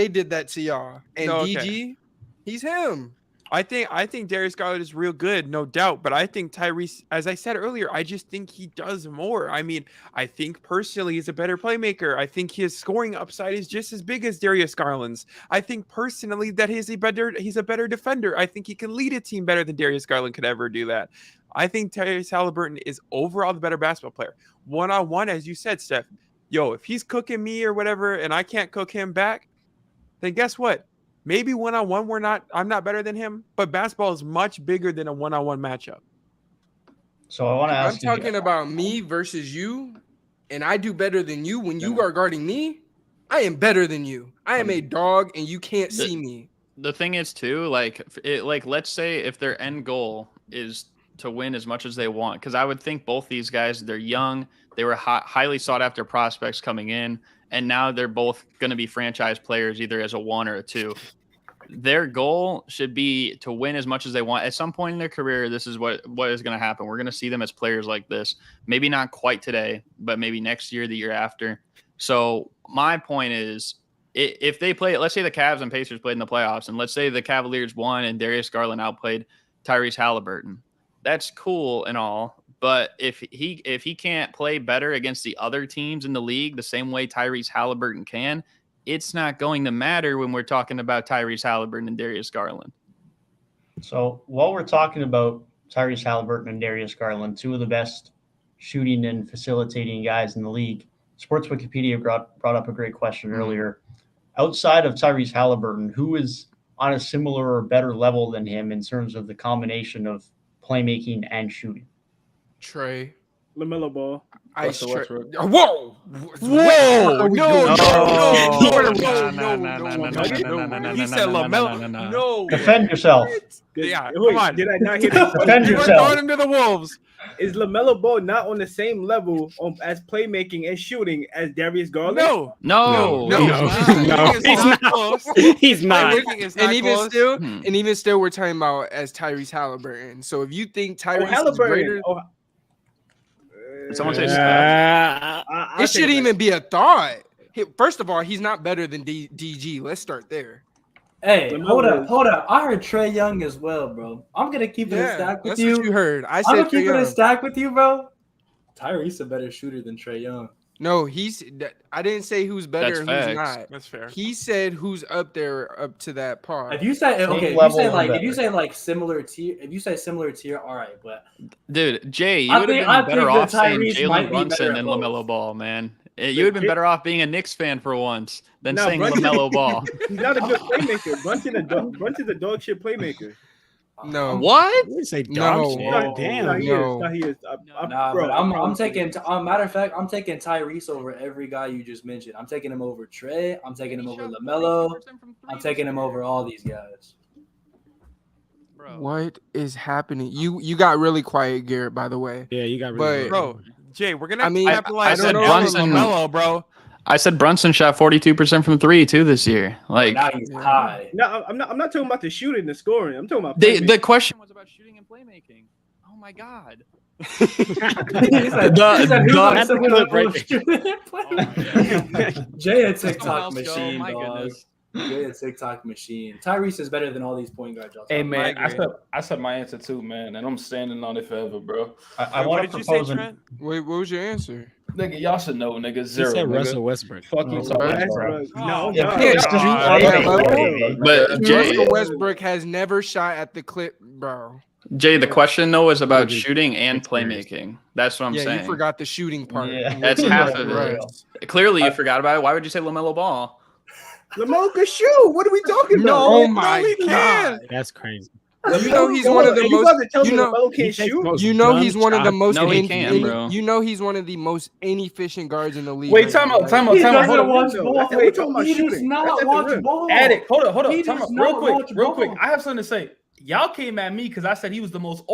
[SPEAKER 5] did that to y'all. And
[SPEAKER 8] No, okay.
[SPEAKER 5] DG, he's him.
[SPEAKER 8] I think Darius Garland is real good, no doubt. But I think Tyrese, as I said earlier, I just think he does more. I mean, I think personally he's a better playmaker. I think his scoring upside is just as big as Darius Garland's. I think personally that he's a better defender. I think he can lead a team better than Darius Garland could ever do that. I think Tyrese Halliburton is overall the better basketball player. One-on-one, as you said, Steph. Yo, if he's cooking me or whatever, and I can't cook him back, then guess what? Maybe one-on-one I'm not better than him, but basketball is much bigger than a one-on-one matchup.
[SPEAKER 1] So I want to
[SPEAKER 5] I'm
[SPEAKER 1] ask you.
[SPEAKER 5] talking about me versus you, and I do better than you when you are guarding me. I am better than you. I am a dog, and you can't see me.
[SPEAKER 2] The thing is too, like let's say if their end goal is to win as much as they want, because I would think both these guys, they're young, they were highly sought after prospects coming in, and now they're both going to be franchise players either as a 1 or a 2. Their goal should be to win as much as they want. At some point in their career, this is what is going to happen. We're going to see them as players like this. Maybe not quite today, but maybe next year, the year after. So my point is, if they play, let's say the Cavs and Pacers played in the playoffs, and let's say the Cavaliers won and Darius Garland outplayed Tyrese Halliburton. That's cool and all, but if he can't play better against the other teams in the league the same way Tyrese Halliburton can, it's not going to matter when we're talking about Tyrese Halliburton and Darius Garland.
[SPEAKER 1] So while we're talking about Tyrese Halliburton and Darius Garland, 2 of the best shooting and facilitating guys in the league, Sports Wikipedia brought up a great question earlier. Outside of Tyrese Halliburton, who is on a similar or better level than him in terms of the combination of playmaking and shooting?
[SPEAKER 5] Trey.
[SPEAKER 4] LaMelo Ball.
[SPEAKER 5] Ice
[SPEAKER 7] Russell
[SPEAKER 5] Trey.
[SPEAKER 7] Westbrook.
[SPEAKER 5] Whoa!
[SPEAKER 8] Whoa! No! He said LaMelo. No.
[SPEAKER 1] Defend yourself.
[SPEAKER 8] Yeah,
[SPEAKER 4] Wait,
[SPEAKER 8] come on.
[SPEAKER 4] Did I not hear that?
[SPEAKER 1] Defend
[SPEAKER 8] You were
[SPEAKER 1] yourself.
[SPEAKER 8] throwing him to the wolves.
[SPEAKER 4] Is LaMelo Ball not on the same level as playmaking and shooting as Darius Garland?
[SPEAKER 8] No.
[SPEAKER 2] No.
[SPEAKER 6] He's not.
[SPEAKER 8] Close.
[SPEAKER 6] He's not.
[SPEAKER 8] Playmaking is not
[SPEAKER 5] And even
[SPEAKER 8] close.
[SPEAKER 5] still,
[SPEAKER 2] Hmm.
[SPEAKER 5] we're talking about as Tyrese Halliburton. So if you think
[SPEAKER 4] Oh,
[SPEAKER 5] Tyrese is
[SPEAKER 4] Halliburton.
[SPEAKER 5] greater,
[SPEAKER 4] Oh,
[SPEAKER 2] Someone say
[SPEAKER 4] I'll
[SPEAKER 5] it
[SPEAKER 4] take
[SPEAKER 5] shouldn't
[SPEAKER 4] back.
[SPEAKER 5] even be a thought. First of all, he's not better than DG. Let's start there.
[SPEAKER 3] Hey,
[SPEAKER 4] LaMelo
[SPEAKER 3] hold up. I heard Trey Young as well, bro. I'm gonna keep it a stack with
[SPEAKER 5] that's
[SPEAKER 3] you.
[SPEAKER 5] what you heard. I
[SPEAKER 3] I'm
[SPEAKER 5] said
[SPEAKER 3] gonna
[SPEAKER 5] Trae
[SPEAKER 3] keep it a
[SPEAKER 5] Young.
[SPEAKER 3] stack with you, bro. Tyrese a better shooter than Trey Young.
[SPEAKER 5] No, I didn't say who's better
[SPEAKER 2] That's
[SPEAKER 5] and who's
[SPEAKER 2] facts.
[SPEAKER 5] not.
[SPEAKER 8] That's fair.
[SPEAKER 5] He said who's up there, up to that par.
[SPEAKER 3] If you say
[SPEAKER 1] Same
[SPEAKER 3] okay,
[SPEAKER 1] level or
[SPEAKER 3] if you
[SPEAKER 1] better.
[SPEAKER 3] say like similar tier, all right. But
[SPEAKER 2] Dude, Jay, you
[SPEAKER 3] I
[SPEAKER 2] would have
[SPEAKER 3] think-
[SPEAKER 2] been
[SPEAKER 3] I
[SPEAKER 2] better
[SPEAKER 3] think that
[SPEAKER 2] off saying
[SPEAKER 3] Tyrese might
[SPEAKER 2] Jalen
[SPEAKER 3] be better
[SPEAKER 2] Brunson
[SPEAKER 3] at
[SPEAKER 2] than
[SPEAKER 3] both.
[SPEAKER 2] LaMelo Ball, man. You would have been better off being a Knicks fan for once than
[SPEAKER 4] No,
[SPEAKER 2] saying
[SPEAKER 4] Brunson-
[SPEAKER 2] LaMelo Ball.
[SPEAKER 4] He's not a good playmaker. Brunson's a dog shit playmaker.
[SPEAKER 5] No.
[SPEAKER 2] What?
[SPEAKER 6] You say
[SPEAKER 5] No.
[SPEAKER 6] dog shit.
[SPEAKER 3] No.
[SPEAKER 6] Damn.
[SPEAKER 4] No, he
[SPEAKER 5] No.
[SPEAKER 4] is. No, he is.
[SPEAKER 3] Nah,
[SPEAKER 4] bro,
[SPEAKER 3] but I'm
[SPEAKER 4] promise
[SPEAKER 3] taking.
[SPEAKER 4] you.
[SPEAKER 3] Matter of fact, I'm taking Tyrese over every guy you just mentioned. I'm taking him over Trey. I'm taking him over LaMelo. I'm taking him over all these guys.
[SPEAKER 2] Bro.
[SPEAKER 5] What is happening? You got really quiet, Garrett, by the way.
[SPEAKER 6] Yeah, you got
[SPEAKER 5] But-
[SPEAKER 6] really
[SPEAKER 8] Bro, Jay, we're gonna
[SPEAKER 5] I
[SPEAKER 8] have
[SPEAKER 5] mean,
[SPEAKER 8] to
[SPEAKER 5] I
[SPEAKER 8] capitalize
[SPEAKER 2] said
[SPEAKER 8] on
[SPEAKER 2] Brunson-
[SPEAKER 8] LaMelo, bro.
[SPEAKER 2] I said Brunson shot 42% from 3 too this year. Like
[SPEAKER 3] Now he's
[SPEAKER 5] Yeah.
[SPEAKER 3] high.
[SPEAKER 4] No, I'm not talking about the shooting, the scoring. I'm talking about
[SPEAKER 2] the
[SPEAKER 4] playmaking.
[SPEAKER 2] question was about shooting and playmaking. Oh my god.
[SPEAKER 3] He said, who's
[SPEAKER 2] the-
[SPEAKER 3] on similar
[SPEAKER 6] right
[SPEAKER 3] level? Jay a
[SPEAKER 2] Someone
[SPEAKER 3] TikTok
[SPEAKER 2] else go,
[SPEAKER 3] machine,
[SPEAKER 2] my
[SPEAKER 3] dog.
[SPEAKER 2] goodness.
[SPEAKER 3] Jay a TikTok machine. Tyrese is better than all these point guards. Y'all
[SPEAKER 7] Hey
[SPEAKER 3] talking
[SPEAKER 7] man,
[SPEAKER 8] I agree.
[SPEAKER 7] I said my answer too, man, and I'm standing on it forever, bro.
[SPEAKER 1] I
[SPEAKER 8] What
[SPEAKER 1] want
[SPEAKER 8] did
[SPEAKER 1] to
[SPEAKER 8] you say,
[SPEAKER 1] propose
[SPEAKER 8] Trent?
[SPEAKER 5] Wait, what was your answer?
[SPEAKER 7] Nigga, y'all should know, nigga.
[SPEAKER 6] He
[SPEAKER 7] Zero.
[SPEAKER 6] said
[SPEAKER 7] nigga.
[SPEAKER 6] Russell Westbrook.
[SPEAKER 7] Fuck you,
[SPEAKER 5] Oh,
[SPEAKER 7] talking
[SPEAKER 4] That's
[SPEAKER 7] about.
[SPEAKER 4] right.
[SPEAKER 8] Oh,
[SPEAKER 4] No,
[SPEAKER 2] yeah,
[SPEAKER 4] no,
[SPEAKER 5] yeah,
[SPEAKER 4] no,
[SPEAKER 5] shoot
[SPEAKER 4] no,
[SPEAKER 5] on
[SPEAKER 4] no,
[SPEAKER 5] that
[SPEAKER 4] no,
[SPEAKER 5] level.
[SPEAKER 4] no.
[SPEAKER 2] But Jay,
[SPEAKER 5] Russell Westbrook has never shot at the clip, bro.
[SPEAKER 2] Jay, the question though is about
[SPEAKER 6] Maybe
[SPEAKER 2] shooting and
[SPEAKER 6] experience.
[SPEAKER 2] playmaking. That's what I'm
[SPEAKER 5] Yeah,
[SPEAKER 2] saying.
[SPEAKER 5] you forgot the shooting part.
[SPEAKER 1] Yeah.
[SPEAKER 2] That's half of it.
[SPEAKER 5] Right.
[SPEAKER 2] Clearly, you forgot about it. Why would you say LaMelo Ball?
[SPEAKER 4] LaMelo can shoot. What are we talking about?
[SPEAKER 5] Oh my
[SPEAKER 8] he
[SPEAKER 5] god!
[SPEAKER 6] That's crazy.
[SPEAKER 5] You know he's one of the
[SPEAKER 4] And
[SPEAKER 5] most.
[SPEAKER 4] You guys are telling
[SPEAKER 5] You
[SPEAKER 4] me
[SPEAKER 5] know,
[SPEAKER 4] LaMelo
[SPEAKER 6] He
[SPEAKER 4] can't
[SPEAKER 6] takes
[SPEAKER 4] shoot?
[SPEAKER 6] most
[SPEAKER 5] you know
[SPEAKER 6] dumb
[SPEAKER 5] he's one of the
[SPEAKER 6] shots.
[SPEAKER 5] most.
[SPEAKER 2] No, he can, bro.
[SPEAKER 5] You know he's one of the most inefficient guards in the league.
[SPEAKER 7] Wait,
[SPEAKER 5] right
[SPEAKER 7] time
[SPEAKER 5] now,
[SPEAKER 7] out,
[SPEAKER 5] right?
[SPEAKER 7] time out,
[SPEAKER 3] He
[SPEAKER 7] time out.
[SPEAKER 3] doesn't
[SPEAKER 7] Hold on.
[SPEAKER 3] watch
[SPEAKER 4] No,
[SPEAKER 3] ball.
[SPEAKER 4] that's- we're
[SPEAKER 3] Wait,
[SPEAKER 4] talking about
[SPEAKER 3] he does
[SPEAKER 4] shooting.
[SPEAKER 3] not
[SPEAKER 4] That's at the
[SPEAKER 3] watch
[SPEAKER 4] rim.
[SPEAKER 3] ball.
[SPEAKER 7] Addict, hold up,
[SPEAKER 3] He
[SPEAKER 7] time
[SPEAKER 3] does
[SPEAKER 7] out.
[SPEAKER 3] not watch
[SPEAKER 7] Real quick.
[SPEAKER 3] ball.
[SPEAKER 7] I have something to say. Y'all came at me because I said he was the most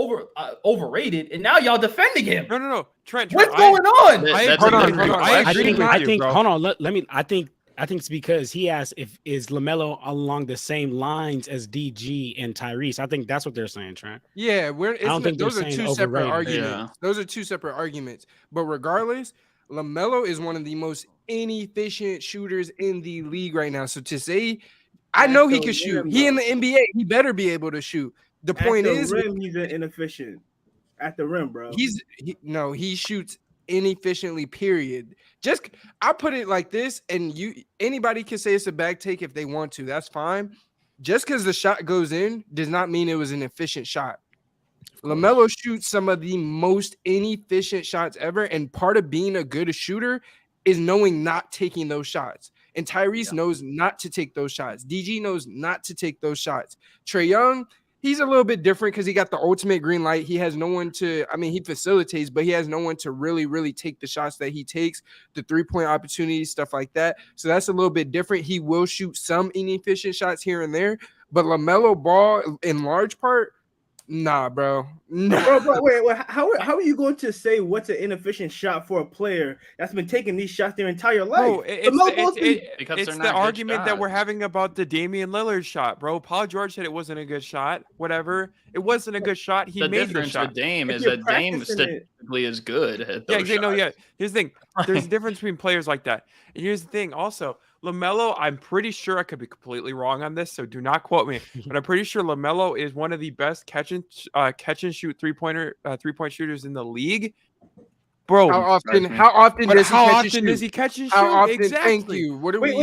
[SPEAKER 7] overrated, and now y'all defending him.
[SPEAKER 8] No. Trent,
[SPEAKER 7] What's going on?
[SPEAKER 2] That's
[SPEAKER 8] hold
[SPEAKER 2] a
[SPEAKER 8] on,
[SPEAKER 2] good
[SPEAKER 8] hold on.
[SPEAKER 2] question.
[SPEAKER 8] I agree with
[SPEAKER 6] I
[SPEAKER 8] you,
[SPEAKER 6] think.
[SPEAKER 8] bro.
[SPEAKER 6] Hold on. Let me. I think it's because he asked if is LaMelo along the same lines as DG and Tyrese. I think that's what they're saying, Trent.
[SPEAKER 5] Yeah,
[SPEAKER 6] don't think
[SPEAKER 5] those
[SPEAKER 6] they're
[SPEAKER 5] are
[SPEAKER 6] saying
[SPEAKER 5] two separate
[SPEAKER 6] overrated.
[SPEAKER 5] arguments.
[SPEAKER 2] Yeah.
[SPEAKER 5] Those are two separate arguments. But regardless, LaMelo is one of the most inefficient shooters in the league right now. So to say, I know he
[SPEAKER 4] At the
[SPEAKER 5] can shoot.
[SPEAKER 4] rim,
[SPEAKER 5] He in
[SPEAKER 4] though.
[SPEAKER 5] the NBA. He better be able to shoot. The point
[SPEAKER 4] At the
[SPEAKER 5] is,
[SPEAKER 4] rim, he's inefficient. At the rim, bro.
[SPEAKER 5] he shoots inefficiently. Period. Just I put it like this, and anybody can say it's a bad take if they want to. That's fine. Just because the shot goes in does not mean it was an efficient shot. LaMelo shoots some of the most inefficient shots ever, and part of being a good shooter is knowing not taking those shots. And Tyrese knows not to take those shots. DG knows not to take those shots. Trae Young, he's a little bit different because he got the ultimate green light. He has no one to, he facilitates, but he has no one to really, really take the shots that he takes, the three-point opportunities, stuff like that. So that's a little bit different. He will shoot some inefficient shots here and there, but LaMelo Ball, in large part, nah, bro. Nah.
[SPEAKER 4] Bro, wait. How are you going to say what's an inefficient shot for a player that's been taking these shots their entire life?
[SPEAKER 8] Bro,
[SPEAKER 2] Because
[SPEAKER 8] it's
[SPEAKER 2] they're
[SPEAKER 8] the
[SPEAKER 2] not good
[SPEAKER 8] argument that we're
[SPEAKER 2] shots.
[SPEAKER 8] having about the Damian Lillard shot, bro. Paul George said it wasn't a good shot. Whatever. It wasn't a good shot. He
[SPEAKER 2] The
[SPEAKER 8] made the
[SPEAKER 2] difference
[SPEAKER 8] shot.
[SPEAKER 2] with Dame
[SPEAKER 4] If
[SPEAKER 2] is
[SPEAKER 4] you're
[SPEAKER 2] that Dame
[SPEAKER 4] practicing it-
[SPEAKER 2] statistically is good at
[SPEAKER 8] Yeah,
[SPEAKER 2] those
[SPEAKER 8] exactly. No,
[SPEAKER 2] shots.
[SPEAKER 8] yeah. Here's the thing. There's a difference between players like that. And here's the thing. Also, LaMelo, I'm pretty sure I could be completely wrong on this, so do not quote me. But I'm pretty sure LaMelo is one of the best catch and shoot three-point shooters in the league, bro.
[SPEAKER 5] How often
[SPEAKER 8] But
[SPEAKER 5] does
[SPEAKER 8] how
[SPEAKER 5] he catch
[SPEAKER 8] often
[SPEAKER 5] and shoot?
[SPEAKER 8] does he catch and shoot?
[SPEAKER 5] How often?
[SPEAKER 8] Exactly.
[SPEAKER 5] Thank you. What are
[SPEAKER 4] Wait,
[SPEAKER 5] we?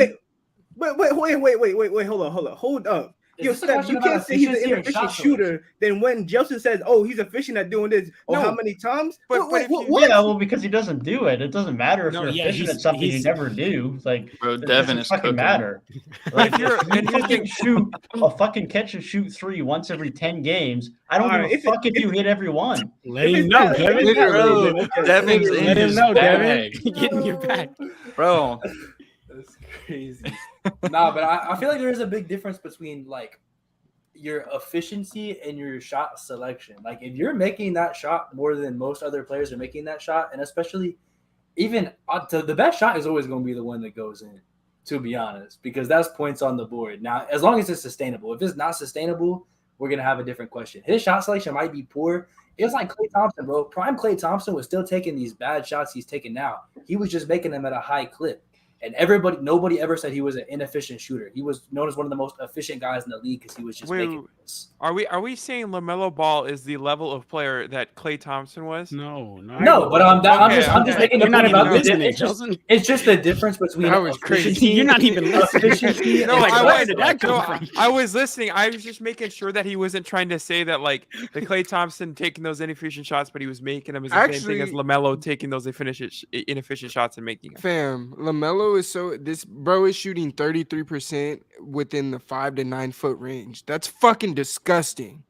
[SPEAKER 4] hold up.
[SPEAKER 3] Is
[SPEAKER 4] Yo,
[SPEAKER 3] this a
[SPEAKER 4] Steph,
[SPEAKER 3] question
[SPEAKER 4] you
[SPEAKER 3] about
[SPEAKER 4] can't say he's an
[SPEAKER 3] efficiency or
[SPEAKER 4] inefficient
[SPEAKER 3] shot
[SPEAKER 4] shooter. Then when JELSON says, "Oh, he's efficient at doing this,"
[SPEAKER 8] No.
[SPEAKER 4] how many times?
[SPEAKER 8] But if you-
[SPEAKER 4] What?
[SPEAKER 1] Yeah, well, because he doesn't do it. It doesn't matter if
[SPEAKER 6] No,
[SPEAKER 1] you're
[SPEAKER 6] yeah,
[SPEAKER 1] efficient
[SPEAKER 6] he's-
[SPEAKER 1] at something you
[SPEAKER 6] he's-
[SPEAKER 1] never do. Like,
[SPEAKER 2] Bro,
[SPEAKER 1] it
[SPEAKER 2] Devin
[SPEAKER 1] doesn't
[SPEAKER 2] is
[SPEAKER 1] fucking
[SPEAKER 2] cooking.
[SPEAKER 1] matter. Like,
[SPEAKER 8] If you're-
[SPEAKER 1] if you
[SPEAKER 8] and here's the
[SPEAKER 1] fucking
[SPEAKER 8] thing.
[SPEAKER 1] shoot a fucking catch and shoot three once every 10 games, I don't
[SPEAKER 4] Alright,
[SPEAKER 1] give
[SPEAKER 4] if
[SPEAKER 1] a fuck if you hit every one.
[SPEAKER 6] Let
[SPEAKER 4] If
[SPEAKER 6] him
[SPEAKER 4] it's
[SPEAKER 6] know,
[SPEAKER 4] that-
[SPEAKER 6] Devin.
[SPEAKER 4] if it's that
[SPEAKER 5] Literally,
[SPEAKER 4] early, okay.
[SPEAKER 2] Devin's in
[SPEAKER 6] Let him
[SPEAKER 2] his
[SPEAKER 6] know,
[SPEAKER 2] bag.
[SPEAKER 6] Devin. Get in your bag.
[SPEAKER 2] Bro,
[SPEAKER 3] That's crazy. Nah, but I feel like there is a big difference between like your efficiency and your shot selection. Like if you're making that shot more than most other players are making that shot, and especially even the best shot is always going to be the one that goes in, to be honest, because that's points on the board. Now, as long as it's sustainable. If it's not sustainable, we're going to have a different question. His shot selection might be poor. It was like Klay Thompson, bro. Prime Klay Thompson was still taking these bad shots he's taking now. He was just making them at a high clip. And nobody ever said he was an inefficient shooter. He was known as one of the most efficient guys in the league because he was just making this.
[SPEAKER 8] Are we saying LaMelo Ball is the level of player that Klay Thompson was?
[SPEAKER 6] No.
[SPEAKER 3] No, but I'm just
[SPEAKER 8] okay.
[SPEAKER 3] making the
[SPEAKER 6] You're not
[SPEAKER 3] point
[SPEAKER 6] even
[SPEAKER 3] about
[SPEAKER 6] listening,
[SPEAKER 3] it's just the difference between
[SPEAKER 5] That was crazy.
[SPEAKER 3] efficiency-
[SPEAKER 6] You're not even listening.
[SPEAKER 3] efficiency
[SPEAKER 8] No,
[SPEAKER 3] and
[SPEAKER 6] Like,
[SPEAKER 8] I
[SPEAKER 6] where
[SPEAKER 8] was.
[SPEAKER 6] did that come from?
[SPEAKER 8] I was listening. I was just making sure that he wasn't trying to say that like the Klay Thompson taking those inefficient shots, but he was making them as the same thing as
[SPEAKER 5] Actually-
[SPEAKER 8] LaMelo taking those inefficient shots and making them.
[SPEAKER 5] Fam, LaMelo is this bro is shooting 33% within the 5 to 9 foot range. That's fucking disgusting.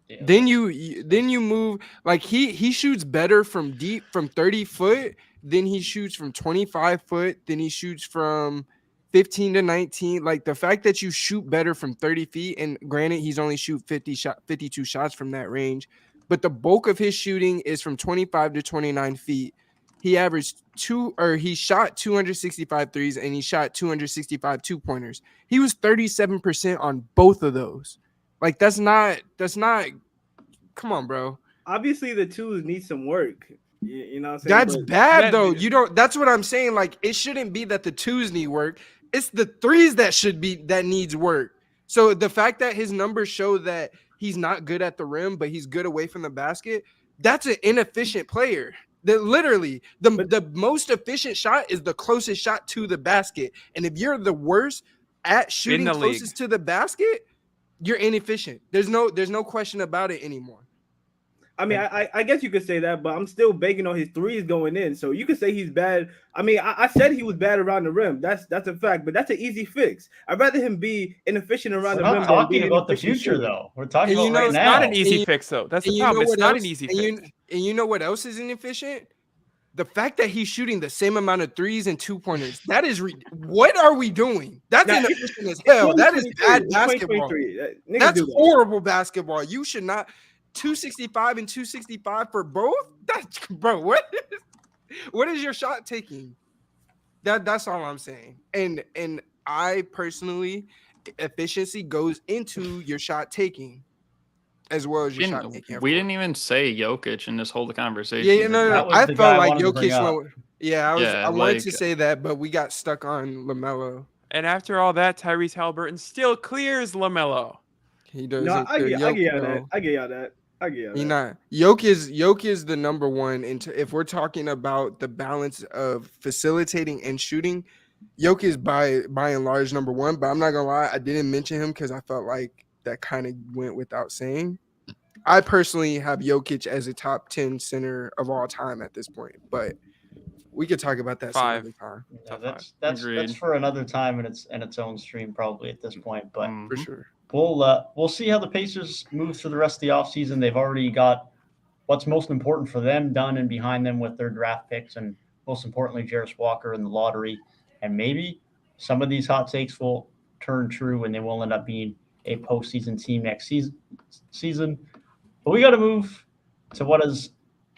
[SPEAKER 1] Yeah.
[SPEAKER 5] Then you move like he shoots better from deep from 30 foot than he shoots from 25 foot, then he shoots from 15 to 19. Like the fact that you shoot better from 30 feet, and granted he's only shoot 52 shots from that range, but the bulk of his shooting is from 25 to 29 feet. He averaged he shot 265 threes and he shot 265 two-pointers. He was 37% on both of those. Like that's not come on, bro.
[SPEAKER 4] Obviously, the twos need some work. You know what I'm saying?
[SPEAKER 5] That's
[SPEAKER 4] But
[SPEAKER 5] bad though. That's what I'm saying. Like it shouldn't be that the twos need work. It's the threes that needs work. So the fact that his numbers show that he's not good at the rim, but he's good away from the basket, that's an inefficient player. Literally, the most efficient shot is the closest shot to the basket. And if you're the worst at shooting
[SPEAKER 8] the
[SPEAKER 5] closest to the basket, you're inefficient. There's no question about it anymore.
[SPEAKER 4] I mean, I guess you could say that, but I'm still banking on his threes going in. So you could say he's bad. I mean, I said he was bad around the rim. That's a fact, but that's an easy fix. I'd rather him be inefficient around
[SPEAKER 1] We're
[SPEAKER 4] the rim
[SPEAKER 1] not
[SPEAKER 4] than be
[SPEAKER 1] talking about the
[SPEAKER 4] inefficient
[SPEAKER 1] future,
[SPEAKER 4] shooting.
[SPEAKER 1] though. We're talking
[SPEAKER 5] And
[SPEAKER 1] about
[SPEAKER 5] you know,
[SPEAKER 1] right
[SPEAKER 5] it's
[SPEAKER 1] now.
[SPEAKER 8] Not an easy fix, though. That's the problem. It's not an easy fix.
[SPEAKER 5] And you know what else is inefficient? The fact that he's shooting the same amount of threes and 2-pointers. That is what are we doing? That's
[SPEAKER 4] Nah,
[SPEAKER 5] inefficient as hell. That is bad
[SPEAKER 4] It's
[SPEAKER 5] basketball.
[SPEAKER 4] 2023.
[SPEAKER 5] That's
[SPEAKER 4] do that.
[SPEAKER 5] horrible basketball. You should not 265 and 265 for both. That's bro. What is your shot taking? That's all I'm saying. And I personally, efficiency goes into your shot taking as well as your shot making.
[SPEAKER 2] We didn't even say Jokic in this whole conversation.
[SPEAKER 5] Yeah, no.
[SPEAKER 1] That was
[SPEAKER 5] I
[SPEAKER 1] the
[SPEAKER 5] felt
[SPEAKER 1] guy I
[SPEAKER 5] like
[SPEAKER 1] wanted to bring up.
[SPEAKER 5] Jokic. I wanted
[SPEAKER 2] like-
[SPEAKER 5] to say that, but we got stuck on LaMelo.
[SPEAKER 8] And after all that, Tyrese Halliburton still clears LaMelo.
[SPEAKER 5] He doesn't.
[SPEAKER 4] No, I
[SPEAKER 5] clear
[SPEAKER 4] get
[SPEAKER 5] Jokic,
[SPEAKER 4] y'all that.
[SPEAKER 5] though.
[SPEAKER 4] I get y'all that.
[SPEAKER 5] He not. Jokic is the number one. If we're talking about the balance of facilitating and shooting, Jokic is by and large number one. But I'm not gonna lie, I didn't mention him because I felt like that kind of went without saying. I personally have Jokic as a top 10 center of all time at this point, but we could talk about that some other time.
[SPEAKER 1] Yeah, that's for another time in its own stream probably at this point. But
[SPEAKER 5] For sure.
[SPEAKER 1] we'll see how the Pacers move through the rest of the offseason. They've already got what's most important for them done and behind them with their draft picks, and most importantly, Jarris Walker in the lottery. And maybe some of these hot takes will turn true and they will end up being a postseason team next season. But we got to move to what is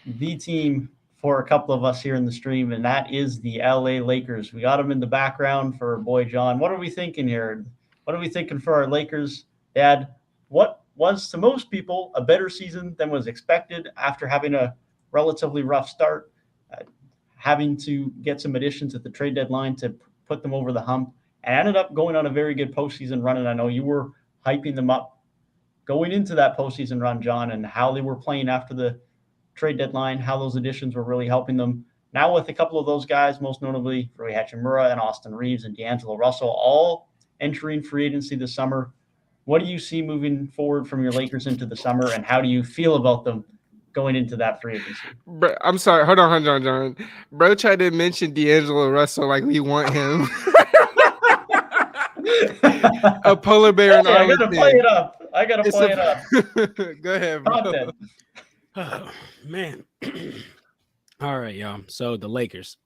[SPEAKER 1] the team for a couple of us here in the stream, and that is the LA Lakers. We got them in the background for boy John. What are we thinking here? What are we thinking for our Lakers? Dad, what was to most people a better season than was expected after having a relatively rough start, having to get some additions at the trade deadline to put them over the hump, and ended up going on a very good postseason run. And I know you were hyping them up going into that postseason run, John, and how they were playing after the trade deadline, how those additions were really helping them. Now with a couple of those guys, most notably Rui Hachimura and Austin Reeves and D'Angelo Russell, all entering free agency this summer. What do you see moving forward from your Lakers into the summer, and how do you feel about them going into that free agency?
[SPEAKER 5] Bro, I'm sorry. Hold on, John. Bro tried to mention D'Angelo Russell like we want him. A polar bear in
[SPEAKER 1] I gotta play it up.
[SPEAKER 5] Go ahead, bro.
[SPEAKER 6] Oh, man. All right, y'all. So the Lakers.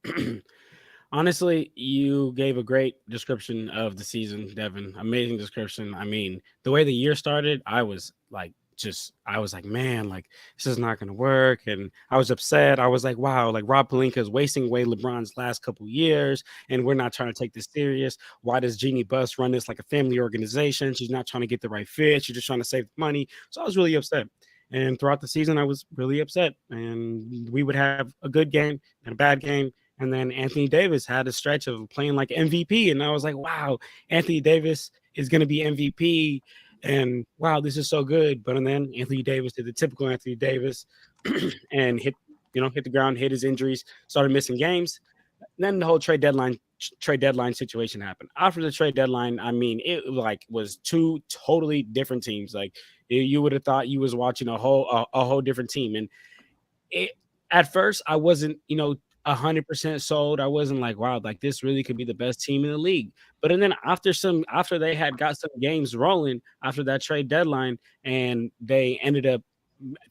[SPEAKER 6] Honestly, you gave a great description of the season, Devin. Amazing description. I mean, the way the year started, I was like, man, like this is not going to work. And I was upset. I was like, wow, like Rob Pelinka is wasting away LeBron's last couple years, and we're not trying to take this serious. Why does Jeannie Buss run this like a family organization? She's not trying to get the right fit. She's just trying to save money. So I was really upset. And throughout the season, I was really upset. And we would have a good game and a bad game. And then Anthony Davis had a stretch of playing like MVP. And I was like, wow, Anthony Davis is going to be MVP. And wow, this is so good. But and then Anthony Davis did the typical Anthony Davis and hit the ground, hit his injuries, started missing games. Then the whole trade deadline situation happened. After the trade deadline, I mean, it was two totally different teams. Like you would have thought you was watching a whole different team. And at first I wasn't, 100% sold. I wasn't like, wow, like this really could be the best team in the league. But and then after they had got some games rolling after that trade deadline, and they ended up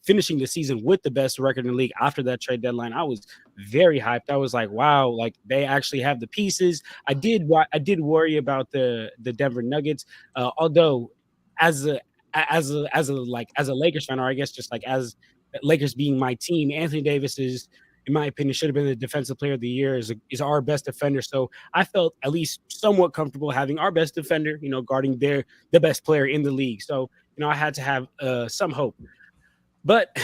[SPEAKER 6] finishing the season with the best record in the league after that trade deadline, I was very hyped. I was like, wow, like they actually have the pieces. I did worry about the Denver Nuggets, although as a Lakers fan, or I guess just like as Lakers being my team, Anthony Davis is, in my opinion, should have been the defensive player of the year, is our best defender. So I felt at least somewhat comfortable having our best defender, guarding the best player in the league. So, I had to have some hope. But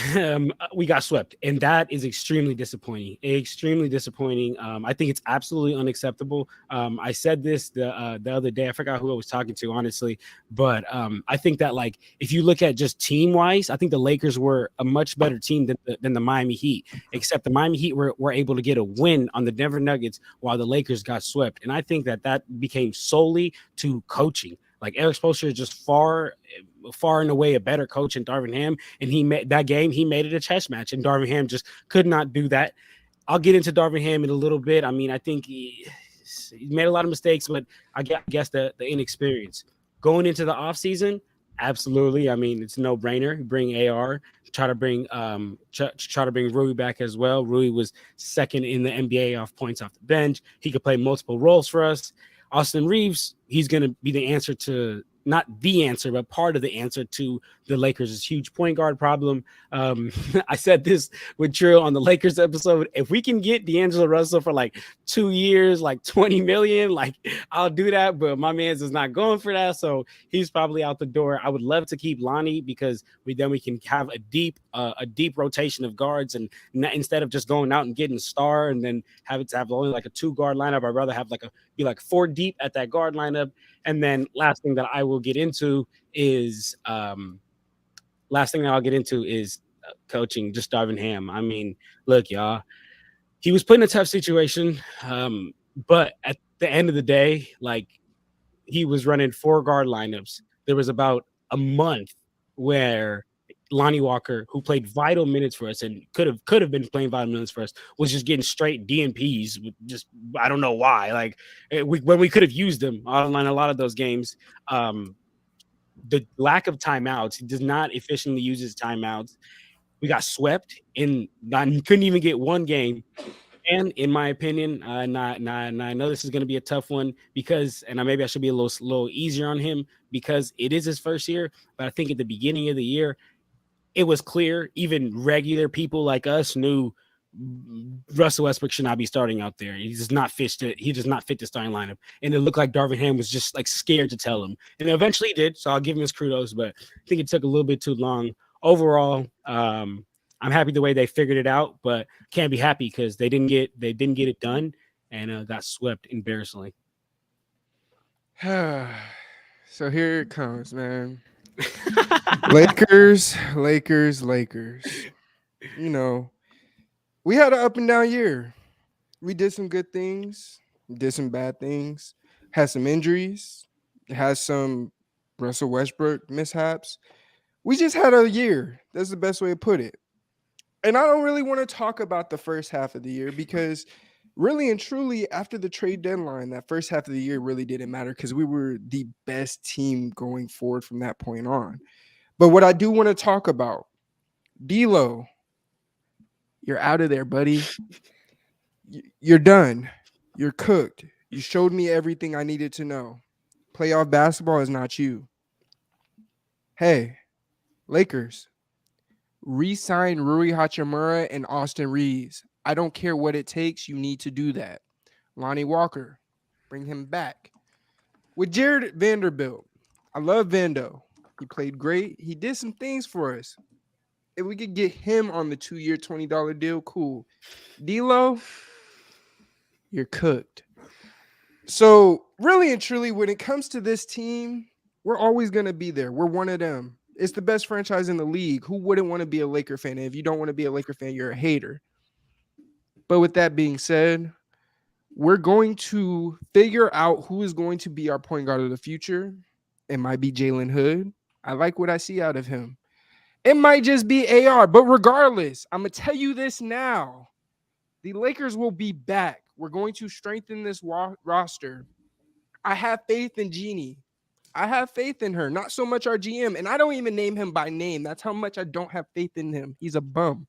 [SPEAKER 6] we got swept, and that is extremely disappointing. Extremely disappointing. I think it's absolutely unacceptable. I said this the other day. I forgot who I was talking to, honestly. But I think that, like, if you look at just team-wise, I think the Lakers were a much better team than the Miami Heat, except the Miami Heat were able to get a win on the Denver Nuggets while the Lakers got swept. And I think that became solely to coaching. Like Eric Spoelstra is just far and away a better coach than Darvin Ham, and he made that game. He made it a chess match, and Darvin Ham just could not do that. I'll get into Darvin Ham in a little bit. I mean, I think he made a lot of mistakes, but I guess the inexperience going into the offseason, absolutely. I mean, it's a no-brainer. Bring AR, try to bring Rui back as well. Rui was second in the NBA off points off the bench. He could play multiple roles for us. Austin Reeves, he's going to be the answer to, not the answer, but part of the answer to the Lakers' huge point guard problem. I said this with Trill on the Lakers episode. If we can get D'Angelo Russell for like 2 years, like $20 million, like I'll do that. But my man's is not going for that, so he's probably out the door. I would love to keep Lonnie because then we can have a deep rotation of guards, and instead of just going out and getting a star and then have only like a 2-guard lineup, I'd rather have be 4 deep at that guard lineup. And then last thing that I'll get into is coaching, just Darvin Ham. I mean, look, y'all, he was put in a tough situation, but at the end of the day, like, he was running 4 guard lineups. There was about a month where Lonnie Walker, who played vital minutes for us and could have been playing vital minutes for us, was just getting straight DNPs. Just, I don't know why. Like, when we could have used him on a lot of those games. The lack of timeouts, he does not efficiently use his timeouts. We got swept and couldn't even get one game. And in my opinion, I know this is going to be a tough one because, and maybe I should be a little easier on him because it is his first year. But I think at the beginning of the year, it was clear, even regular people like us knew Russell Westbrook should not be starting out there. He does not fit the starting lineup. And it looked like Darvin Ham was just like scared to tell him. And eventually he did, so I'll give him his kudos, but I think it took a little bit too long. Overall, I'm happy the way they figured it out, but can't be happy because they didn't get it done and got swept embarrassingly.
[SPEAKER 5] So here it comes, man. Lakers. You know, we had an up and down year. We did some good things, did some bad things, had some injuries, had some Russell Westbrook mishaps. We just had a year. That's the best way to put it. And I don't really want to talk about the first half of the year because really and truly after the trade deadline, that first half of the year really didn't matter because we were the best team going forward from that point on. But what I do want to talk about, D'Lo, you're out of there, buddy. You're done. You're cooked. You showed me everything I needed to know. Playoff basketball is not you. Hey, Lakers, re-sign Rui Hachimura and Austin Reeves. I don't care what it takes. You need to do that. Lonnie Walker, bring him back. With Jared Vanderbilt, I love Vando. He played great. He did some things for us. If we could get him on the 2-year, $20 deal, cool. D'Lo, you're cooked. So really and truly, when it comes to this team, we're always going to be there. We're one of them. It's the best franchise in the league. Who wouldn't want to be a Laker fan? And if you don't want to be a Laker fan, you're a hater. But with that being said, we're going to figure out who is going to be our point guard of the future. It might be Jalen Hood. I like what I see out of him. It might just be AR. But regardless, I'm going to tell you this now. The Lakers will be back. We're going to strengthen this roster. I have faith in Jeannie. I have faith in her, not so much our GM. And I don't even name him by name. That's how much I don't have faith in him. He's a bum.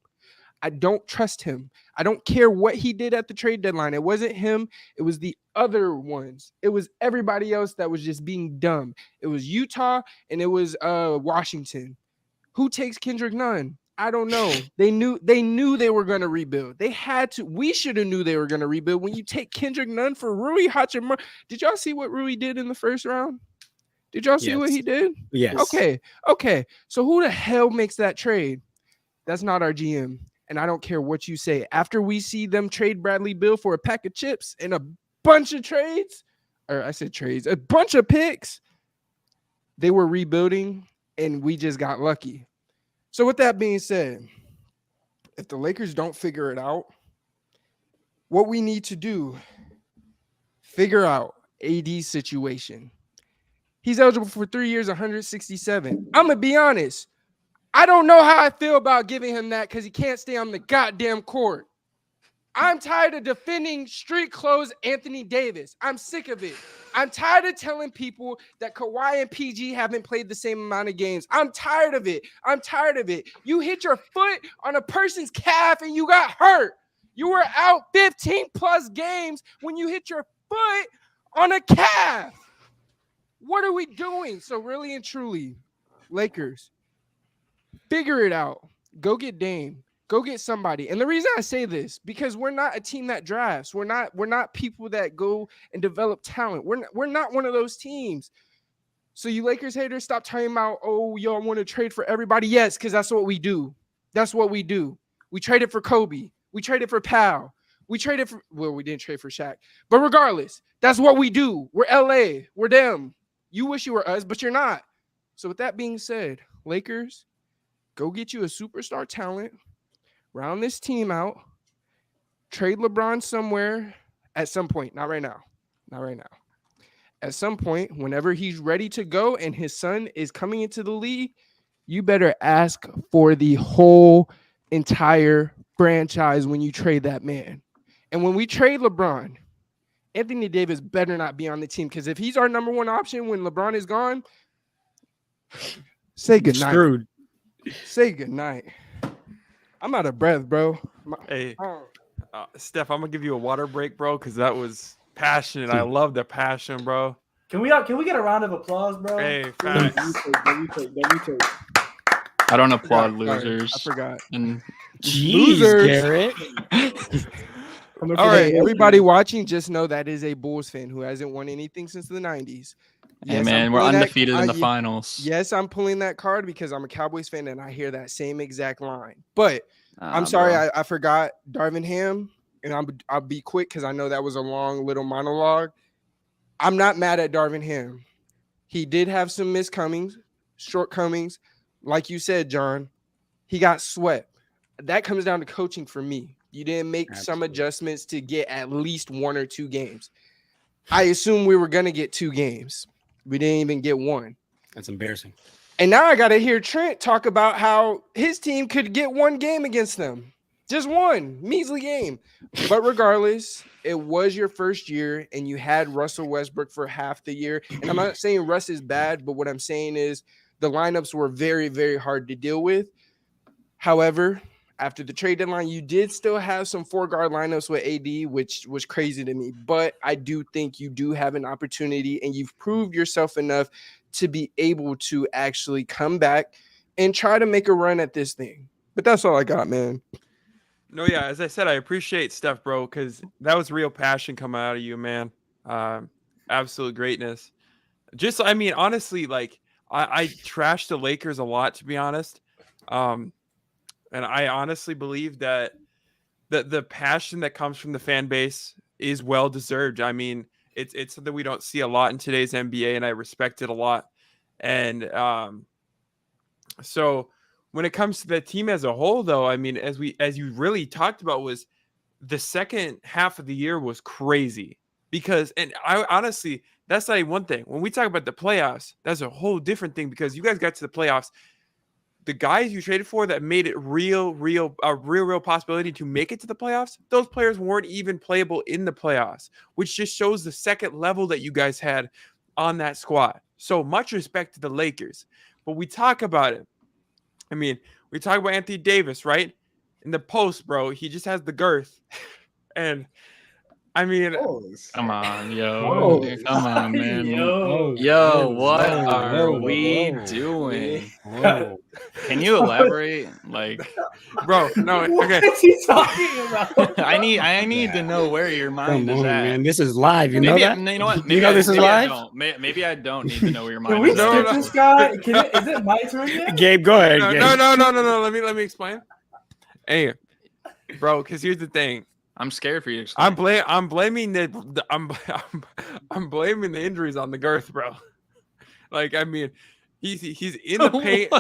[SPEAKER 5] I don't trust him. I don't care what he did at the trade deadline. It wasn't him. It was the other ones. It was everybody else that was just being dumb. It was Utah and it was Washington. Who takes Kendrick Nunn? I don't know. They knew they were going to rebuild. They had to. We should have knew they were going to rebuild. When you take Kendrick Nunn for Rui Hachimura, did y'all see what Rui did in the first round? Did y'all see what he did?
[SPEAKER 6] Yes.
[SPEAKER 5] Okay. So who the hell makes that trade? That's not our GM. And I don't care what you say. After we see them trade Bradley Beal for a pack of chips and a bunch of trades, or I said trades, a bunch of picks, they were rebuilding and we just got lucky. So with that being said, if the Lakers don't figure it out, what we need to do, figure out AD's situation. He's eligible for 3 years, 167. I'm gonna be honest. I don't know how I feel about giving him that because he can't stay on the goddamn court. I'm tired of defending street clothes Anthony Davis. I'm sick of it. I'm tired of telling people that Kawhi and PG haven't played the same amount of games. I'm tired of it. I'm tired of it. You hit your foot on a person's calf and you got hurt. You were out 15 plus games when you hit your foot on a calf. What are we doing? So really and truly, Lakers, figure it out. Go get Dame. Go get somebody. And the reason I say this, because we're not a team that drafts. We're not people that go and develop talent. We're not one of those teams. So you Lakers haters, stop talking about, oh, y'all want to trade for everybody. Yes, because that's what we do. That's what we do. We traded for Kobe. We traded for Powell. We traded for, well, we didn't trade for Shaq. But regardless, that's what we do. We're LA. We're them. You wish you were us, but you're not. So with that being said, Lakers, go get you a superstar talent. Round this team out. Trade LeBron somewhere at some point. Not right now. Not right now. At some point, whenever he's ready to go and his son is coming into the league, you better ask for the whole entire franchise when you trade that man. And when we trade LeBron, Anthony Davis better not be on the team, because if he's our number one option when LeBron is gone, say goodnight.
[SPEAKER 6] Screwed.
[SPEAKER 5] Say goodnight. I'm out of breath, bro.
[SPEAKER 8] Hey, Steph, I'm gonna give you a water break, bro, because that was passionate. I love the passion, bro.
[SPEAKER 3] Can we get a round of applause, bro?
[SPEAKER 8] Hey, facts.
[SPEAKER 2] I don't applaud losers.
[SPEAKER 5] I forgot.
[SPEAKER 2] And
[SPEAKER 6] Jeez,
[SPEAKER 5] Losers.
[SPEAKER 6] Garrett.
[SPEAKER 5] All right, everybody watching, just know that is a Bulls fan who hasn't won anything since the 90s.
[SPEAKER 2] hey,
[SPEAKER 5] Yes,
[SPEAKER 2] man,
[SPEAKER 5] I'm
[SPEAKER 2] we're
[SPEAKER 5] pulling
[SPEAKER 2] undefeated in the
[SPEAKER 5] I-
[SPEAKER 2] finals.
[SPEAKER 5] Yes, I'm pulling that card because I'm a Cowboys fan and I hear that same exact line. But I'm sorry,
[SPEAKER 2] bro.
[SPEAKER 5] I forgot Darvin Ham, and I'll be quick because I know that was a long little monologue. I'm not mad at Darvin Ham. He did have some shortcomings. Like you said, John, he got swept. That comes down to coaching for me. You didn't make some adjustments to get at least 1 or 2 games. I assume we were going to get 2 games. We didn't even get 1.
[SPEAKER 6] That's embarrassing.
[SPEAKER 5] And now I got to hear Trent talk about how his team could get 1 game against them. Just 1 measly game. But regardless, it was your first year and you had Russell Westbrook for half the year. And I'm not saying Russ is bad, but what I'm saying is the lineups were very, very hard to deal with. However, after the trade deadline, you did still have some 4-guard lineups with AD, which was crazy to me. But I do think you do have an opportunity and you've proved yourself enough to be able to actually come back and try to make a run at this thing. But that's all I got, man.
[SPEAKER 8] No, yeah, as I said, I appreciate Steph, bro, because that was real passion coming out of you, man. Absolute greatness. Just, I mean, honestly, like, I trash the Lakers a lot, to be honest. And I honestly believe that the passion that comes from the fan base is well deserved. I mean, it's something we don't see a lot in today's NBA, and I respect it a lot. And so when it comes to the team as a whole, though, I mean, as you really talked about, was the second half of the year was crazy because, and I honestly, that's not even one thing. When we talk about the playoffs, that's a whole different thing because you guys got to the playoffs. The guys you traded for that made it real possibility to make it to the playoffs, those players weren't even playable in the playoffs, which just shows the second level that you guys had on that squad. So much respect to the Lakers. But we talk about it. I mean, we talk about Anthony Davis, right? In the post, bro, he just has the girth. And I mean,
[SPEAKER 2] Come on, yo. Come on, man.
[SPEAKER 3] Yo.
[SPEAKER 2] What are we doing? Can you elaborate? Like,
[SPEAKER 8] bro, no, okay.
[SPEAKER 3] What is he talking about?
[SPEAKER 2] I need to know where your mind
[SPEAKER 6] Come
[SPEAKER 2] is
[SPEAKER 6] on,
[SPEAKER 2] at.
[SPEAKER 6] man. This is live. You know
[SPEAKER 2] Maybe
[SPEAKER 6] that?
[SPEAKER 2] you know what?
[SPEAKER 6] You
[SPEAKER 2] Maybe
[SPEAKER 6] know this is live?
[SPEAKER 2] Maybe I don't need to know where your
[SPEAKER 3] Can
[SPEAKER 2] mind
[SPEAKER 3] we
[SPEAKER 2] is
[SPEAKER 3] skip
[SPEAKER 2] at.
[SPEAKER 3] this guy? Is it my turn yet?
[SPEAKER 6] Gabe, go ahead. Gabe.
[SPEAKER 8] No. Let me explain. Hey, bro, because here's the thing.
[SPEAKER 2] I'm scared for you. To explain.
[SPEAKER 8] I'm blaming I'm blaming the injuries on the girth, bro. Like, I mean, he's in the paint,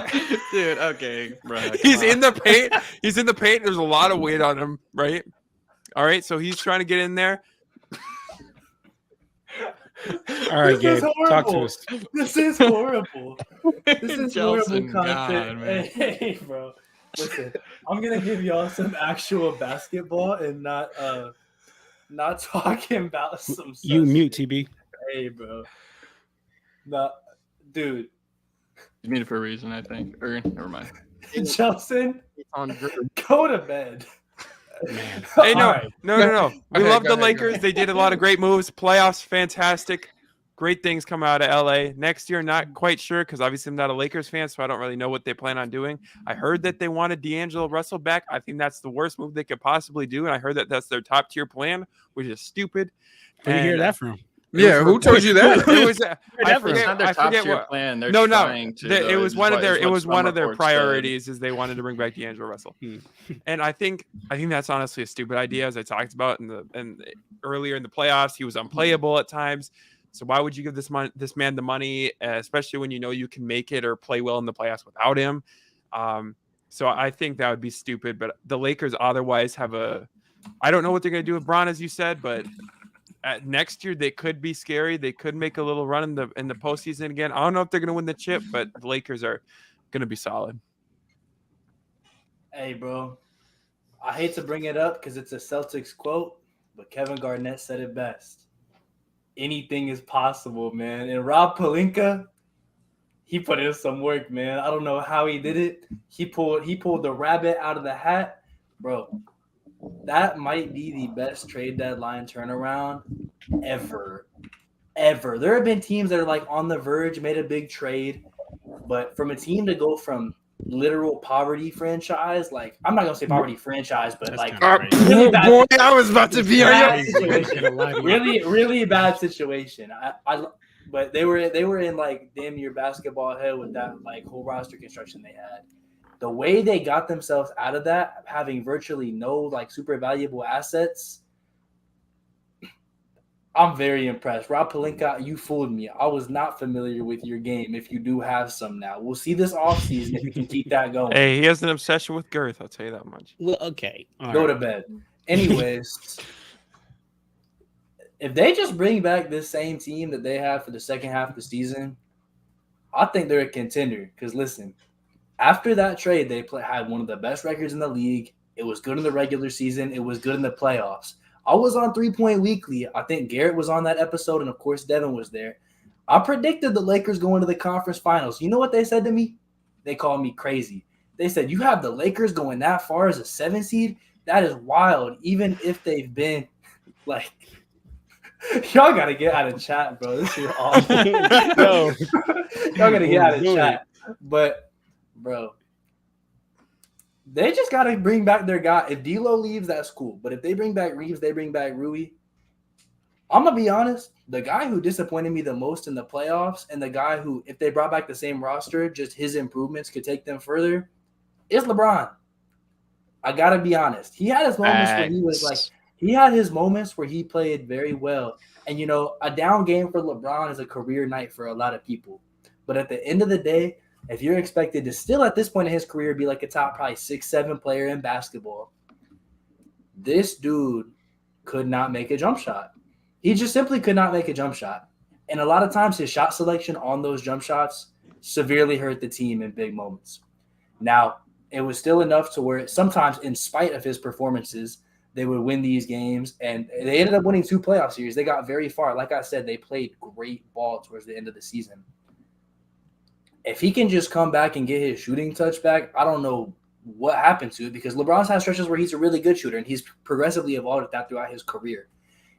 [SPEAKER 2] dude. Okay, bro.
[SPEAKER 8] He's in the paint. He's in the paint. There's a lot of weight on him, right? All right, so he's trying to get in there.
[SPEAKER 6] All right,
[SPEAKER 3] This is
[SPEAKER 6] Gabe, talk to
[SPEAKER 3] horrible.
[SPEAKER 6] us.
[SPEAKER 3] This is horrible. This is horrible
[SPEAKER 2] JELSON,
[SPEAKER 3] content.
[SPEAKER 2] God, man.
[SPEAKER 3] Hey, bro. Listen, I'm gonna give y'all some actual basketball and not talking about some.
[SPEAKER 6] You
[SPEAKER 3] sus
[SPEAKER 6] mute,
[SPEAKER 3] shit.
[SPEAKER 6] TB.
[SPEAKER 3] Hey, bro. No, dude.
[SPEAKER 2] He's muted for a reason, I think. Or never mind.
[SPEAKER 3] JELSON,
[SPEAKER 5] On group.
[SPEAKER 3] go to bed.
[SPEAKER 6] Man.
[SPEAKER 8] Hey, no,
[SPEAKER 3] All right.
[SPEAKER 8] no. We
[SPEAKER 5] Okay,
[SPEAKER 8] love
[SPEAKER 5] go
[SPEAKER 8] the
[SPEAKER 5] ahead, go
[SPEAKER 8] Lakers.
[SPEAKER 5] ahead.
[SPEAKER 8] They did a lot of great moves. Playoffs, fantastic. Great things come out of LA. Next year, not quite sure because obviously I'm not a Lakers fan, so I don't really know what they plan on doing. I heard that they wanted D'Angelo Russell back. I think that's the worst move they could possibly do, and I heard that that's their top tier plan, which is stupid.
[SPEAKER 6] Where you hear
[SPEAKER 8] And
[SPEAKER 6] that from?
[SPEAKER 5] Yeah, who told you that?
[SPEAKER 8] It was. I
[SPEAKER 6] that
[SPEAKER 8] forget.
[SPEAKER 2] It's not their
[SPEAKER 8] I
[SPEAKER 2] top
[SPEAKER 8] forget
[SPEAKER 2] tier
[SPEAKER 8] what.
[SPEAKER 2] plan. They're
[SPEAKER 8] No.
[SPEAKER 2] trying to.
[SPEAKER 8] It was one of their. It was one of their
[SPEAKER 2] reports said.
[SPEAKER 8] priorities is they wanted to bring back D'Angelo Russell, and I think that's honestly a stupid idea, as I talked about earlier in the playoffs. He was unplayable at times, so why would you give this man the money, especially when you know you can make it or play well in the playoffs without him? So I think that would be stupid. But the Lakers otherwise have a. I don't know what they're going to do with Bron, as you said, but. Next year they could be scary. They could make a little run in the postseason again. I don't know if they're going to win the chip, but the Lakers are going to be solid.
[SPEAKER 3] Hey, bro. I hate to bring it up because it's a Celtics quote, but Kevin Garnett said it best. Anything is possible, man. And Rob Pelinka, he put in some work, man. I don't know how he did it. He pulled the rabbit out of the hat, bro. That might be the best trade deadline turnaround ever. There have been teams that are like on the verge, made a big trade, but from a team to go from literal poverty franchise, like I'm not gonna say poverty franchise, but
[SPEAKER 6] That's
[SPEAKER 3] like
[SPEAKER 6] kinda crazy.
[SPEAKER 3] really bad,
[SPEAKER 5] Boy, I was about to be on
[SPEAKER 3] bad
[SPEAKER 5] your.
[SPEAKER 3] situation. really bad situation. But they were in like damn near basketball hell with that like whole roster construction they had. The way they got themselves out of that, having virtually no like super valuable assets, I'm very impressed. Rob Pelinka, you fooled me. I was not familiar with your game. If you do have some now, we'll see this offseason if you can keep that going.
[SPEAKER 8] Hey, he has an obsession with girth. I'll tell you that much.
[SPEAKER 6] Well, okay. All
[SPEAKER 3] Go
[SPEAKER 6] right.
[SPEAKER 3] to bed. Anyways, if they just bring back this same team that they had for the second half of the season, I think they're a contender. Because listen, after that trade, they had one of the best records in the league. It was good in the regular season. It was good in the playoffs. I was on 3 Point Weekly. I think Garrett was on that episode, and of course, Devin was there. I predicted the Lakers going to the conference finals. You know what they said to me? They called me crazy. They said, you have the Lakers going that far as a 7 seed? That is wild, even if they've been like – y'all got to get out of chat, bro. This is awful.
[SPEAKER 6] No.
[SPEAKER 3] Y'all got to get out of chat. But, bro, they just got to bring back their guy. If D'Lo leaves, that's cool. But if they bring back Reeves, they bring back Rui. I'm going to be honest. The guy who disappointed me the most in the playoffs and the guy who, if they brought back the same roster, just his improvements could take them further is LeBron. I got to be honest. He had his moments where he was like – he had his moments where he played very well. And, you know, a down game for LeBron is a career night for a lot of people. But at the end of the day, if you're expected to still at this point in his career be like a top probably 6-7 player in basketball, this dude could not make a jump shot. He just simply could not make a jump shot. And a lot of times his shot selection on those jump shots severely hurt the team in big moments. Now, it was still enough to where sometimes in spite of his performances, they would win these games. And they ended up winning 2 playoff series. They got very far. Like I said, they played great ball towards the end of the season. If he can just come back and get his shooting touch back, I don't know what happened to it because LeBron's had stretches where he's a really good shooter and he's progressively evolved that throughout his career.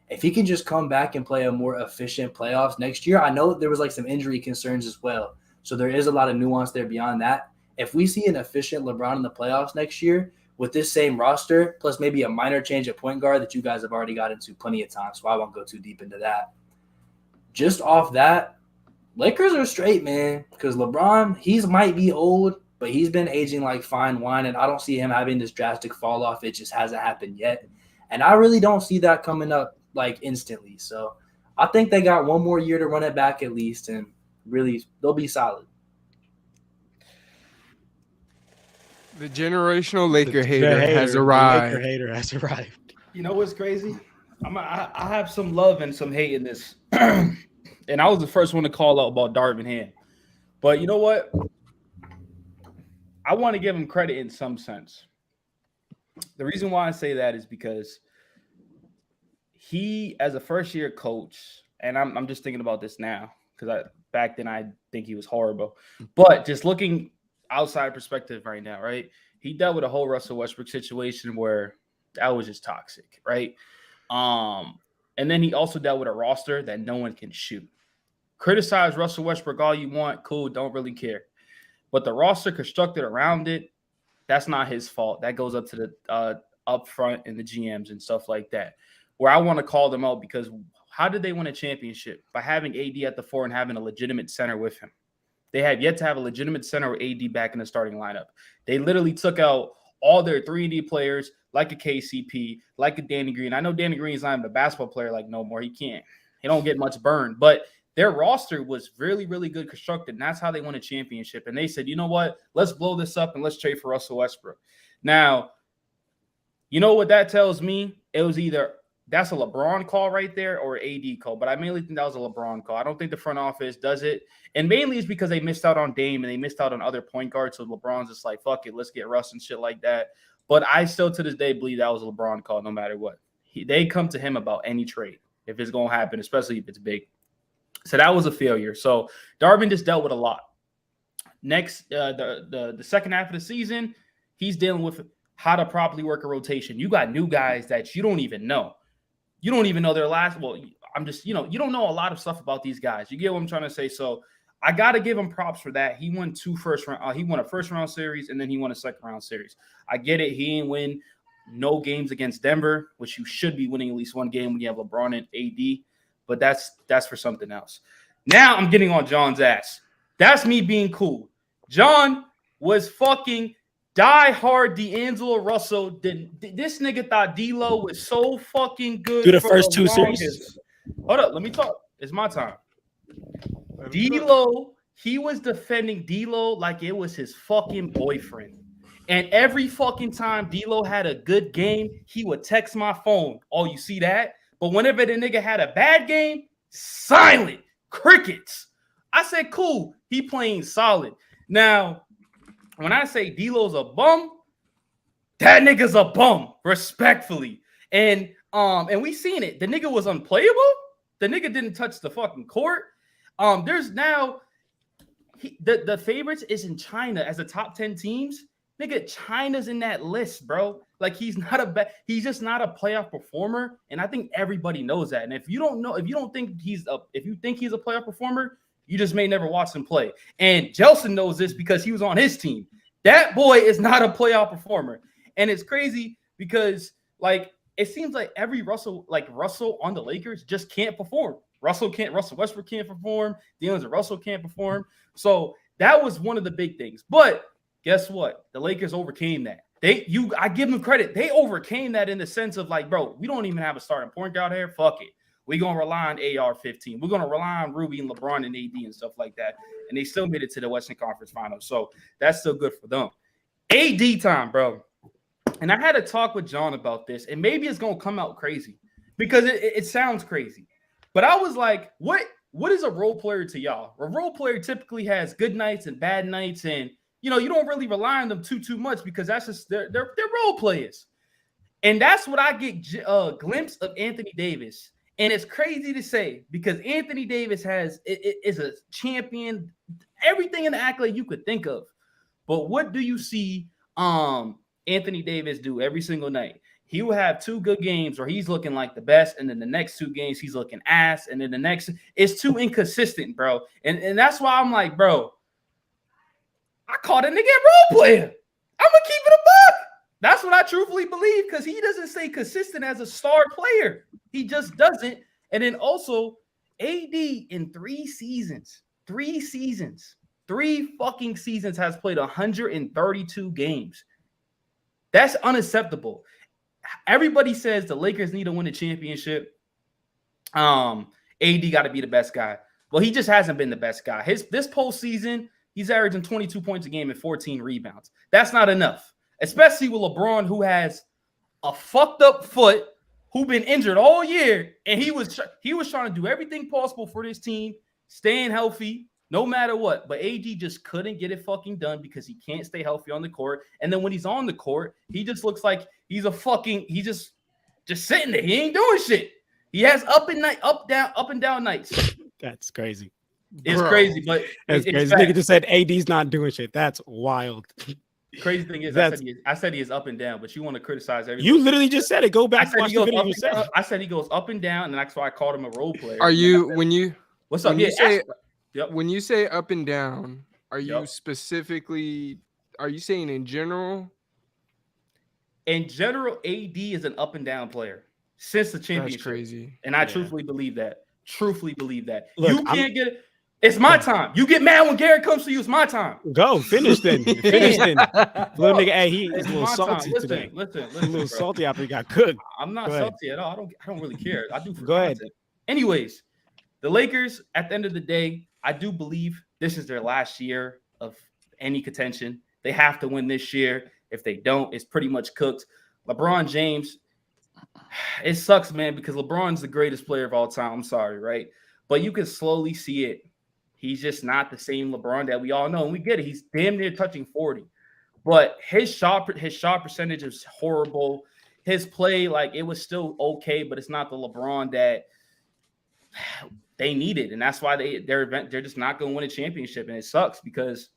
[SPEAKER 3] If he can just come back and play a more efficient playoffs next year, I know there was like some injury concerns as well. So there is a lot of nuance there beyond that. If we see an efficient LeBron in the playoffs next year with this same roster, plus maybe a minor change at point guard that you guys have already got into plenty of times, so I won't go too deep into that. Just off that, Lakers are straight, man, because LeBron, he might be old, but he's been aging like fine wine, and I don't see him having this drastic fall off. It just hasn't happened yet. And I really don't see that coming up like instantly. So I think they got one more year to run it back at least, and really they'll be solid.
[SPEAKER 5] The generational Laker hater has arrived.
[SPEAKER 6] Laker hater has arrived.
[SPEAKER 9] You know what's crazy? I have some love and some hate in this
[SPEAKER 7] And I was the first one to call out about Darvin Ham. But you know what? I want to give him credit in some sense. The reason why I say that is because he, as a first-year coach, and I'm just thinking about this now because back then I think he was horrible. But just looking outside perspective right now, right? He dealt with a whole Russell Westbrook situation where that was just toxic, right? And then he also dealt with a roster that no one can shoot. Criticize Russell Westbrook all you want, cool, don't really care. But the roster constructed around it, that's not his fault. That goes up to the up front and the GMs and stuff like that. Where I want to call them out because how did they win a championship? By having AD at the 4 and having a legitimate center with him. They have yet to have a legitimate center with AD back in the starting lineup. They literally took out all their 3-and-D players like a KCP, like a Danny Green. I know Danny Green's not even a basketball player like no more. He can't. He don't get much burn. But their roster was really, really good constructed, and that's how they won a championship. And they said, you know what? Let's blow this up and let's trade for Russell Westbrook. Now, you know what that tells me? It was either that's a LeBron call right there or AD call, but I mainly think that was a LeBron call. I don't think the front office does it, and mainly it's because they missed out on Dame and they missed out on other point guards, so LeBron's just like, fuck it, let's get Russ and shit like that. But I still, to this day, believe that was a LeBron call no matter what. They come to him about any trade if it's going to happen, especially if it's big. So that was a failure. So Darvin just dealt with a lot. Next, the second half of the season, he's dealing with how to properly work a rotation. You got new guys that you don't even know. You don't even know their last. Well, I'm just, you don't know a lot of stuff about these guys. You get what I'm trying to say? So I got to give him props for that. He won he won a first-round series, and then he won a second-round series. I get it. He didn't win no games against Denver, which you should be winning at least one game when you have LeBron and AD. But that's for something else. Now I'm getting on John's ass. That's me being cool. John was fucking die-hard D'Angelo Russell. This nigga thought D'Lo was so fucking good.
[SPEAKER 6] Do the first two series.
[SPEAKER 7] Hold up, let me talk. It's my time. D'Lo, he was defending D'Lo like it was his fucking boyfriend. And every fucking time D'Lo had a good game, he would text my phone. Oh, you see that? But whenever the nigga had a bad game, silent, crickets. I said, cool, he playing solid. Now, when I say D'Lo's a bum, that nigga's a bum, respectfully. And we seen it. The nigga was unplayable. The nigga didn't touch the fucking court. There's now the favorites is in China as the top 10 teams. Nigga, China's in that list, bro. Like he's just not a playoff performer, and I think everybody knows that. And if you think he's a playoff performer, you just may never watch him play. And JELSON knows this because he was on his team. That boy is not a playoff performer, and it's crazy because like it seems like every Russell on the Lakers just can't perform. Russell Westbrook can't perform. D'Angelo Russell can't perform. So that was one of the big things, but. Guess what? The Lakers overcame that. I give them credit. They overcame that in the sense of like, bro, we don't even have a starting point guard here. Fuck it. We're going to rely on AR-15. We're going to rely on Ruby and LeBron and AD and stuff like that. And they still made it to the Western Conference Finals. So that's still good for them. AD time, bro. And I had a talk with John about this, and maybe it's going to come out crazy because it sounds crazy. But I was like, what is a role player to y'all? A role player typically has good nights and bad nights, and you don't really rely on them too much because that's just they're role players. And that's what I get a glimpse of Anthony Davis. And it's crazy to say because Anthony Davis is a champion, everything in the accolade you could think of. But what do you see Anthony Davis do every single night? He will have 2 good games where he's looking like the best, and then the next 2 games he's looking ass, and then the next it's too inconsistent, bro. And that's why I'm like, bro, I called a nigga a role player. I'm gonna keep it a buck. That's what I truthfully believe because he doesn't stay consistent as a star player. He just doesn't. And then also, AD in 3 fucking seasons has played 132 games. That's unacceptable. Everybody says the Lakers need to win a championship. AD got to be the best guy. Well, he just hasn't been the best guy. This postseason, he's averaging 22 points a game and 14 rebounds. That's not enough, especially with LeBron, who has a fucked up foot, who been injured all year, and he was trying to do everything possible for this team, staying healthy, no matter what. But AD just couldn't get it fucking done because he can't stay healthy on the court. And then when he's on the court, he just looks like he's just sitting there. He ain't doing shit. He has up and down nights.
[SPEAKER 6] That's crazy.
[SPEAKER 7] It's crazy, but
[SPEAKER 6] that's crazy. This nigga just said AD's not doing shit. That's wild.
[SPEAKER 7] Crazy thing is, I said he is up and down, but you want to criticize everything.
[SPEAKER 6] You literally just said it. Go back and watch the video you said.
[SPEAKER 7] I said he goes up and down, and that's why I called him a role player.
[SPEAKER 5] What's up?
[SPEAKER 7] When
[SPEAKER 5] you say up and down, are you specifically? Are you saying in general?
[SPEAKER 7] In general, AD is an up and down player since the championship.
[SPEAKER 5] That's crazy,
[SPEAKER 7] and I truthfully believe that.
[SPEAKER 6] Look,
[SPEAKER 7] you can't get it. It's my time. You get mad when Garrett comes to you. It's my time.
[SPEAKER 6] Go finish then. Little nigga, hey, he's a little salty today.
[SPEAKER 7] Listen,
[SPEAKER 6] a little salty after he got cooked.
[SPEAKER 7] I'm not salty at all. I don't really care. I do for
[SPEAKER 6] Go
[SPEAKER 7] content.
[SPEAKER 6] ahead.
[SPEAKER 7] Anyways, the Lakers, at the end of the day, I do believe this is their last year of any contention. They have to win this year. If they don't, it's pretty much cooked. LeBron James, it sucks, man, because LeBron's the greatest player of all time. I'm sorry, right? But you can slowly see it. He's just not the same LeBron that we all know. And we get it. He's damn near touching 40. But his shot percentage is horrible. His play, like, it was still okay, but it's not the LeBron that they needed. And that's why they're just not going to win a championship. And it sucks because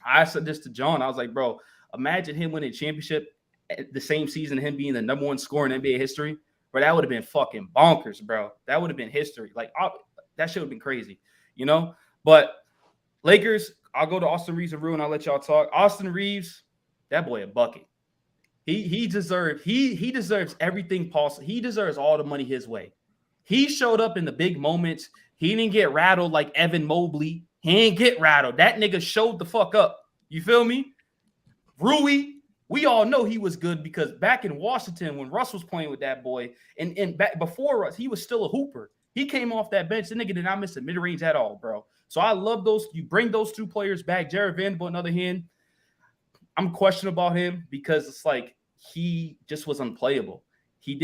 [SPEAKER 7] I said this to John. I was like, bro, imagine him winning a championship the same season, him being the number one scorer in NBA history. Bro, that would have been fucking bonkers, bro. That would have been history. Like, that shit would have been crazy, you know? But Lakers, I'll go to Austin Reeves and Rue, I'll let y'all talk. Austin Reeves, that boy a bucket. He deserves everything possible. He deserves all the money his way. He showed up in the big moments. He didn't get rattled like Evan Mobley. He ain't get rattled. That nigga showed the fuck up. You feel me? Rui, we all know he was good because back in Washington when Russ was playing with that boy, and back before Russ, he was still a hooper. He came off that bench. The nigga did not miss a mid-range at all, bro. So I love those. You bring those two players back. Jared Vanderbilt, on the other hand, I'm questioning about him because it's like he just was unplayable. He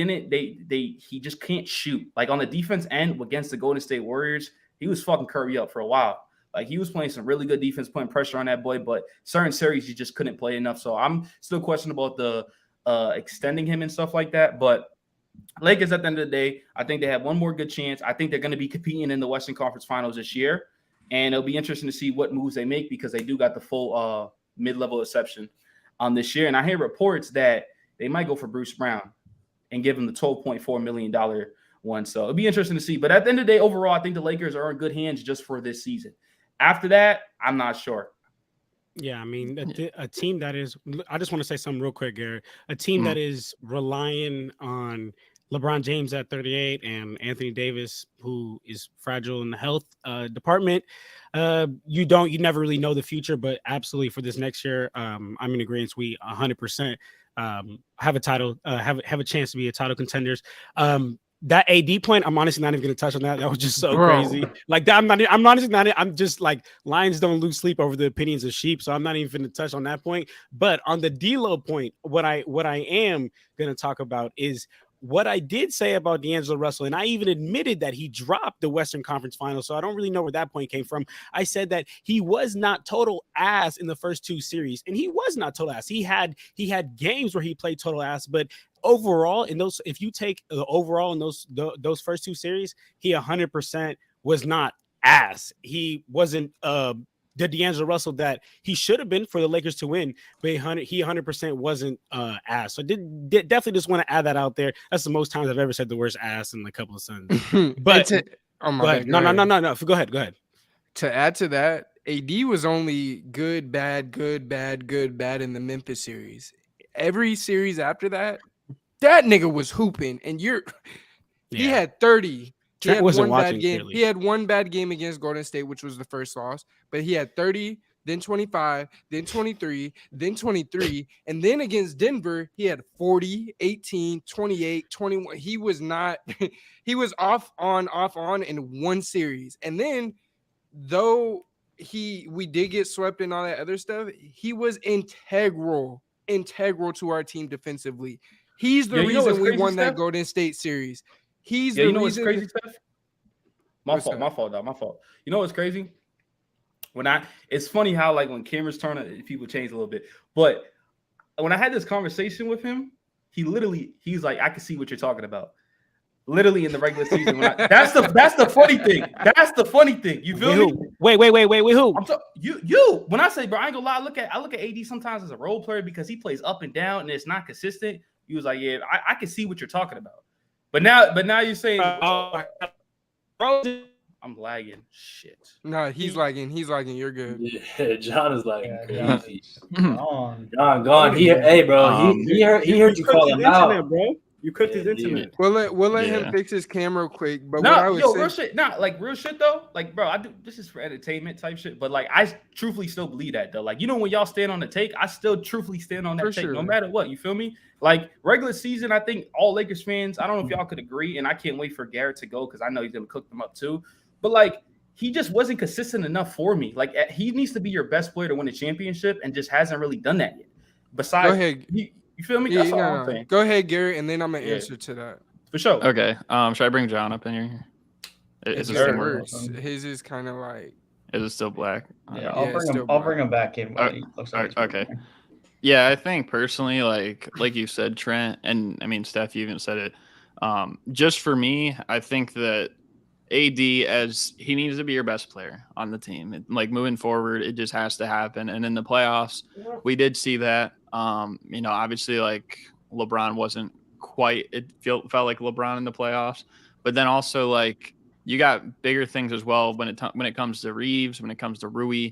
[SPEAKER 7] just can't shoot. Like on the defense end against the Golden State Warriors, he was fucking Curry up for a while. Like he was playing some really good defense, putting pressure on that boy, but certain series he just couldn't play enough. So I'm still questioning about the extending him and stuff like that. But Lakers, at the end of the day, I think they have one more good chance. I think they're going to be competing in the Western Conference Finals this year. And it'll be interesting to see what moves they make because they do got the full mid-level exception on this year. And I hear reports that they might go for Bruce Brown and give him the $12.4 million one. So it'll be interesting to see. But at the end of the day, overall, I think the Lakers are in good hands just for this season. After that, I'm not sure.
[SPEAKER 6] Yeah, I mean, a team that is – I just want to say something real quick, Gary. A team that is relying on – LeBron James at 38 and Anthony Davis, who is fragile in the health department. You never really know the future, but absolutely for this next year, I'm in agreement. We 100% have a title, have a chance to be a title contenders. That AD point, I'm honestly not even going to touch on that. That was just so crazy. Like that, I'm honestly not. I'm just like lions don't lose sleep over the opinions of sheep, so I'm not even going to touch on that point. But on the D'Lo point, what I am going to talk about is what I did say about D'Angelo Russell, and I even admitted that he dropped the Western Conference Finals, so I don't really know where that point came from. I said that he was not total ass in the first two series, and he was not total ass. He had games where he played total ass, but overall, in those, if you take the overall in those first two series, he 100% was not ass. He wasn't the D'Angelo Russell that he should have been for the Lakers to win, but he 100% wasn't ass. So definitely just want to add that out there. That's the most times I've ever said the worst ass in a couple of sentences. But no. Go ahead.
[SPEAKER 5] To add to that, AD was only good, bad in the Memphis series. Every series after that, that nigga was hooping, and he had 30. He had one bad game. Clearly. He had one bad game against Golden State, which was the first loss. But he had 30, then 25, then 23, then 23. And then against Denver, he had 40, 18, 28, 21. He was not – he was off on in one series. And then though we did get swept in all that other stuff, he was integral to our team defensively. He's the
[SPEAKER 7] Yeah, you know what's
[SPEAKER 5] reason we
[SPEAKER 7] crazy,
[SPEAKER 5] won that
[SPEAKER 7] Steph?
[SPEAKER 5] Golden State series. He's
[SPEAKER 7] Yeah,
[SPEAKER 5] the
[SPEAKER 7] you know what's
[SPEAKER 5] reason.
[SPEAKER 7] crazy, Steph? My
[SPEAKER 5] What's
[SPEAKER 7] fault,
[SPEAKER 5] that?
[SPEAKER 7] my fault, dog. My fault. You know what's crazy? It's funny how like when cameras turn, people change a little bit. But when I had this conversation with him, he's like, I can see what you're talking about. Literally in the regular season. That's the funny thing. That's the funny thing. You feel me?
[SPEAKER 6] Wait, who?
[SPEAKER 7] You. When I say, bro, I ain't gonna lie. I look at AD sometimes as a role player because he plays up and down and it's not consistent. He was like, yeah, I can see what you're talking about. But now you're saying, I'm lagging. Shit.
[SPEAKER 5] No, he's lagging. He's lagging. You're good.
[SPEAKER 3] Yeah, John is like
[SPEAKER 1] Yeah,
[SPEAKER 3] crazy.
[SPEAKER 1] John.
[SPEAKER 3] John. Hey, bro. He heard you call him out.
[SPEAKER 4] Bro. You cooked his internet.
[SPEAKER 5] We'll let him fix his camera quick. But
[SPEAKER 7] No,
[SPEAKER 5] what I would say,
[SPEAKER 7] real shit. Not like real shit though. Like, bro, I do this is for entertainment type shit. But like, I truthfully still believe that though. Like, when y'all stand on the take, I still truthfully stand on that
[SPEAKER 5] For
[SPEAKER 7] take,
[SPEAKER 5] sure.
[SPEAKER 7] no matter what. You feel me? Like regular season, I think all Lakers fans. I don't know if y'all could agree, and I can't wait for Garrett to go because I know he's gonna cook them up too. But like, he just wasn't consistent enough for me. Like, he needs to be your best player to win a championship, and just hasn't really done that yet. Besides,
[SPEAKER 5] go ahead.
[SPEAKER 7] You feel me?
[SPEAKER 5] Yeah,
[SPEAKER 7] That's all I'm saying.
[SPEAKER 5] Go ahead, Garrett, and then I'm gonna answer to that.
[SPEAKER 7] For sure.
[SPEAKER 2] Okay. Should I bring John up in here? Is
[SPEAKER 5] It's
[SPEAKER 2] it
[SPEAKER 5] just
[SPEAKER 2] still
[SPEAKER 5] worse. His is kind of like.
[SPEAKER 2] Is it still black?
[SPEAKER 1] Yeah,
[SPEAKER 2] Okay.
[SPEAKER 1] I'll bring him back in. When he looks like
[SPEAKER 2] Okay. Yeah, I think personally, like you said, Trent, and I mean Steph, you even said it. Just for me, I think that AD, as he needs to be your best player on the team. Like moving forward, it just has to happen. And in the playoffs, we did see that. Obviously, like LeBron wasn't quite. It felt like LeBron in the playoffs, but then also like you got bigger things as well when it comes to Reeves, when it comes to Rui.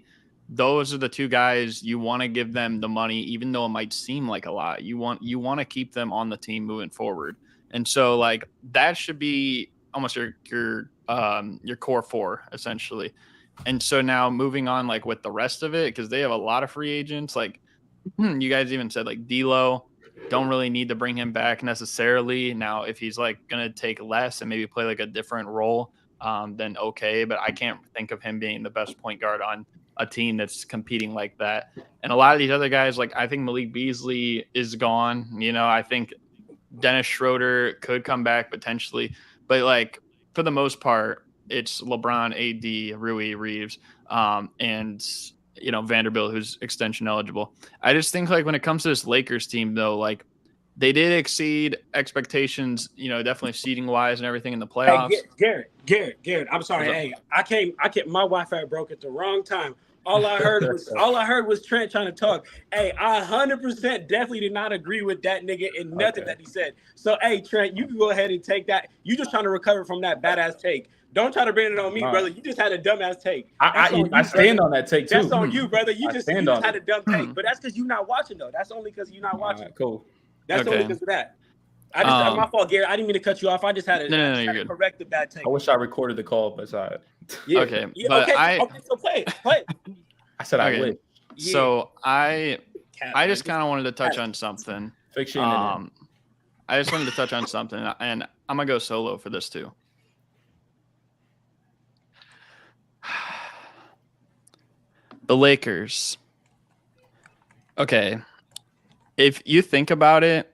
[SPEAKER 2] Those are the two guys you want to give them the money, even though it might seem like a lot. You want to keep them on the team moving forward, and so like that should be almost your core four essentially. And so now moving on like with the rest of it, because they have a lot of free agents. Like you guys even said, like D'Lo, don't really need to bring him back necessarily. Now, if he's like gonna take less and maybe play like a different role, then okay. But I can't think of him being the best point guard on a team that's competing like that. And a lot of these other guys, like I think Malik Beasley is gone. I think Dennis Schroeder could come back potentially, but like for the most part, it's LeBron, AD, Rui, Reeves, and Vanderbilt, who's extension eligible. I just think like when it comes to this Lakers team, though, like they did exceed expectations, definitely seeding wise and everything in the playoffs.
[SPEAKER 9] Hey, Garrett, I'm sorry. Hey, I came. My Wi-Fi broke at the wrong time. All I heard was Trent trying to talk. Hey, I 100% definitely did not agree with that nigga and nothing that he said. So, hey, Trent, you can go ahead and take that. You just trying to recover from that badass take. Don't try to bring it on me, brother. You just had a dumbass take.
[SPEAKER 7] I stand on that take too.
[SPEAKER 9] That's on you, brother. You just had a dumb take. But that's because you're not watching, though. That's only because you're not watching.
[SPEAKER 7] Right, cool.
[SPEAKER 9] That's only because of that. My fault, Garrett. I didn't mean to cut you off. I just had to correct the bad take.
[SPEAKER 7] I wish I recorded the call, but it's all right.
[SPEAKER 9] Yeah.
[SPEAKER 2] Okay,
[SPEAKER 9] yeah,
[SPEAKER 2] but
[SPEAKER 9] okay, so play it.
[SPEAKER 7] I said I would.
[SPEAKER 2] Yeah. So I just kind of wanted to touch on something.
[SPEAKER 7] Fiction.
[SPEAKER 2] I just wanted to touch on something, and I'm gonna go solo for this too. The Lakers. Okay, if you think about it,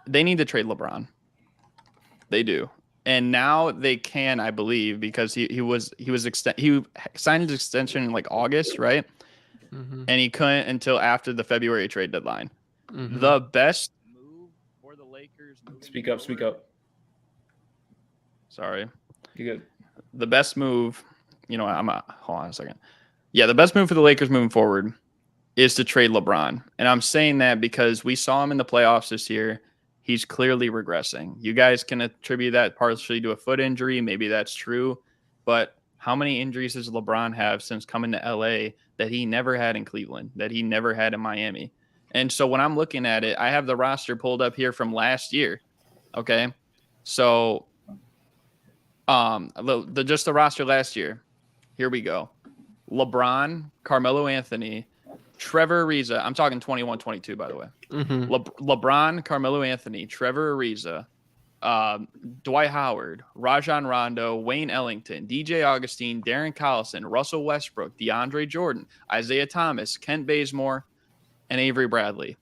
[SPEAKER 2] they need to trade LeBron. They do. And now they can, I believe, because he signed his extension in like August, right? Mm-hmm. And he couldn't until after the February trade deadline. Mm-hmm. The best move for the Lakers.
[SPEAKER 7] Speak up.
[SPEAKER 2] Sorry.
[SPEAKER 7] You good?
[SPEAKER 2] The best move, hold on a second. Yeah, the best move for the Lakers moving forward is to trade LeBron. And I'm saying that because we saw him in the playoffs this year. He's clearly regressing. You guys can attribute that partially to a foot injury. Maybe that's true. But how many injuries does LeBron have since coming to LA that he never had in Cleveland, that he never had in Miami? And so when I'm looking at it, I have the roster pulled up here from last year. Okay. So just the roster last year. Here we go. LeBron, Carmelo Anthony, Trevor Ariza. I'm talking 21-22, by the way. Mm-hmm. LeBron, Carmelo Anthony, Trevor Ariza, Dwight Howard, Rajon Rondo, Wayne Ellington, DJ Augustine, Darren Collison, Russell Westbrook, DeAndre Jordan, Isaiah Thomas, Kent Bazemore, and Avery Bradley.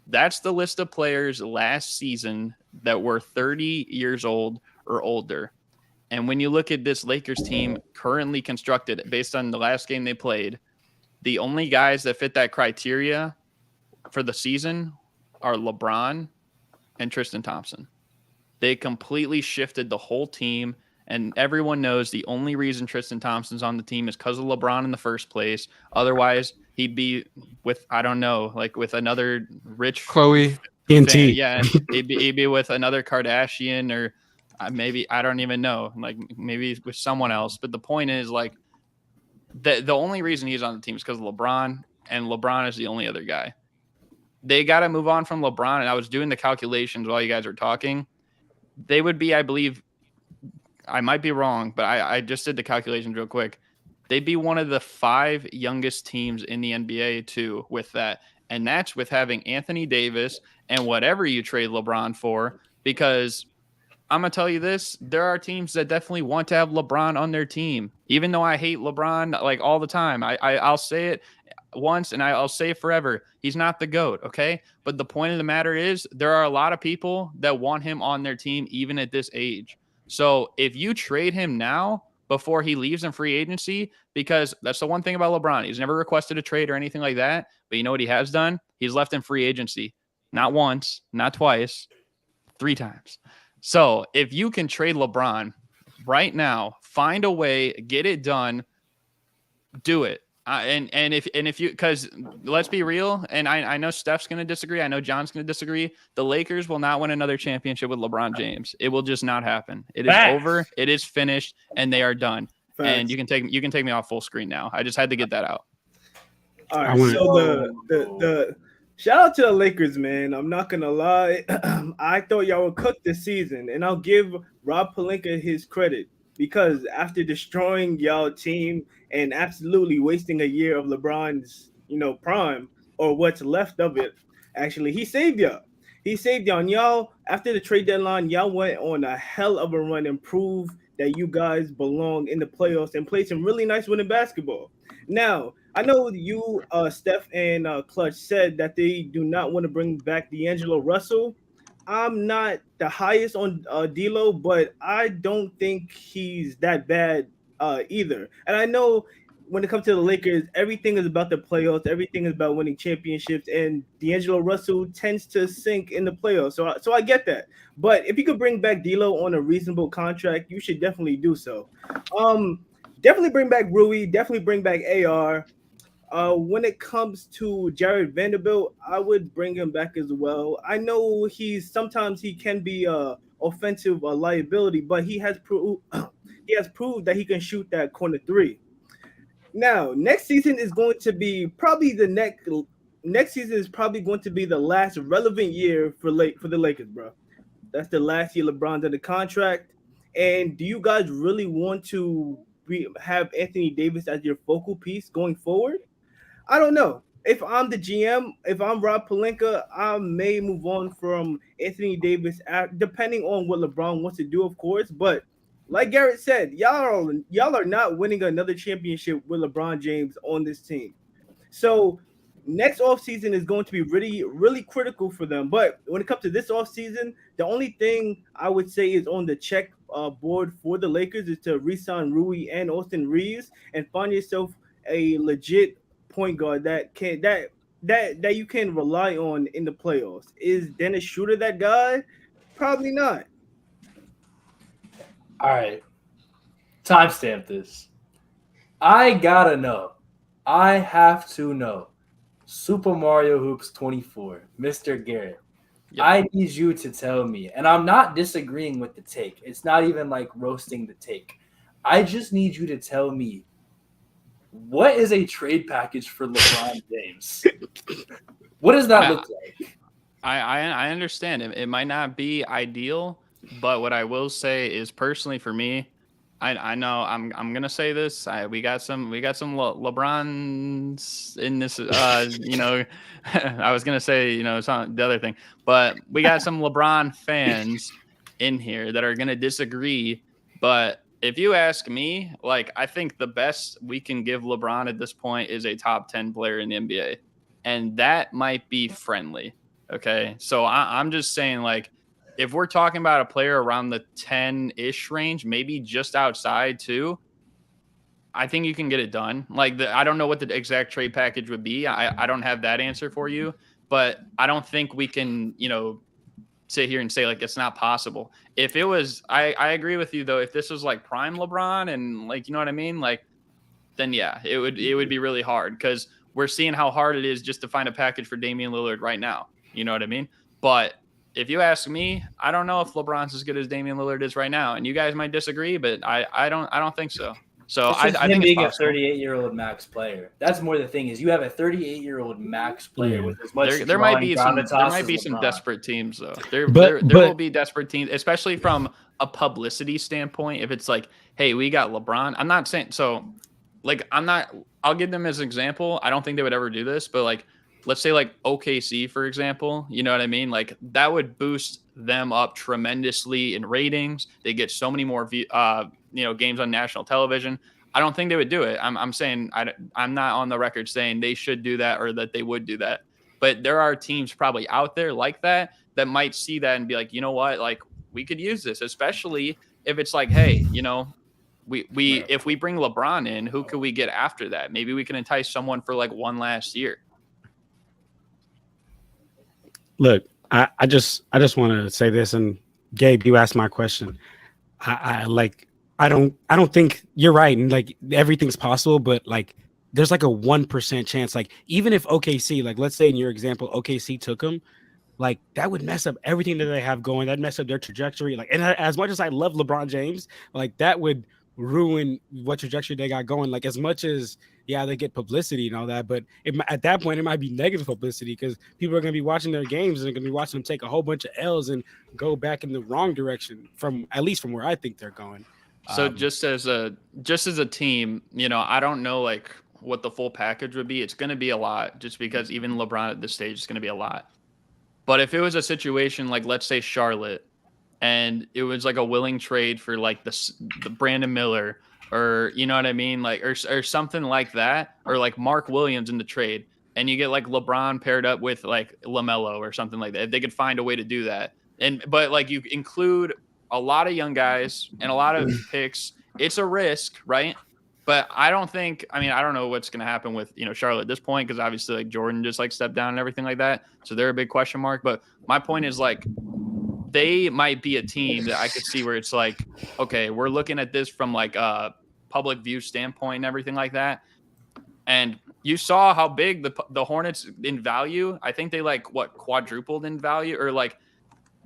[SPEAKER 2] That's the list of players last season that were 30 years old or older. And when you look at this Lakers team currently constructed based on the last game they played, the only guys that fit that criteria for the season are LeBron and Tristan Thompson. They completely shifted the whole team, and everyone knows the only reason Tristan Thompson's on the team is because of LeBron in the first place. Otherwise, he'd be with, I don't know, like with another rich
[SPEAKER 5] Chloe.
[SPEAKER 6] TNT.
[SPEAKER 2] Yeah, he'd be with another Kardashian or maybe, I don't even know, like maybe with someone else. But the point is, like, the only reason he's on the team is because of LeBron, and LeBron is the only other guy. They got to move on from LeBron, and I was doing the calculations while you guys were talking. They would be, I believe, I might be wrong, but I just did the calculations real quick. They'd be one of the 5 youngest teams in the NBA too with that. And that's with having Anthony Davis and whatever you trade LeBron for, because I'm going to tell you this, there are teams that definitely want to have LeBron on their team. Even though I hate LeBron like all the time, I'll say it once and I'll say it forever. He's not the GOAT, okay? But the point of the matter is there are a lot of people that want him on their team even at this age. So if you trade him now before he leaves in free agency, because that's the one thing about LeBron, he's never requested a trade or anything like that, but you know what he has done? He's left in free agency. Not once, not twice, 3 times. So if you can trade LeBron right now, find a way, get it done, do it. And if you, because let's be real, and I know Steph's going to disagree, I know John's going to disagree. The Lakers will not win another championship with LeBron James. It will just not happen. It is over. It is finished, and they are done. Facts. And you can take me off full screen now. I just had to get that out.
[SPEAKER 4] All right. So the shout out to the Lakers, man. I'm not gonna lie. I thought y'all would cook this season, and I'll give Rob Pelinka his credit, because after destroying y'all team and absolutely wasting a year of LeBron's, prime, or what's left of it, actually, he saved y'all. He saved y'all. And y'all, after the trade deadline, y'all went on a hell of a run and proved that you guys belong in the playoffs and played some really nice winning basketball. Now, I know you, Steph and Clutch, said that they do not want to bring back D'Angelo Russell. I'm not the highest on D'Lo, but I don't think he's that bad either. And I know when it comes to the Lakers, everything is about the playoffs. Everything is about winning championships. And D'Angelo Russell tends to sink in the playoffs. So I get that. But if you could bring back D'Lo on a reasonable contract, you should definitely do so. Definitely bring back Rui. Definitely bring back AR. When it comes to Jared Vanderbilt, I would bring him back as well. I know sometimes he can be offensive liability, but he has proved that he can shoot that corner 3. Now, next season is going to be probably the last relevant year for the Lakers, bro. That's the last year LeBron's under contract. And do you guys really want to have Anthony Davis as your focal piece going forward? I don't know. If I'm the GM, if I'm Rob Pelinka, I may move on from Anthony Davis, depending on what LeBron wants to do, of course. But like Garrett said, y'all are not winning another championship with LeBron James on this team. So next offseason is going to be really, really critical for them. But when it comes to this offseason, the only thing I would say is on the check board for the Lakers is to re-sign Rui and Austin Reeves and find yourself a legit point guard that you can rely on in the playoffs. Is Dennis Schroeder that guy? Probably not.
[SPEAKER 3] All right. Timestamp this. I gotta know. I have to know. Super Mario Hoops 24, Mr. Garrett. Yep. I need you to tell me, and I'm not disagreeing with the take. It's not even like roasting the take. I just need you to tell me, what is a trade package for LeBron James? What does that look like?
[SPEAKER 2] I understand it. It might not be ideal, but what I will say is, personally for me, I know I'm gonna say this. We got some LeBrons in this. I was gonna say the other thing, but we got some LeBron fans in here that are gonna disagree. But if you ask me, like, I think the best we can give LeBron at this point is a top 10 player in the NBA, and that might be friendly. Okay. So I'm just saying, like, if we're talking about a player around the 10-ish range, maybe just outside too, I think you can get it done. Like, I don't know what the exact trade package would be. I don't have that answer for you, but I don't think we can, sit here and say like it's not possible. If it was, I agree with you though. If this was like prime LeBron and like, you know what I mean? Like, then yeah, it would be really hard because we're seeing how hard it is just to find a package for Damian Lillard right now. You know what I mean? But if you ask me, I don't know if LeBron's as good as Damian Lillard is right now. And you guys might disagree, but I don't think so. So
[SPEAKER 3] it's just
[SPEAKER 2] I think
[SPEAKER 3] being
[SPEAKER 2] it's
[SPEAKER 3] a 38-year-old max player. That's more the thing is you have a 38-year-old max player with as much.
[SPEAKER 2] There might be some desperate teams though. There will be desperate teams, especially from a publicity standpoint. If it's like, hey, we got LeBron. I'm not saying so. Like I'll give them as an example. I don't think they would ever do this, but like, let's say like OKC, for example, you know what I mean? Like that would boost them up tremendously in ratings. They get so many more, games on national television. I don't think they would do it. I'm saying I'm not on the record saying they should do that or that they would do that. But there are teams probably out there like that might see that and be like, you know what? Like we could use this, especially if it's like, hey, if we bring LeBron in, who could we get after that? Maybe we can entice someone for like one last year.
[SPEAKER 6] Look, I just want to say this, and Gabe, you asked my question. I don't think you're right, and like everything's possible, but like there's like a 1% chance. Like even if OKC, like let's say in your example, OKC took him, like that would mess up everything that they have going. That'd mess up their trajectory. Like, and as much as I love LeBron James, like that would ruin what trajectory they got going. Like as much as they get publicity and all that, but at that point it might be negative publicity because people are going to be watching their games and they're going to be watching them take a whole bunch of L's and go back in the wrong direction at least from where I think they're going.
[SPEAKER 2] So just as a team, I don't know like what the full package would be. It's going to be a lot just because even LeBron at this stage is going to be a lot. But if it was a situation like, let's say Charlotte, and it was like a willing trade for like the Brandon Miller or, you know what I mean? Like, or something like that, or like Mark Williams in the trade, and you get like LeBron paired up with like LaMelo or something like that. If they could find a way to do that. But like you include a lot of young guys and a lot of picks, it's a risk, right? But I don't know what's going to happen with, Charlotte at this point, because obviously like Jordan just like stepped down and everything like that. So they're a big question mark. But my point is like, they might be a team that I could see where it's like, okay, we're looking at this from like a public view standpoint and everything like that. And you saw how big the Hornets in value. I think they like quadrupled in value, or like,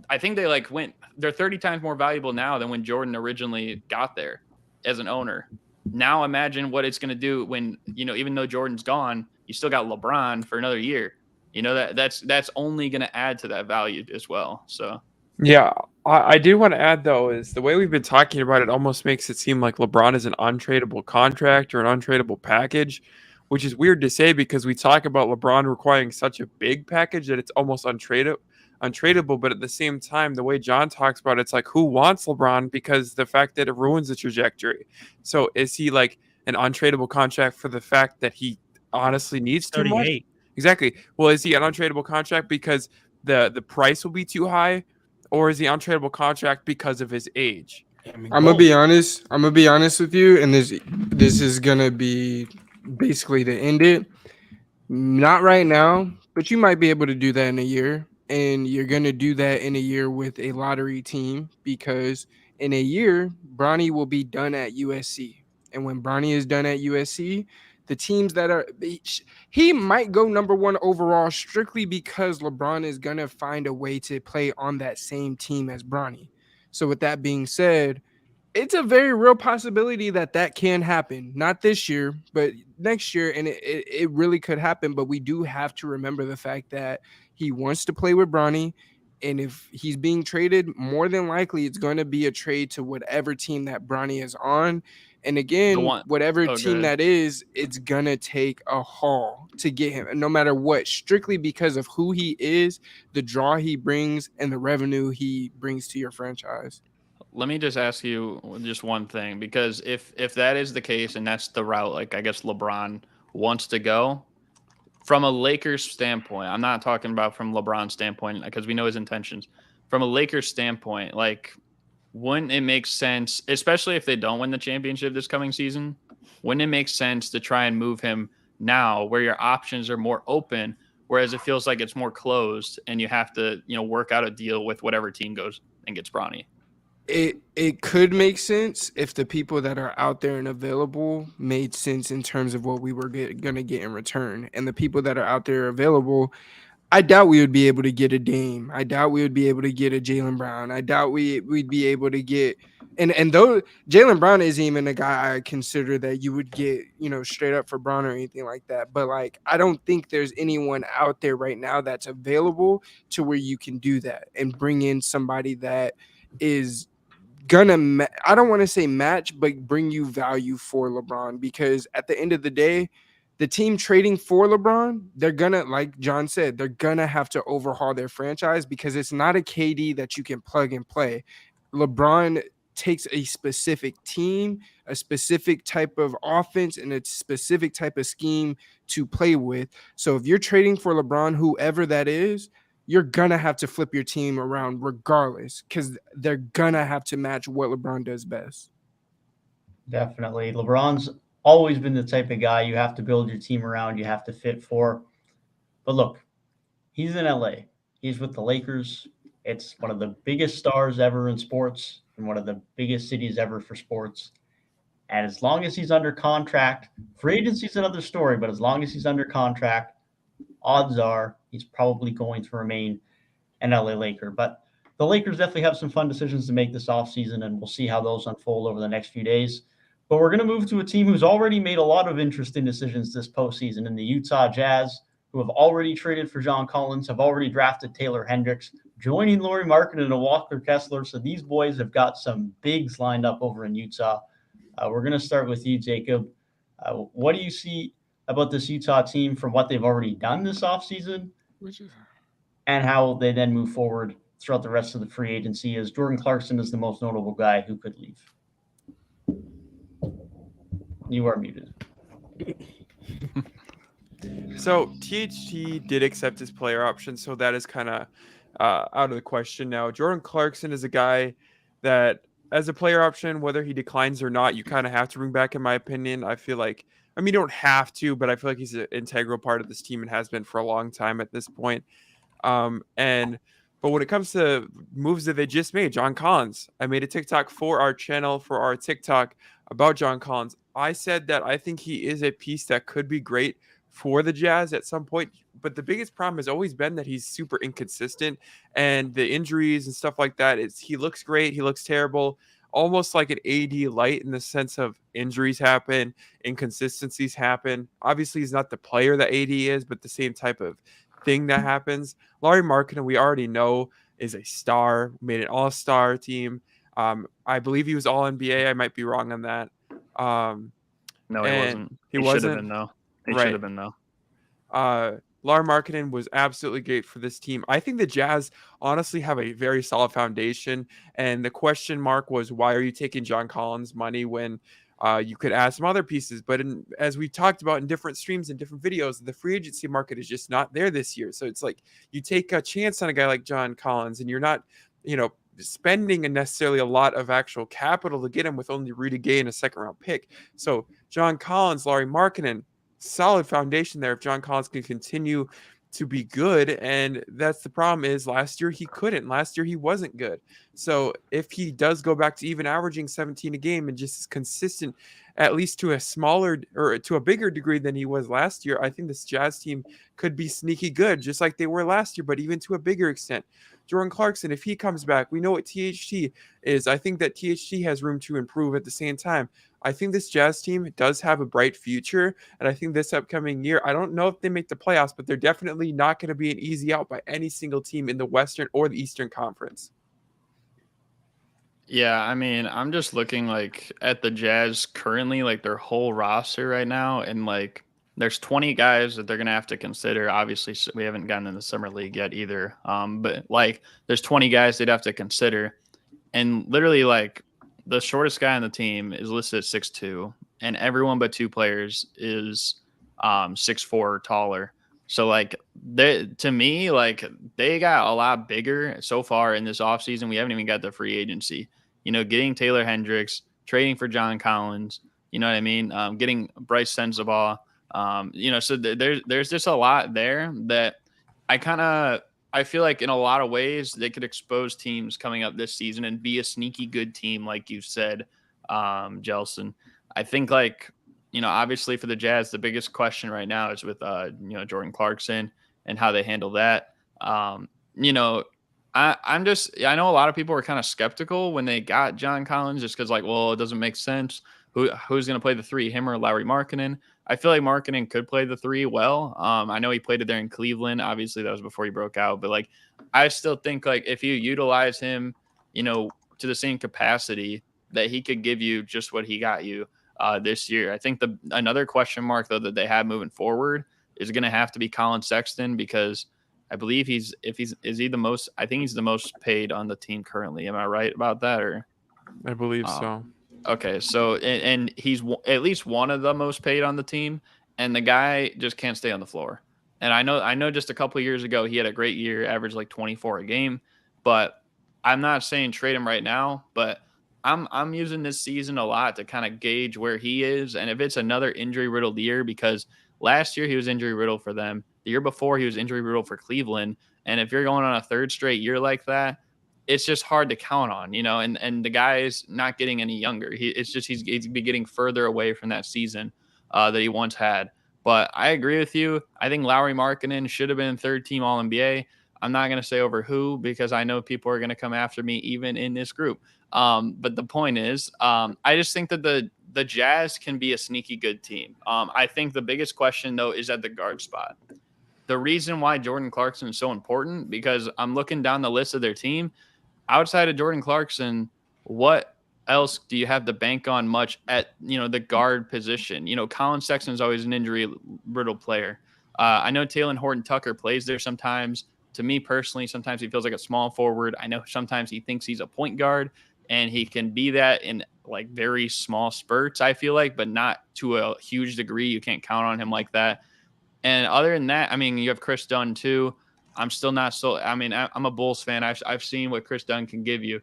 [SPEAKER 2] I think they like they're 30 times more valuable now than when Jordan originally got there as an owner. Now imagine what it's going to do when, even though Jordan's gone, you still got LeBron for another year. That's only going to add to that value as well. So.
[SPEAKER 8] Yeah, I do want to add, though, is the way we've been talking about it almost makes it seem like LeBron is an untradeable contract or an untradeable package, which is weird to say because we talk about LeBron requiring such a big package that it's almost untradeable. But at the same time, the way John talks about it, it's like, who wants LeBron? Because the fact that it ruins the trajectory. So is he like an untradeable contract for the fact that he honestly needs too much? Exactly. Well, is he an untradeable contract because the price will be too high? Or is he untradeable contract because of his age?
[SPEAKER 5] I'm gonna be honest. I'm gonna be honest with you, and this is gonna be basically to end it. Not right now, but you might be able to do that in a year, and you're gonna do that in a year with a lottery team because in a year, Bronny will be done at USC, and when Bronny is done at USC, the teams that he might go number 1 overall strictly because LeBron is going to find a way to play on that same team as Bronny. So with that being said, it's a very real possibility that can happen. Not this year, but next year. And it really could happen. But we do have to remember the fact that he wants to play with Bronny. And if he's being traded, more than likely it's going to be a trade to whatever team that Bronny is on. And again, whatever team that is, it's going to take a haul to get him, no matter what, strictly because of who he is, the draw he brings, and the revenue he brings to your franchise.
[SPEAKER 2] Let me just ask you just one thing, because if that is the case and that's the route, like I guess LeBron wants to go, from a Lakers standpoint, I'm not talking about from LeBron's standpoint because we know his intentions. From a Lakers standpoint, like, wouldn't it make sense, especially if they don't win the championship this coming season, wouldn't it make sense to try and move him now where your options are more open, whereas it feels like it's more closed and you have to, work out a deal with whatever team goes and gets Bronny?
[SPEAKER 5] It could make sense if the people that are out there and available made sense in terms of what we were going to get in return. And the people that are out there available, I doubt we would be able to get a Dame. I doubt we would be able to get a Jaylen Brown. I doubt we'd be able to get and though Jaylen Brown isn't even a guy I consider that you would get, straight up for Brown or anything like that. But like, I don't think there's anyone out there right now that's available to where you can do that and bring in somebody that is gonna I don't want to say match, but bring you value for LeBron, because at the end of the day, the team trading for LeBron, they're gonna, like John said, they're gonna have to overhaul their franchise because it's not a KD that you can plug and play. LeBron takes a specific team, a specific type of offense, and a specific type of scheme to play with. So if you're trading for LeBron, whoever that is, you're gonna have to flip your team around regardless, because they're gonna have to match what LeBron does best.
[SPEAKER 1] Definitely. LeBron's always been the type of guy you have to build your team around, you have to fit for. But look, he's in LA. He's with the Lakers. It's one of the biggest stars ever in sports and one of the biggest cities ever for sports. And as long as he's under contract, free agency's another story, but as long as he's under contract, odds are he's probably going to remain an LA Laker. But the Lakers definitely have some fun decisions to make this offseason, and we'll see how those unfold over the next few days. But we're going to move to a team who's already made a lot of interesting decisions this postseason in the Utah Jazz, who have already traded for John Collins, have already drafted Taylor Hendricks, joining Lauri Markkanen and Walker Kessler. So these boys have got some bigs lined up over in Utah. We're going to start with you, Jacob. What do you see about this Utah team from what they've already done this offseason and how they then move forward throughout the rest of the free agency, as Jordan Clarkson is the most notable guy who could leave? You are muted.
[SPEAKER 8] So THT did accept his player option, so that is kind of out of the question now. Jordan Clarkson is a guy that, as a player option, whether he declines or not, you kind of have to bring back, in my opinion. I feel like, I mean, you don't have to, but I feel like he's an integral part of this team and has been for a long time at this point. But when it comes to moves that they just made, John Collins, I made a TikTok for our channel, for our TikTok, about John Collins. I said that I think he is a piece that could be great for the Jazz at some point, but the biggest problem has always been that he's super inconsistent, and the injuries and stuff like that. He looks great, he looks terrible, almost like an AD light in the sense of injuries happen, inconsistencies happen. Obviously, he's not the player that AD is, but the same type of thing that happens. Lauri Markkanen, we already know, is a star, made an all-star team. I believe he was all NBA. I might be wrong on that.
[SPEAKER 2] No, he wasn't. He
[SPEAKER 8] wasn't.
[SPEAKER 2] Should have been, though. He should have been, though.
[SPEAKER 8] Lauri Markkanen was absolutely great for this team. I think the Jazz honestly have a very solid foundation. And the question mark was, why are you taking John Collins' money when you could add some other pieces? But as we talked about in different streams and different videos, the free agency market is just not there this year. So it's like you take a chance on a guy like John Collins, and you're not, spending necessarily a lot of actual capital to get him with only Rudy Gay and a second-round pick. So John Collins, Lauri Markkanen, solid foundation there if John Collins can continue to be good. And that's the problem, is last year he couldn't. Last year he wasn't good. So if he does go back to even averaging 17 a game and just is consistent, at least to a smaller or to a bigger degree than he was last year, I think this Jazz team could be sneaky good, just like they were last year, but even to a bigger extent. Jordan Clarkson, if he comes back, we know what THT is. I think that THT has room to improve at the same time. I think this Jazz team does have a bright future, and I think this upcoming year, I don't know if they make the playoffs, but they're definitely not going to be an easy out by any single team in the Western or the Eastern Conference.
[SPEAKER 2] Yeah, I mean, I'm just looking at the Jazz currently, their whole roster right now, and there's 20 guys that they're going to have to consider. Obviously, we haven't gotten in the summer league yet either. But there's 20 guys they'd have to consider. And literally the shortest guy on the team is listed at 6'2", and everyone but two players is 6'4" or taller. So like to me, like they got a lot bigger so far in this offseason. We haven't even got the free agency. Getting Taylor Hendricks, trading for John Collins. You know what I mean? Getting Bryce Sensabaugh. So there's just a lot there that I feel like in a lot of ways they could expose teams coming up this season and be a sneaky good team, like you said, Jelson. I think obviously for the Jazz, the biggest question right now is with Jordan Clarkson and how they handle that. I know a lot of people were kind of skeptical when they got John Collins just because it doesn't make sense. Who's going to play the three, him or Lauri Markkanen? I feel like Markkanen could play the three well. I know he played it there in Cleveland. Obviously, that was before he broke out. But I still think if you utilize him, to the same capacity, that he could give you just what he got you this year. I think another question mark though that they have moving forward is going to have to be Colin Sexton, because I believe he's the most. I think he's the most paid on the team currently. Am I right about that? Or
[SPEAKER 8] I believe so.
[SPEAKER 2] Okay, so and he's at least one of the most paid on the team, and the guy just can't stay on the floor. And I know just a couple of years ago he had a great year, averaged 24 a game, but I'm not saying trade him right now, but I'm using this season a lot to kind of gauge where he is, and if it's another injury riddled year, because last year he was injury riddled for them, the year before he was injury riddled for Cleveland, and if you're going on a third straight year like that, it's just hard to count on, and the guy is not getting any younger. He's be getting further away from that season that he once had. But I agree with you. I think Lauri Markkanen should have been third team All-NBA. I'm not going to say over who, because I know people are going to come after me even in this group. But the point is, I just think that the Jazz can be a sneaky good team. I think the biggest question, though, is at the guard spot. The reason why Jordan Clarkson is so important, because I'm looking down the list of their team. Outside of Jordan Clarkson, what else do you have to bank on much at, the guard position? Colin Sexton is always an injury-riddled player. I know Talen Horton-Tucker plays there sometimes. To me personally, sometimes he feels like a small forward. I know sometimes he thinks he's a point guard, and he can be that in very small spurts, I feel like, but not to a huge degree. You can't count on him like that. And other than that, you have Chris Dunn too. I'm still not sold. I'm a Bulls fan. I've seen what Chris Dunn can give you.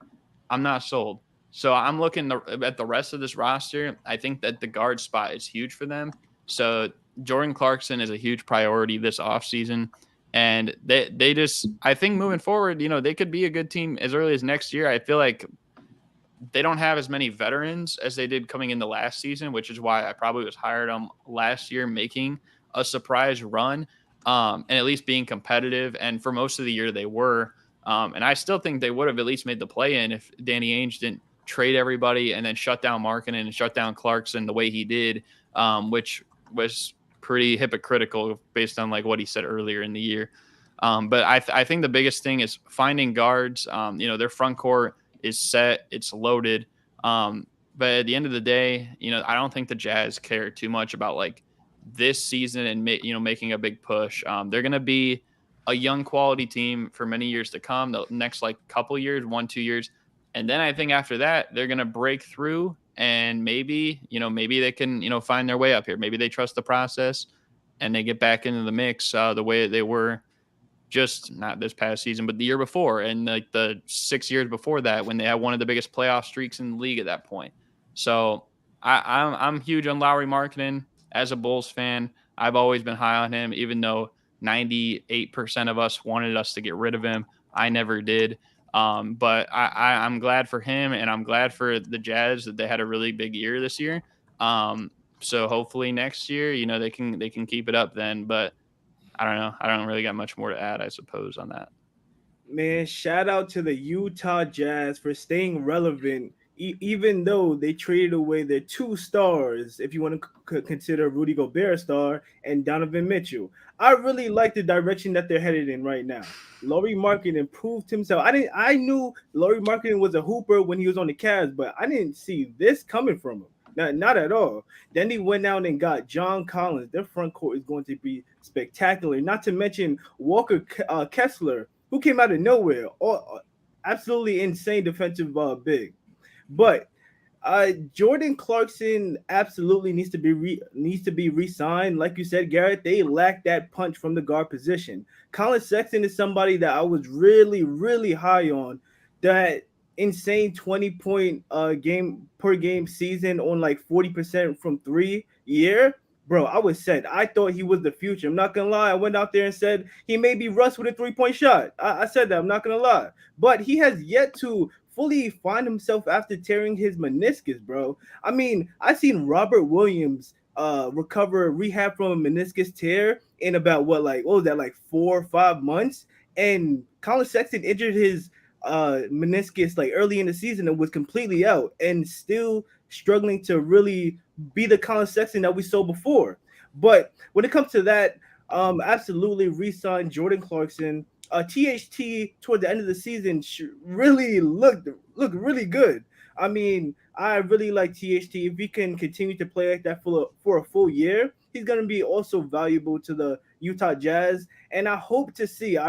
[SPEAKER 2] I'm not sold. So I'm looking at the rest of this roster. I think that the guard spot is huge for them. So Jordan Clarkson is a huge priority this offseason. And they just, I think moving forward, they could be a good team as early as next year. I feel like they don't have as many veterans as they did coming into last season, which is why I probably was hired on last year making a surprise run. And at least being competitive. And for most of the year, they were. And I still think they would have at least made the play-in if Danny Ainge didn't trade everybody and then shut down Markkanen and shut down Clarkson the way he did, which was pretty hypocritical based on what he said earlier in the year. But I think the biggest thing is finding guards. Their front court is set. It's loaded. But at the end of the day, I don't think the Jazz care too much about this season and making a big push. They're going to be a young quality team for many years to come, the next couple years, 1-2 years. And then I think after that, they're going to break through, and maybe they can, find their way up here. Maybe they trust the process and they get back into the mix the way they were just not this past season, but the year before. And the 6 years before that, when they had one of the biggest playoff streaks in the league at that point. So I'm huge on Lauri Markkanen. As a Bulls fan, I've always been high on him, even though 98% of us wanted us to get rid of him. I never did. But I'm glad for him, and I'm glad for the Jazz that they had a really big year this year. So hopefully next year, they can keep it up then. But I don't know. I don't really got much more to add, I suppose, on that.
[SPEAKER 4] Man, shout out to the Utah Jazz for staying relevant, even though they traded away their two stars, if you want to consider Rudy Gobert a star, and Donovan Mitchell. I really like the direction that they're headed in right now. Lauri Markkanen improved himself. I knew Lauri Markkanen was a hooper when he was on the Cavs, but I didn't see this coming from him. Not at all. Then he went out and got John Collins. Their front court is going to be spectacular. Not to mention Walker Kessler, who came out of nowhere. Absolutely insane defensive big. But Jordan Clarkson absolutely needs to be re-signed. Like you said, Garrett, they lack that punch from the guard position. Colin Sexton is somebody that I was really, really high on. That insane 20-point game per game season on like 40% from 3 year. Bro, I was set. I thought he was the future. I'm not gonna lie. I went out there and said he may be Russ with a 3-point shot. I said that. I'm not gonna lie. But he has yet to fully find himself after tearing his meniscus, bro. I mean, I seen Robert Williams rehab from a meniscus tear in about what was that, like 4 or 5 months? And Colin Sexton injured his meniscus like early in the season and was completely out and still struggling to really be the Colin Sexton that we saw before. But when it comes to that, absolutely re-sign Jordan Clarkson. THT toward the end of the season really looked really good. I mean, I really like THT. If he can continue to play like that for a full year, he's going to be also valuable to the Utah Jazz. And I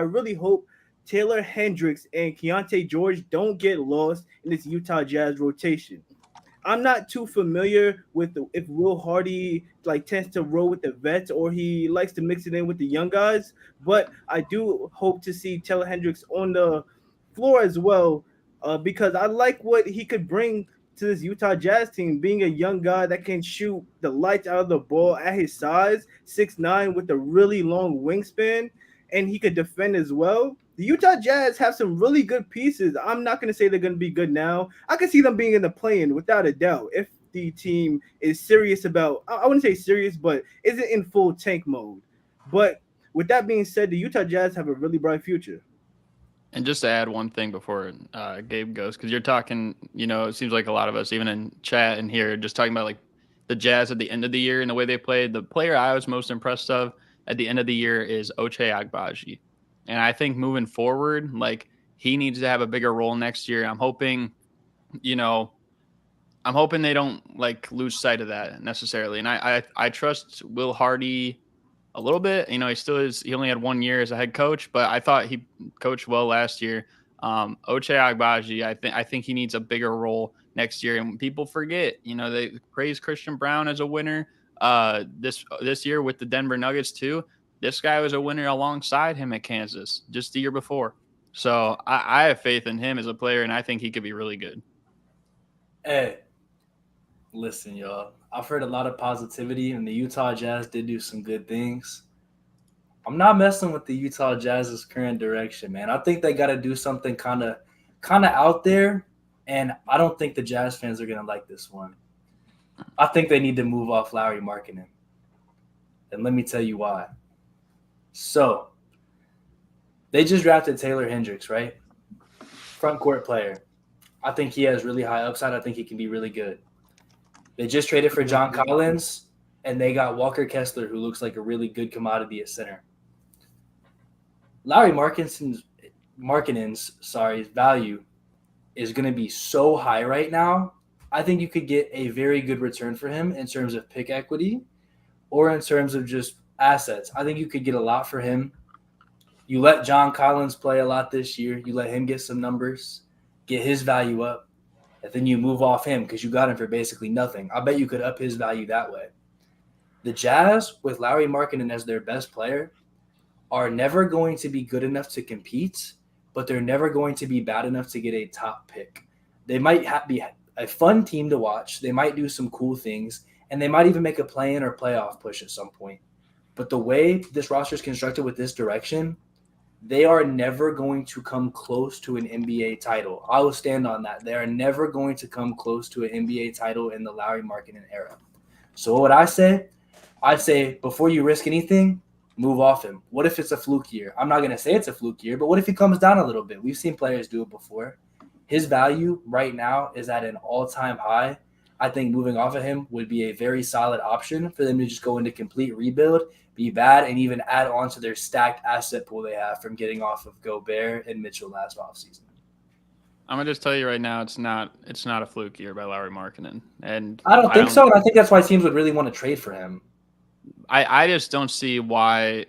[SPEAKER 4] really hope Taylor Hendricks and Keontae George don't get lost in this Utah Jazz rotation. I'm not too familiar with if Will Hardy tends to roll with the vets or he likes to mix it in with the young guys, but I do hope to see Taylor Hendricks on the floor as well, because I like what he could bring to this Utah Jazz team, being a young guy that can shoot the lights out of the ball at his size, 6'9", with a really long wingspan, and he could defend as well. The Utah Jazz have some really good pieces. I'm not going to say they're going to be good now. I can see them being in the play-in without a doubt if the team is serious about – I wouldn't say serious, but isn't in full tank mode. But with that being said, the Utah Jazz have a really bright future.
[SPEAKER 2] And just to add one thing before Gabe goes, because you're talking, it seems like a lot of us, even in chat and here, just talking about the Jazz at the end of the year and the way they played. The player I was most impressed of at the end of the year is Ochai Agbaji. And I think moving forward, he needs to have a bigger role next year. I'm hoping they don't lose sight of that necessarily. And I trust Will Hardy a little bit. He still is. He only had 1 year as a head coach, but I thought he coached well last year. Ochai Agbaji, I think he needs a bigger role next year. And people forget, they praise Christian Brown as a winner this year with the Denver Nuggets too. This guy was a winner alongside him at Kansas just the year before. So I have faith in him as a player, and I think he could be really good.
[SPEAKER 3] Hey, listen, y'all. I've heard a lot of positivity, and the Utah Jazz did do some good things. I'm not messing with the Utah Jazz's current direction, man. I think they got to do something kind of out there, and I don't think the Jazz fans are going to like this one. I think they need to move off Lauri Markkanen. And let me tell you why. So, they just drafted Taylor Hendricks, right? Front court player. I think he has really high upside. I think he can be really good. They just traded for John Collins, and they got Walker Kessler, who looks like a really good commodity at center. Lauri Markkanen's value is going to be so high right now. I think you could get a very good return for him in terms of pick equity or in terms of just assets. I think you could get a lot for him. You let John Collins play a lot this year. You let him get some numbers, get his value up, and then you move off him because you got him for basically nothing. I bet you could up his value that way. The Jazz, with Lauri Markkanen as their best player, are never going to be good enough to compete, but they're never going to be bad enough to get a top pick. They might be a fun team to watch. They might do some cool things, and they might even make a play-in or playoff push at some point. But the way this roster is constructed with this direction, they are never going to come close to an NBA title. I will stand on that. They are never going to come close to an NBA title in the Lauri Markkanen era. So what would I say? I'd say before you risk anything, move off him. What if it's a fluke year? I'm not going to say it's a fluke year, but what if he comes down a little bit? We've seen players do it before. His value right now is at an all-time high. I think moving off of him would be a very solid option for them to just go into complete rebuild, be bad, and even add on to their stacked asset pool they have from getting off of Gobert and Mitchell last offseason.
[SPEAKER 2] I'm gonna just tell you right now, it's not a fluke year by Lauri Markkanen, and
[SPEAKER 3] I don't think so. And I think that's why teams would really want to trade for him.
[SPEAKER 2] I just don't see why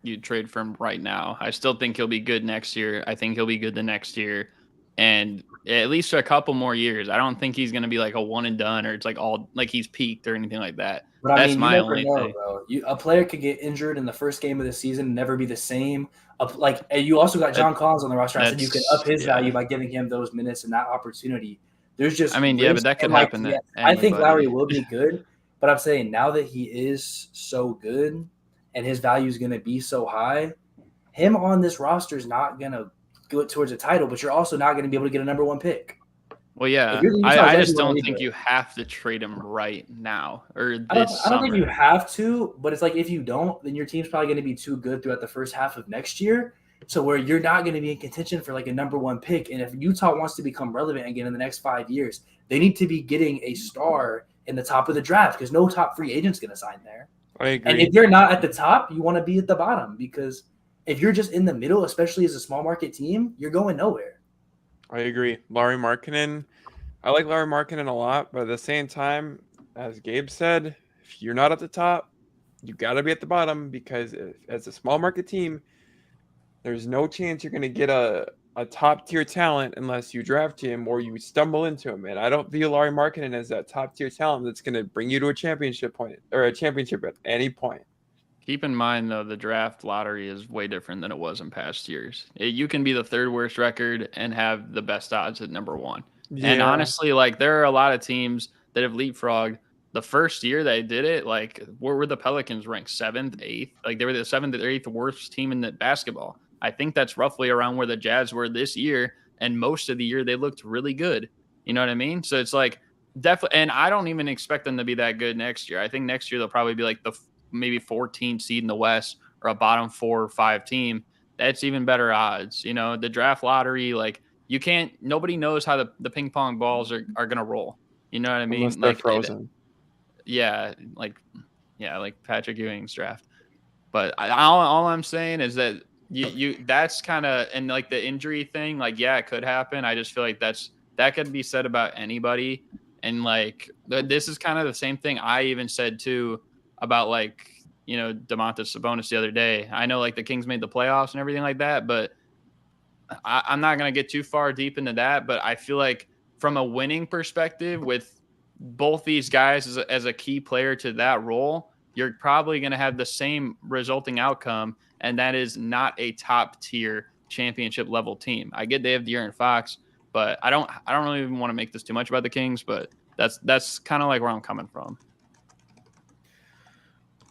[SPEAKER 2] you'd trade for him right now. I still think he'll be good next year. I think he'll be good the next year. and at least for a couple more years. I don't think he's going to be like a one and done, or it's like all like he's peaked or anything like that.
[SPEAKER 3] But I
[SPEAKER 2] That's
[SPEAKER 3] mean, you
[SPEAKER 2] my
[SPEAKER 3] never
[SPEAKER 2] only
[SPEAKER 3] know,
[SPEAKER 2] thing.
[SPEAKER 3] bro. A player could get injured in the first game of the season and never be the same. And you also got John Collins on the roster. I said you can up his value by giving him those minutes and that opportunity. There's just
[SPEAKER 2] but that could happen to
[SPEAKER 3] I think
[SPEAKER 2] anybody.
[SPEAKER 3] Lowry will be good, but I'm saying now that he is so good and his value is going to be so high, him on this roster is not going to go towards a title, but you're also not going to be able to get a number 1 pick.
[SPEAKER 2] Well, yeah, I just don't think you have to trade him right now or this
[SPEAKER 3] I don't think you have to, but it's like if you don't, then your team's probably going to be too good throughout the first half of next year. So where you're not going to be in contention for like a number 1 pick. And if Utah wants to become relevant again in the next 5 years, they need to be getting a star in the top of the draft because no top free agent's going to sign there.
[SPEAKER 8] I agree.
[SPEAKER 3] And if you're not at the top, you want to be at the bottom because if you're just in the middle, especially as a small market team, you're going nowhere.
[SPEAKER 8] I agree. Lauri Markkanen. I like Lauri Markkanen a lot, but at the same time, as Gabe said, if you're not at the top, you got to be at the bottom because as a small market team, there's no chance you're going to get a top tier talent unless you draft him or you stumble into him. And I don't view Lauri Markkanen as that top tier talent that's going to bring you to a championship at any point.
[SPEAKER 2] Keep in mind, though, the draft lottery is way different than it was in past years. You can be the 3rd worst record and have the best odds at number 1. Yeah. And honestly, like there are a lot of teams that have leapfrogged. The first year they did it, like where were the Pelicans ranked 7th, 8th? Like they were the 7th or 8th worst team in the basketball. I think that's roughly around where the Jazz were this year. And most of the year they looked really good. You know what I mean? So it's like definitely, and I don't even expect them to be that good next year. I think next year they'll probably be like the maybe 14 seed in the West or a bottom 4 or 5 team. That's even better odds. You know, the draft lottery, like nobody knows how the ping pong balls are going to roll. You know what I mean?
[SPEAKER 8] Unless they're frozen.
[SPEAKER 2] Like Patrick Ewing's draft. But all I'm saying is that you that's kind of, and like the injury thing, like, yeah, it could happen. I just feel like that could be said about anybody. And like, this is kind of the same thing I even said too about like, you know, Domantas Sabonis the other day. I know like the Kings made the playoffs and everything like that, but I'm not going to get too far deep into that. But I feel like from a winning perspective with both these guys as a key player to that role, you're probably going to have the same resulting outcome. And that is not a top tier championship level team. I get they have De'Aaron Fox, but I don't really even want to make this too much about the Kings, but that's kind of like where I'm coming from.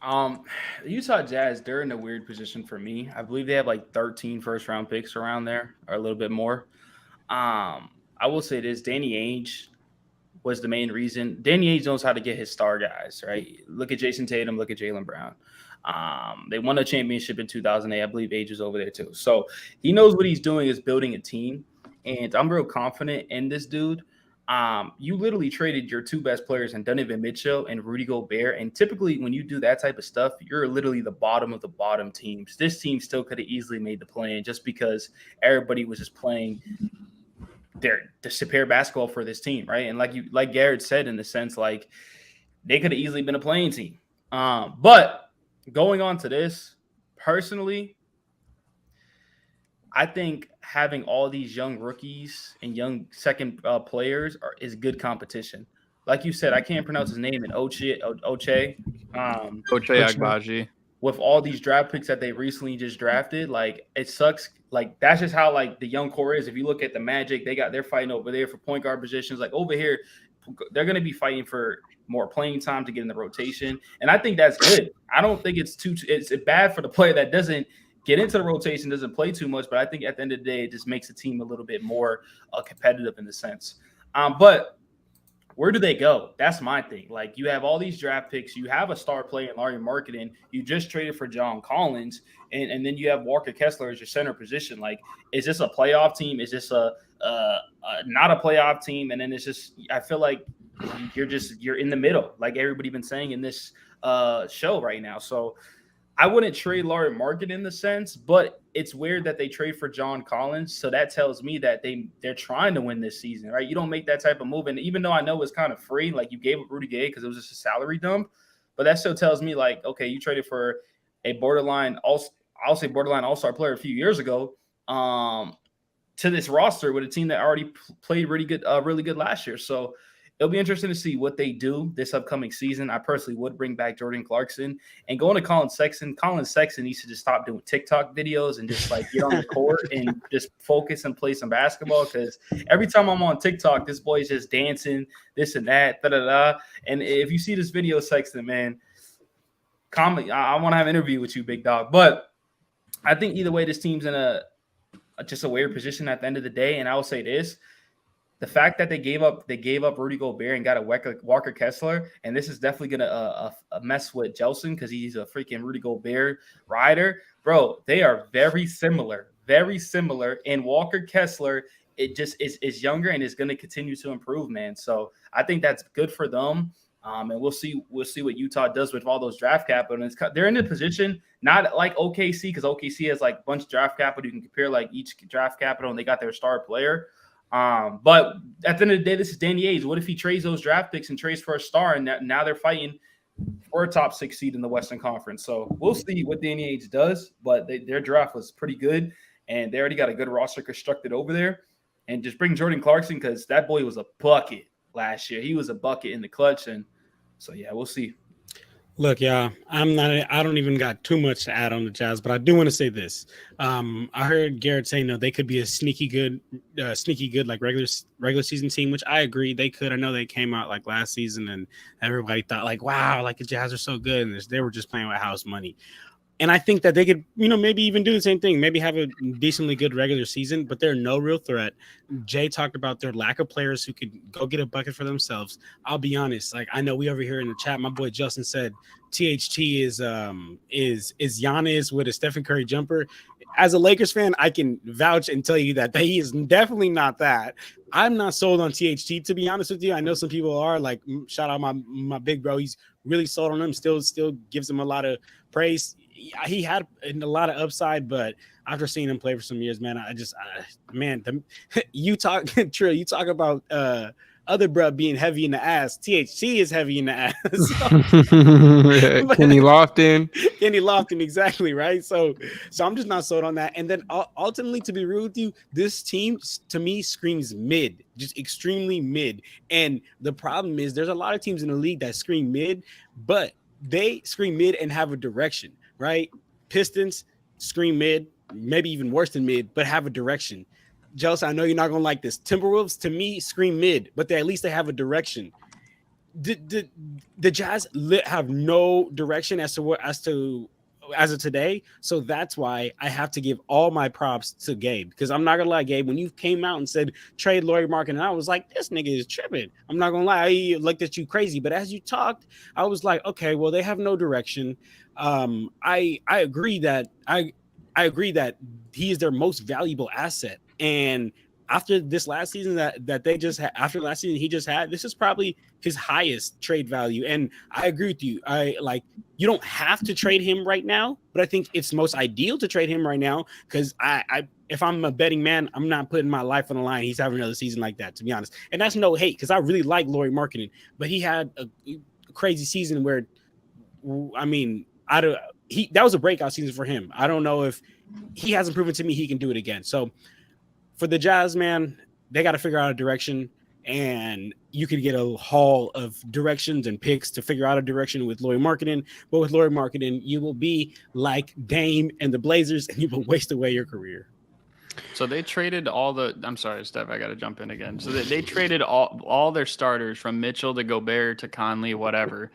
[SPEAKER 7] The Utah Jazz, they're in a weird position for me. I believe they have like 13 first-round picks around there, or a little bit more. I will say this: Danny Ainge was the main reason. Danny Ainge knows how to get his star guys, right? Look at Jason Tatum, look at Jaylen Brown. They won a championship in 2008. I believe Ainge was over there too. So he knows what he's doing is building a team, and I'm real confident in this dude. You literally traded your 2 best players in Donovan Mitchell and Rudy Gobert. And typically when you do that type of stuff, you're literally the bottom of the bottom teams. This team still could have easily made the play-in just because everybody was just playing their superior basketball for this team, right? And like Garrett said, in the sense, like they could have easily been a playing team. But going on to this, personally, I think having all these young rookies and young second players is good competition. Like you said, I can't pronounce his name, Ochai
[SPEAKER 2] Agbaji.
[SPEAKER 7] With all these draft picks that they recently just drafted, like it sucks. Like that's just how like the young core is. If you look at the Magic, they're fighting over there for point guard positions. Like over here, they're going to be fighting for more playing time to get in the rotation, and I think that's good. I don't think it's bad for the player that doesn't get into the rotation, doesn't play too much, but I think at the end of the day, it just makes the team a little bit more competitive in the sense. But where do they go? That's my thing. Like you have all these draft picks, you have a star player in Lauri Markkanen, you just traded for John Collins, and then you have Walker Kessler as your center position. Like, is this a playoff team? Is this a not a playoff team? And then it's just, I feel like you're in the middle, like everybody been saying in this show right now. So I wouldn't trade Lauri Markkanen in the sense, but it's weird that they trade for John Collins. So that tells me that they're trying to win this season, right? You don't make that type of move. And even though I know it's kind of free, like you gave up Rudy Gay because it was just a salary dump, but that still tells me like, okay, you traded for a borderline all-star player a few years ago. to this roster with a team that already played really good last year. So it'll be interesting to see what they do this upcoming season. I personally would bring back Jordan Clarkson and going to Colin Sexton. Colin Sexton needs to just stop doing TikTok videos and just like get on the court and just focus and play some basketball. Because every time I'm on TikTok, this boy is just dancing, this and that, da-da-da. And if you see this video, Sexton, man, comment. I want to have an interview with you, big dog. But I think either way, this team's in just a weird position at the end of the day. And I will say this. The fact that they gave up Rudy Gobert and got a Walker Kessler, and this is definitely gonna mess with JELSON because he's a freaking Rudy Gobert rider, bro. They are very similar, and Walker Kessler, it just is younger and is gonna continue to improve, man. So I think that's good for them, and we'll see what Utah does with all those draft capital. And they're in a position not like OKC because OKC has like a bunch of draft capital. You can compare like each draft capital, and they got their star player. But at the end of the day, this is Danny Ainge. What if he trades those draft picks and trades for a star, and now they're fighting for a top 6 seed in the Western Conference? So we'll see what Danny Ainge does, but their draft was pretty good, and they already got a good roster constructed over there. And just bring Jordan Clarkson because that boy was a bucket last year. He was a bucket in the clutch, and so yeah, we'll see.
[SPEAKER 6] Look, yeah, I don't even got too much to add on the Jazz, but I do want to say this. I heard Garrett saying, no, they could be a sneaky good like regular season team, which I agree they could. I know they came out like last season and everybody thought like, wow, like the Jazz are so good, and they were just playing with house money. And I think that they could, maybe even do the same thing, maybe have a decently good regular season, but they're no real threat. Jay talked about their lack of players who could go get a bucket for themselves. I'll be honest. Like, I know we over here in the chat, my boy Justin said THT is Giannis with a Stephen Curry jumper. As a Lakers fan, I can vouch and tell you that he is definitely not that. I'm not sold on THT, to be honest with you. I know some people are, like, shout out my big bro. He's really sold on him, still gives him a lot of praise. He had a lot of upside, but after seeing him play for some years, man, you talk about other bruh being heavy in the ass. THT is heavy in the ass.
[SPEAKER 5] Kenny
[SPEAKER 6] Lofton, exactly, right? So I'm just not sold on that. And then ultimately, to be real with you, this team to me screams mid, just extremely mid. And the problem is there's a lot of teams in the league that scream mid, but they scream mid and have a direction, right? Pistons scream mid, maybe even worse than mid, but have a direction. JELSON, I know you're not gonna like this. Timberwolves to me scream mid, but at least they have a direction. The Jazz have no direction as of today, so that's why I have to give all my props to Gabe, because I'm not gonna lie, Gabe, when you came out and said trade Lauri Markkanen, I was like, this nigga is tripping. I'm not gonna lie, I looked at you crazy, but as you talked, I was like, okay, well, they have no direction. I agree that he is their most valuable asset, and after this last season that they just had, after last season he just had, this is probably his highest trade value. And I agree with you. You don't have to trade him right now, but I think it's most ideal to trade him right now, because if I'm a betting man, I'm not putting my life on the line. He's having another season like that, to be honest. And that's no hate, because I really like Lauri Markkanen, but he had a crazy season where, I mean, that was a breakout season for him. I don't know if he hasn't proven to me he can do it again. So for the Jazz, man, they got to figure out a direction, and you could get a haul of directions and picks to figure out a direction with Lauri Markkanen. But with Lauri Markkanen, you will be like Dame and the Blazers, and you will waste away your career.
[SPEAKER 2] So they traded I'm sorry, Steph, I got to jump in again. So they traded all their starters from Mitchell to Gobert to Conley, whatever.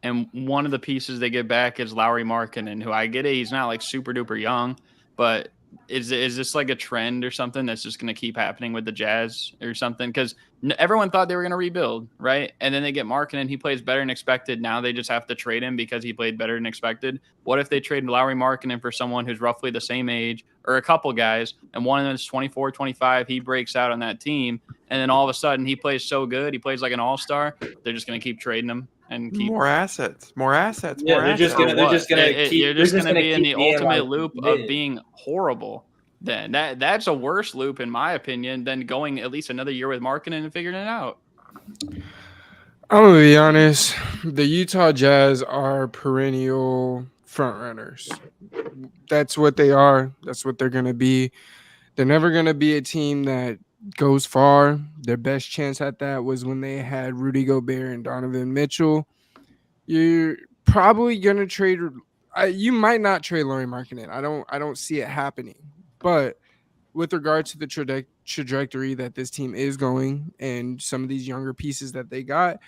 [SPEAKER 2] And one of the pieces they get back is Lauri Markkanen, who I get it. He's not like super duper young, but is this like a trend or something that's just going to keep happening with the Jazz or something? Because everyone thought they were going to rebuild, right? And then they get Markkanen, he plays better than expected. Now they just have to trade him because he played better than expected. What if they trade Lauri Markkanen for someone who's roughly the same age, or a couple guys, and one of them is 24, 25, he breaks out on that team, and then all of a sudden he plays so good, he plays like an all-star, they're just going to keep trading him and keep
[SPEAKER 8] more assets.
[SPEAKER 3] Yeah, they're just gonna
[SPEAKER 2] You're just gonna be in the ultimate
[SPEAKER 3] like
[SPEAKER 2] loop of being horrible. Then that's a worse loop, in my opinion, than going at least another year with Markkanen and figuring it out.
[SPEAKER 5] I'm gonna be honest. The Utah Jazz are perennial front runners. That's what they are. That's what they're gonna be. They're never going to be a team that goes far. Their best chance at that was when they had Rudy Gobert and Donovan Mitchell. You're probably going to trade. You might not trade Lauri Markkanen. I don't see it happening. But with regard to the trajectory that this team is going and some of these younger pieces that they got,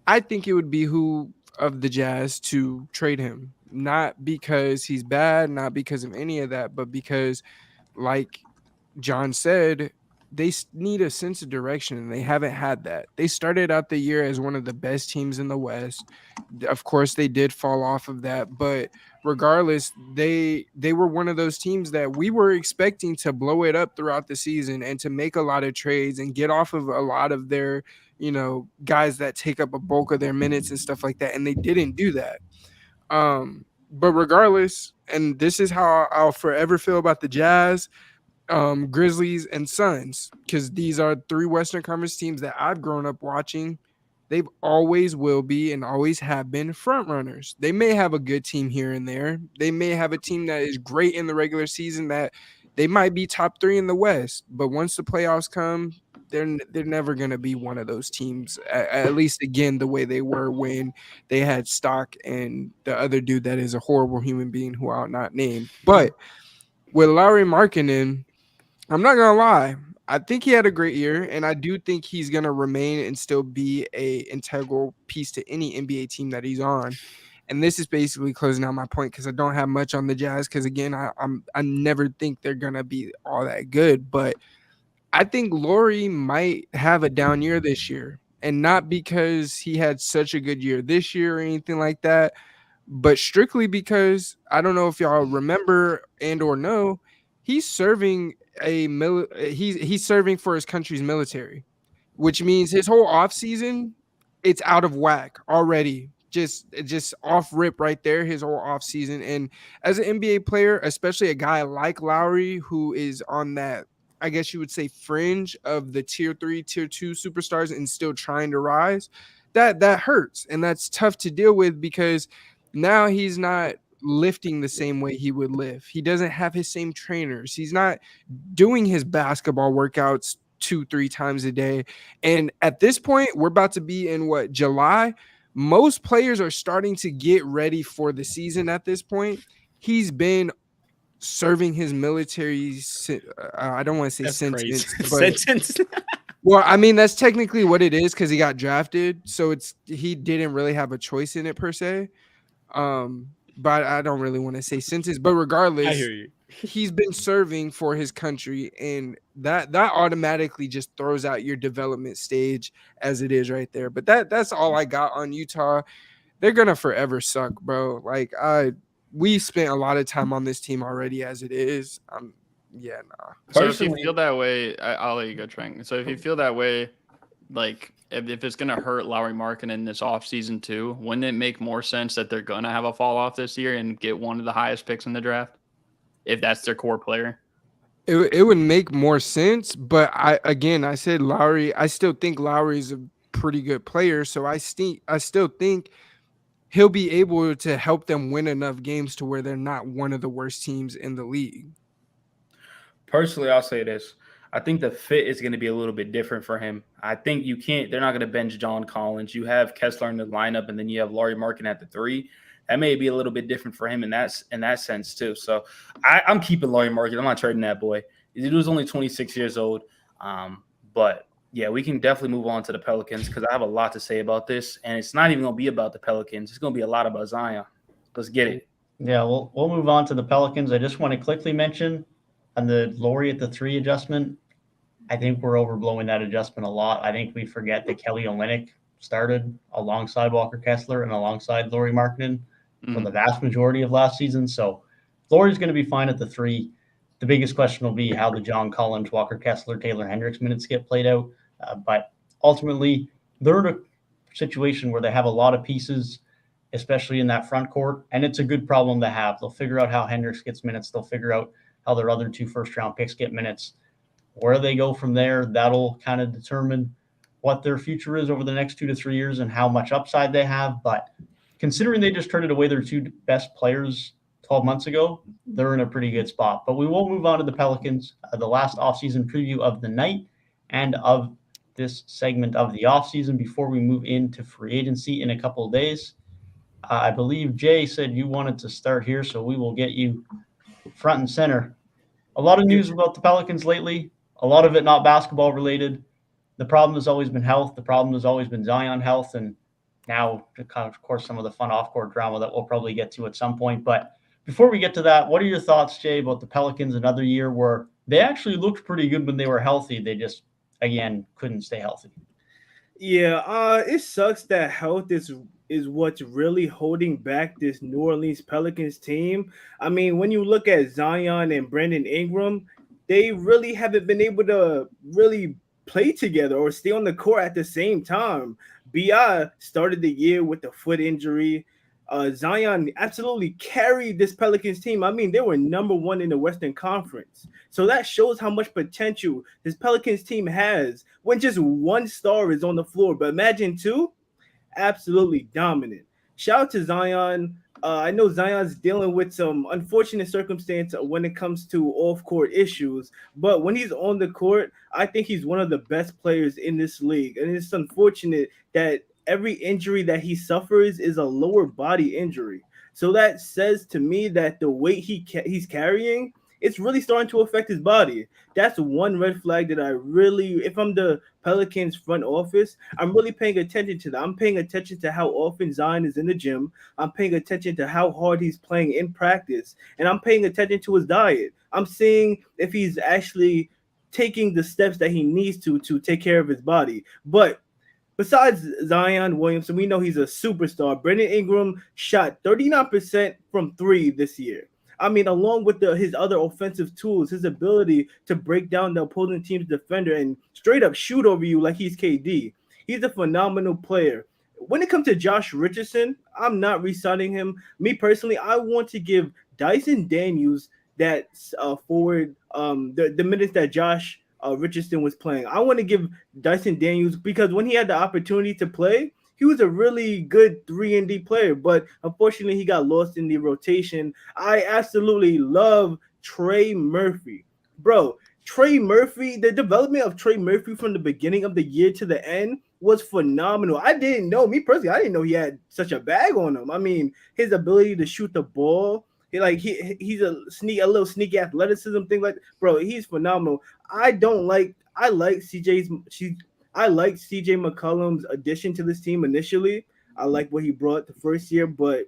[SPEAKER 5] I think it would behoove of the Jazz to trade him. Not because he's bad, not because of any of that, but because, like John said, they need a sense of direction, and they haven't had that. They started out the year as one of the best teams in the West. Of course, they did fall off of that, but regardless, they were one of those teams that we were expecting to blow it up throughout the season and to make a lot of trades and get off of a lot of their, guys that take up a bulk of their minutes and stuff like that, and they didn't do that. But regardless, and this is how I'll forever feel about the Jazz, Grizzlies, and Suns, because these are 3 Western Conference teams that I've grown up watching. They've always will be and always have been front runners. They may have a good team here and there. They may have a team that is great in the regular season, that they might be top 3 in the West. But once the playoffs come, they're never going to be one of those teams, at least, again, the way they were when they had Stock and the other dude that is a horrible human being who I'll not name. But with Lauri Markkanen, I'm not going to lie. I think he had a great year, and I do think he's going to remain and still be a integral piece to any NBA team that he's on. And this is basically closing out my point because I don't have much on the Jazz because, again, I never think they're going to be all that good. But I think Lauri might have a down year this year, and not because he had such a good year this year or anything like that, but strictly because I don't know if y'all remember and or know, he's serving he's serving for his country's military, which means his whole offseason, it's out of whack already. Just off rip right there, his whole offseason. And as an NBA player, especially a guy like Lauri, who is on that, I guess you would say, fringe of the tier 3, tier 2 superstars and still trying to rise, that hurts. And that's tough to deal with because now he's not lifting the same way he would lift. He doesn't have his same trainers. He's not doing his basketball workouts 2-3 times a day. And at this point, we're about to be in July. Most players are starting to get ready for the season at this point. He's been serving his military, I don't want to say
[SPEAKER 6] That's
[SPEAKER 5] sentence,
[SPEAKER 6] crazy.
[SPEAKER 5] but
[SPEAKER 6] Sentence.
[SPEAKER 5] well, I mean, that's technically what it is because he got drafted. So he didn't really have a choice in it per se. But I don't really want to say sentence. But regardless,
[SPEAKER 6] I hear you.
[SPEAKER 5] He's been serving for his country, and that automatically just throws out your development stage as it is right there. But that's all I got on Utah. They're gonna forever suck, bro. Like we spent a lot of time on this team already as it is. Yeah, nah.
[SPEAKER 2] So if you feel that way, I'll let you go, Trank. So if you feel that way, like if it's going to hurt Lauri Markkanen this offseason too, wouldn't it make more sense that they're going to have a fall off this year and get one of the highest picks in the draft if that's their core player?
[SPEAKER 5] It would make more sense, but I said Lauri. I still think Lauri's a pretty good player, so I still think he'll be able to help them win enough games to where they're not one of the worst teams in the league.
[SPEAKER 7] Personally, I'll say this. I think the fit is going to be a little bit different for him. I think they're not going to bench John Collins. You have Kessler in the lineup, and then you have Lauri Markkanen at the 3. That may be a little bit different for him in that sense too. So I'm keeping Lauri Markkanen. I'm not trading that boy. He was only 26 years old. But yeah, we can definitely move on to the Pelicans because I have a lot to say about this, and it's not even going to be about the Pelicans. It's going to be a lot about Zion. Let's get it.
[SPEAKER 1] Yeah, we'll move on to the Pelicans. I just want to quickly mention on the Lauri at the 3 adjustment, I think we're overblowing that adjustment a lot. I think we forget that Kelly Olynyk started alongside Walker Kessler and alongside Lauri Markkanen for the vast majority of last season. So Lauri's going to be fine at the 3. The biggest question will be how the John Collins, Walker Kessler, Taylor Hendricks minutes get played out. But ultimately, they're in a situation where they have a lot of pieces, especially in that front court, and it's a good problem to have. They'll figure out how Hendricks gets minutes. They'll figure out how their other 2 first-round picks get minutes. Where they go from there, that'll kind of determine what their future is over the next 2 to 3 years and how much upside they have. But considering they just traded away their 2 best players to 12 months ago, they're in a pretty good spot. But we will move on to the Pelicans, the last offseason preview of the night and of this segment of the offseason before we move into free agency in a couple of days. I believe Jay said you wanted to start here, so we will get you front and center. A lot of news about the Pelicans lately, a lot of it not basketball related. The problem has always been health. The problem has always been Zion health. And now, of course, some of the fun off-court drama that we'll probably get to at some point. But before we get to that, what are your thoughts, Jay, about the Pelicans another year where they actually looked pretty good when they were healthy? They just, again, couldn't stay healthy.
[SPEAKER 4] Yeah, it sucks that health is what's really holding back this New Orleans Pelicans team. I mean, when you look at Zion and Brandon Ingram, they really haven't been able to really play together or stay on the court at the same time. B.I. started the year with a foot injury. Zion absolutely carried this Pelicans team. I mean, they were number one in the Western Conference. So that shows how much potential this Pelicans team has when just one star is on the floor. But imagine two, absolutely dominant. Shout out to Zion. I know Zion's dealing with some unfortunate circumstance when it comes to off-court issues, but when he's on the court, I think he's one of the best players in this league. And it's unfortunate that every injury that he suffers is a lower body injury. So that says to me that the weight he's carrying, it's really starting to affect his body. That's one red flag that I really, if I'm the Pelicans front office, I'm really paying attention to that. I'm paying attention to how often Zion is in the gym. I'm paying attention to how hard he's playing in practice. And I'm paying attention to his diet. I'm seeing if he's actually taking the steps that he needs to take care of his body. But besides Zion Williamson, we know he's a superstar. Brandon Ingram shot 39% from three this year. I mean, along with his other offensive tools, his ability to break down the opposing team's defender and straight up shoot over you like he's KD. He's a phenomenal player. When it comes to Josh Richardson, I'm not re-signing him. Me personally, I want to give Dyson Daniels that forward the minutes that Josh Richardson was playing. I want to give Dyson Daniels because when he had the opportunity to play, he was a really good 3-and-D player, but unfortunately he got lost in the rotation. I absolutely love Trey Murphy. Bro, Trey Murphy, the development of Trey Murphy from the beginning of the year to the end was phenomenal. I didn't know he had such a bag on him. I mean, his ability to shoot the ball, he's a little sneaky athleticism thing like that. Bro, he's phenomenal. I like CJ McCollum's addition to this team initially. I like what he brought the first year, but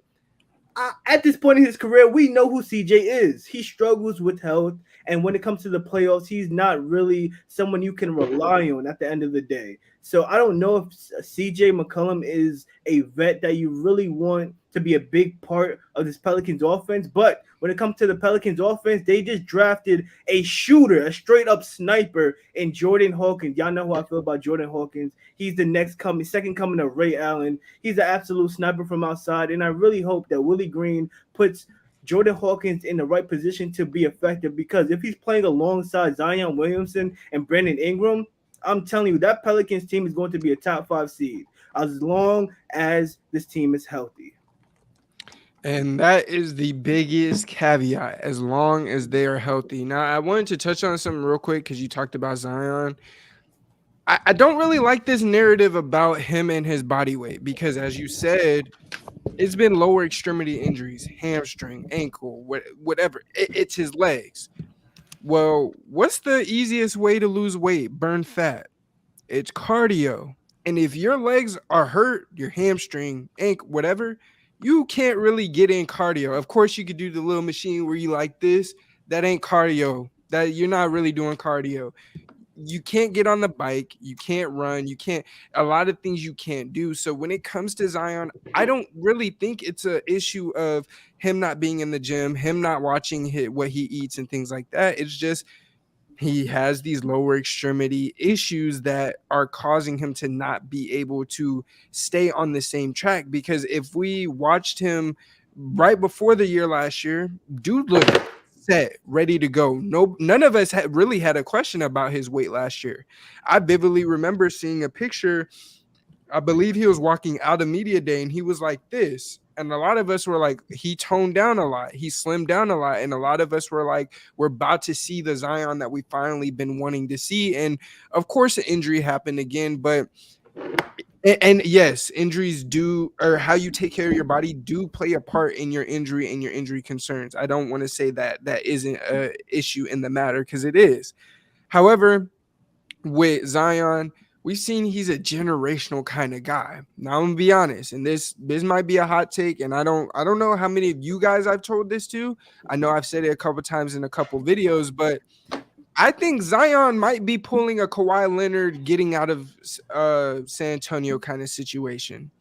[SPEAKER 4] at this point in his career, we know who CJ is. He struggles with health, and when it comes to the playoffs, he's not really someone you can rely on at the end of the day. So I don't know if CJ McCollum is a vet that you really want to be a big part of this Pelicans offense. But when it comes to the Pelicans offense, they just drafted a shooter, a straight up sniper in Jordan Hawkins. Y'all know how I feel about Jordan Hawkins. He's the second coming of Ray Allen. He's an absolute sniper from outside. And I really hope that Willie Green puts Jordan Hawkins in the right position to be effective, because if he's playing alongside Zion Williamson and Brandon Ingram, I'm telling you, that Pelicans team is going to be a top 5 seed as long as this team is healthy.
[SPEAKER 5] And that is the biggest caveat, as long as they are healthy. Now, I wanted to touch on something real quick because you talked about Zion. I don't really like this narrative about him and his body weight because, as you said, it's been lower extremity injuries, hamstring, ankle, whatever. It's his legs. Well, what's the easiest way to lose weight? Burn fat. It's cardio. And if your legs are hurt, your hamstring, ankle, whatever, you can't really get in cardio. Of course, you could do the little machine where you like this. That ain't cardio. That you're not really doing cardio. You can't get on the bike. You can't run. You can't. A lot of things you can't do. So when it comes to Zion, I don't really think it's an issue of him not being in the gym, him not watching what he eats and things like that. It's just he has these lower extremity issues that are causing him to not be able to stay on the same track. Because if we watched him right before the year last year, dude looked set, ready to go. None of us really had a question about his weight last year. I vividly remember seeing a picture. I believe he was walking out of media day and he was like this. And a lot of us were like, he toned down a lot. He slimmed down a lot. And a lot of us were like, we're about to see the Zion that we finally been wanting to see. And of course, an injury happened again. But and yes, injuries do, or how you take care of your body do play a part in your injury and your injury concerns. I don't want to say that that isn't an issue in the matter, because it is. However, with Zion, we've seen he's a generational kind of guy. Now I'm gonna be honest, and this might be a hot take, and I don't know how many of you guys I've told this to. I know I've said it a couple times in a couple videos, but I think Zion might be pulling a Kawhi Leonard getting out of San Antonio kind of situation.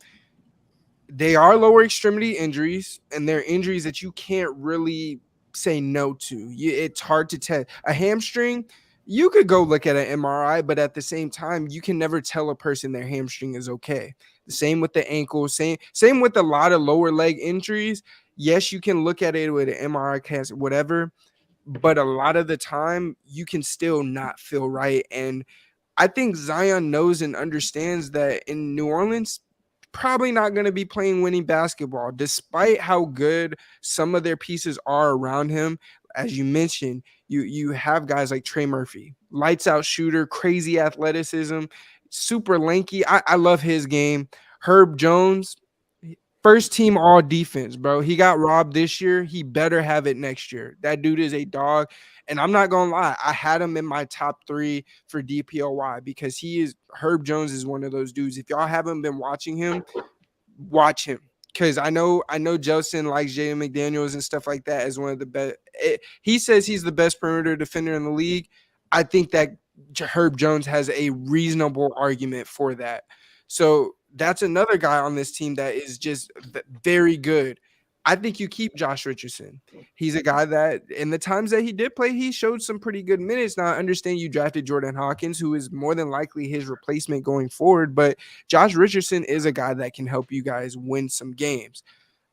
[SPEAKER 5] They are lower extremity injuries, and they're injuries that you can't really say no to. It's hard to tell. A hamstring, you could go look at an MRI, but at the same time, you can never tell a person their hamstring is okay. The same with the ankle, same with a lot of lower leg injuries. Yes, you can look at it with an MRI cast, whatever, but a lot of the time you can still not feel right. And I think Zion knows and understands that in New Orleans, probably not going to be playing winning basketball, despite how good some of their pieces are around him. As you mentioned, you have guys like Trey Murphy, lights out shooter, crazy athleticism, super lanky. I love his game. Herb Jones, first team all defense, bro. He got robbed this year. He better have it next year. That dude is a dog. And I'm not going to lie, I had him in my top 3 for DPOY because Herb Jones is one of those dudes. If y'all haven't been watching him, watch him. Because I know JELSON likes Jaden McDaniels and stuff like that as one of the best. He says he's the best perimeter defender in the league. I think that Herb Jones has a reasonable argument for that. So that's another guy on this team that is just very good. I think you keep Josh Richardson. He's a guy that in the times that he did play, he showed some pretty good minutes. Now, I understand you drafted Jordan Hawkins, who is more than likely his replacement going forward, but Josh Richardson is a guy that can help you guys win some games.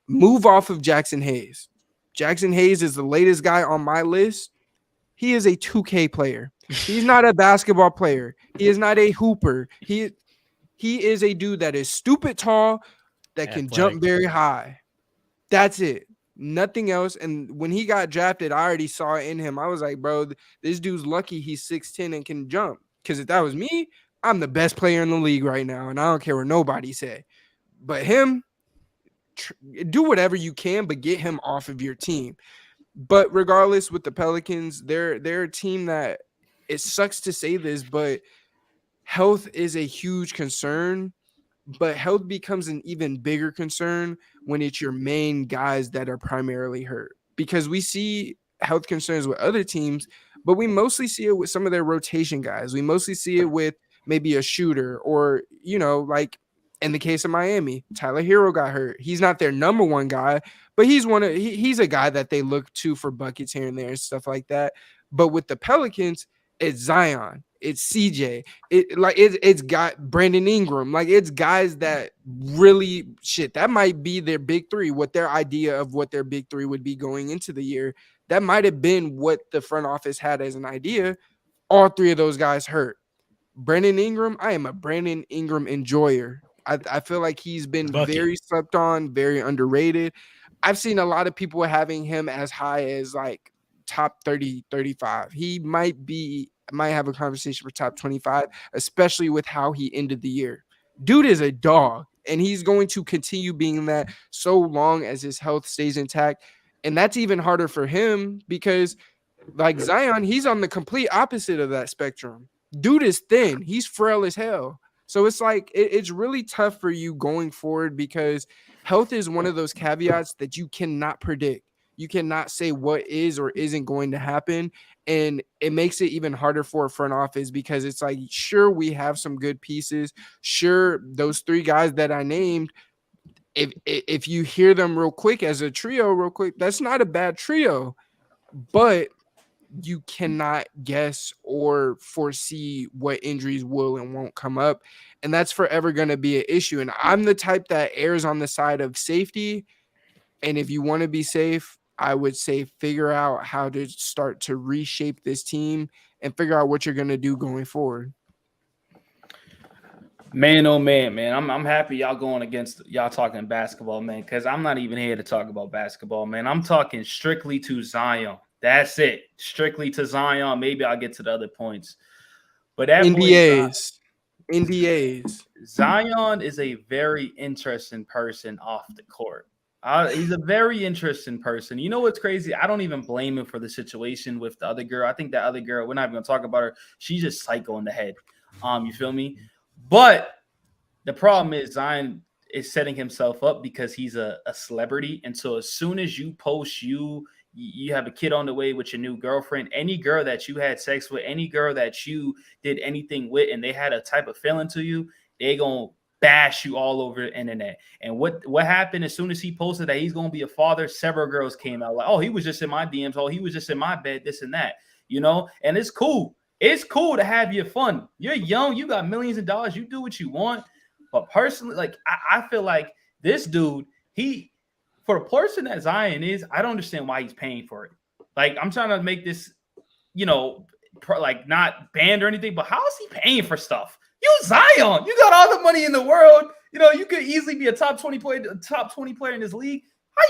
[SPEAKER 5] Move off of Jackson Hayes. Jackson Hayes is the latest guy on my list. He is a 2K player. He's not a basketball player. He is not a hooper. He is a dude that is stupid tall, that can jump very high. That's it. Nothing else. And when he got drafted, I already saw it in him. I was like, bro, this dude's lucky he's 6'10 and can jump. Because if that was me, I'm the best player in the league right now. And I don't care what nobody say. But him, do whatever you can, but get him off of your team. But regardless, with the Pelicans, they're a team that, it sucks to say this, but health is a huge concern. But health becomes an even bigger concern when it's your main guys that are primarily hurt, because we see health concerns with other teams, but we mostly see it with some of their rotation guys. We mostly see it with maybe a shooter or, like in the case of Miami, Tyler Hero got hurt. He's not their number one guy, but he's a guy that they look to for buckets here and there and stuff like that. But with the Pelicans, it's Zion, it's CJ, it's got Brandon Ingram, like it's guys that really that might be their big 3. What their idea of what their big 3 would be going into the year, that might have been what the front office had as an idea. All 3 of those guys hurt. Brandon Ingram, I am a Brandon Ingram enjoyer. I feel like he's been very slept on, very underrated. I've seen a lot of people having him as high as like top 30, 35. He might have a conversation for top 25, especially with how he ended the year. Dude is a dog, and he's going to continue being that so long as his health stays intact. And that's even harder for him because, like Zion, he's on the complete opposite of that spectrum. Dude is thin. He's frail as hell. So it's like it's really tough for you going forward because health is one of those caveats that you cannot predict. You cannot say what is or isn't going to happen. And it makes it even harder for a front office because it's like, sure, we have some good pieces. Sure, those 3 guys that I named, if you hear them real quick as a trio, that's not a bad trio. But you cannot guess or foresee what injuries will and won't come up. And that's forever going to be an issue. And I'm the type that errs on the side of safety. And if you want to be safe, I would say figure out how to start to reshape this team and figure out what you're going to do going forward.
[SPEAKER 7] Man, oh man. I'm happy y'all going against y'all talking basketball, man, because I'm not even here to talk about basketball, man. I'm talking strictly to Zion. That's it. Strictly to Zion. Maybe I'll get to the other points. But that
[SPEAKER 5] NDAs.
[SPEAKER 7] Zion is a very interesting person off the court. He's a very interesting person. You know what's crazy? I don't even blame him for the situation with the other girl. I think that other girl, we're not even going to talk about her. She's just psycho in the head. You feel me? But the problem is Zion is setting himself up because he's a celebrity. And so as soon as you post you have a kid on the way with your new girlfriend, any girl that you had sex with, any girl that you did anything with, and they had a type of feeling to you, they going to bash you all over the internet. And what happened as soon as he posted that he's going to be a father, several girls came out like, oh, he was just in my DMs. Oh, he was just in my bed, this and that, you know? And it's cool. It's cool to have your fun. You're young. You got millions of dollars. You do what you want. But personally, like, I feel like this dude, for the person that Zion is, I don't understand why he's paying for it. Like, I'm trying to make this, you know, like not banned or anything, but how is he paying for stuff? You Zion, you got all the money in the world. You know, you could easily be a top 20 player in this league.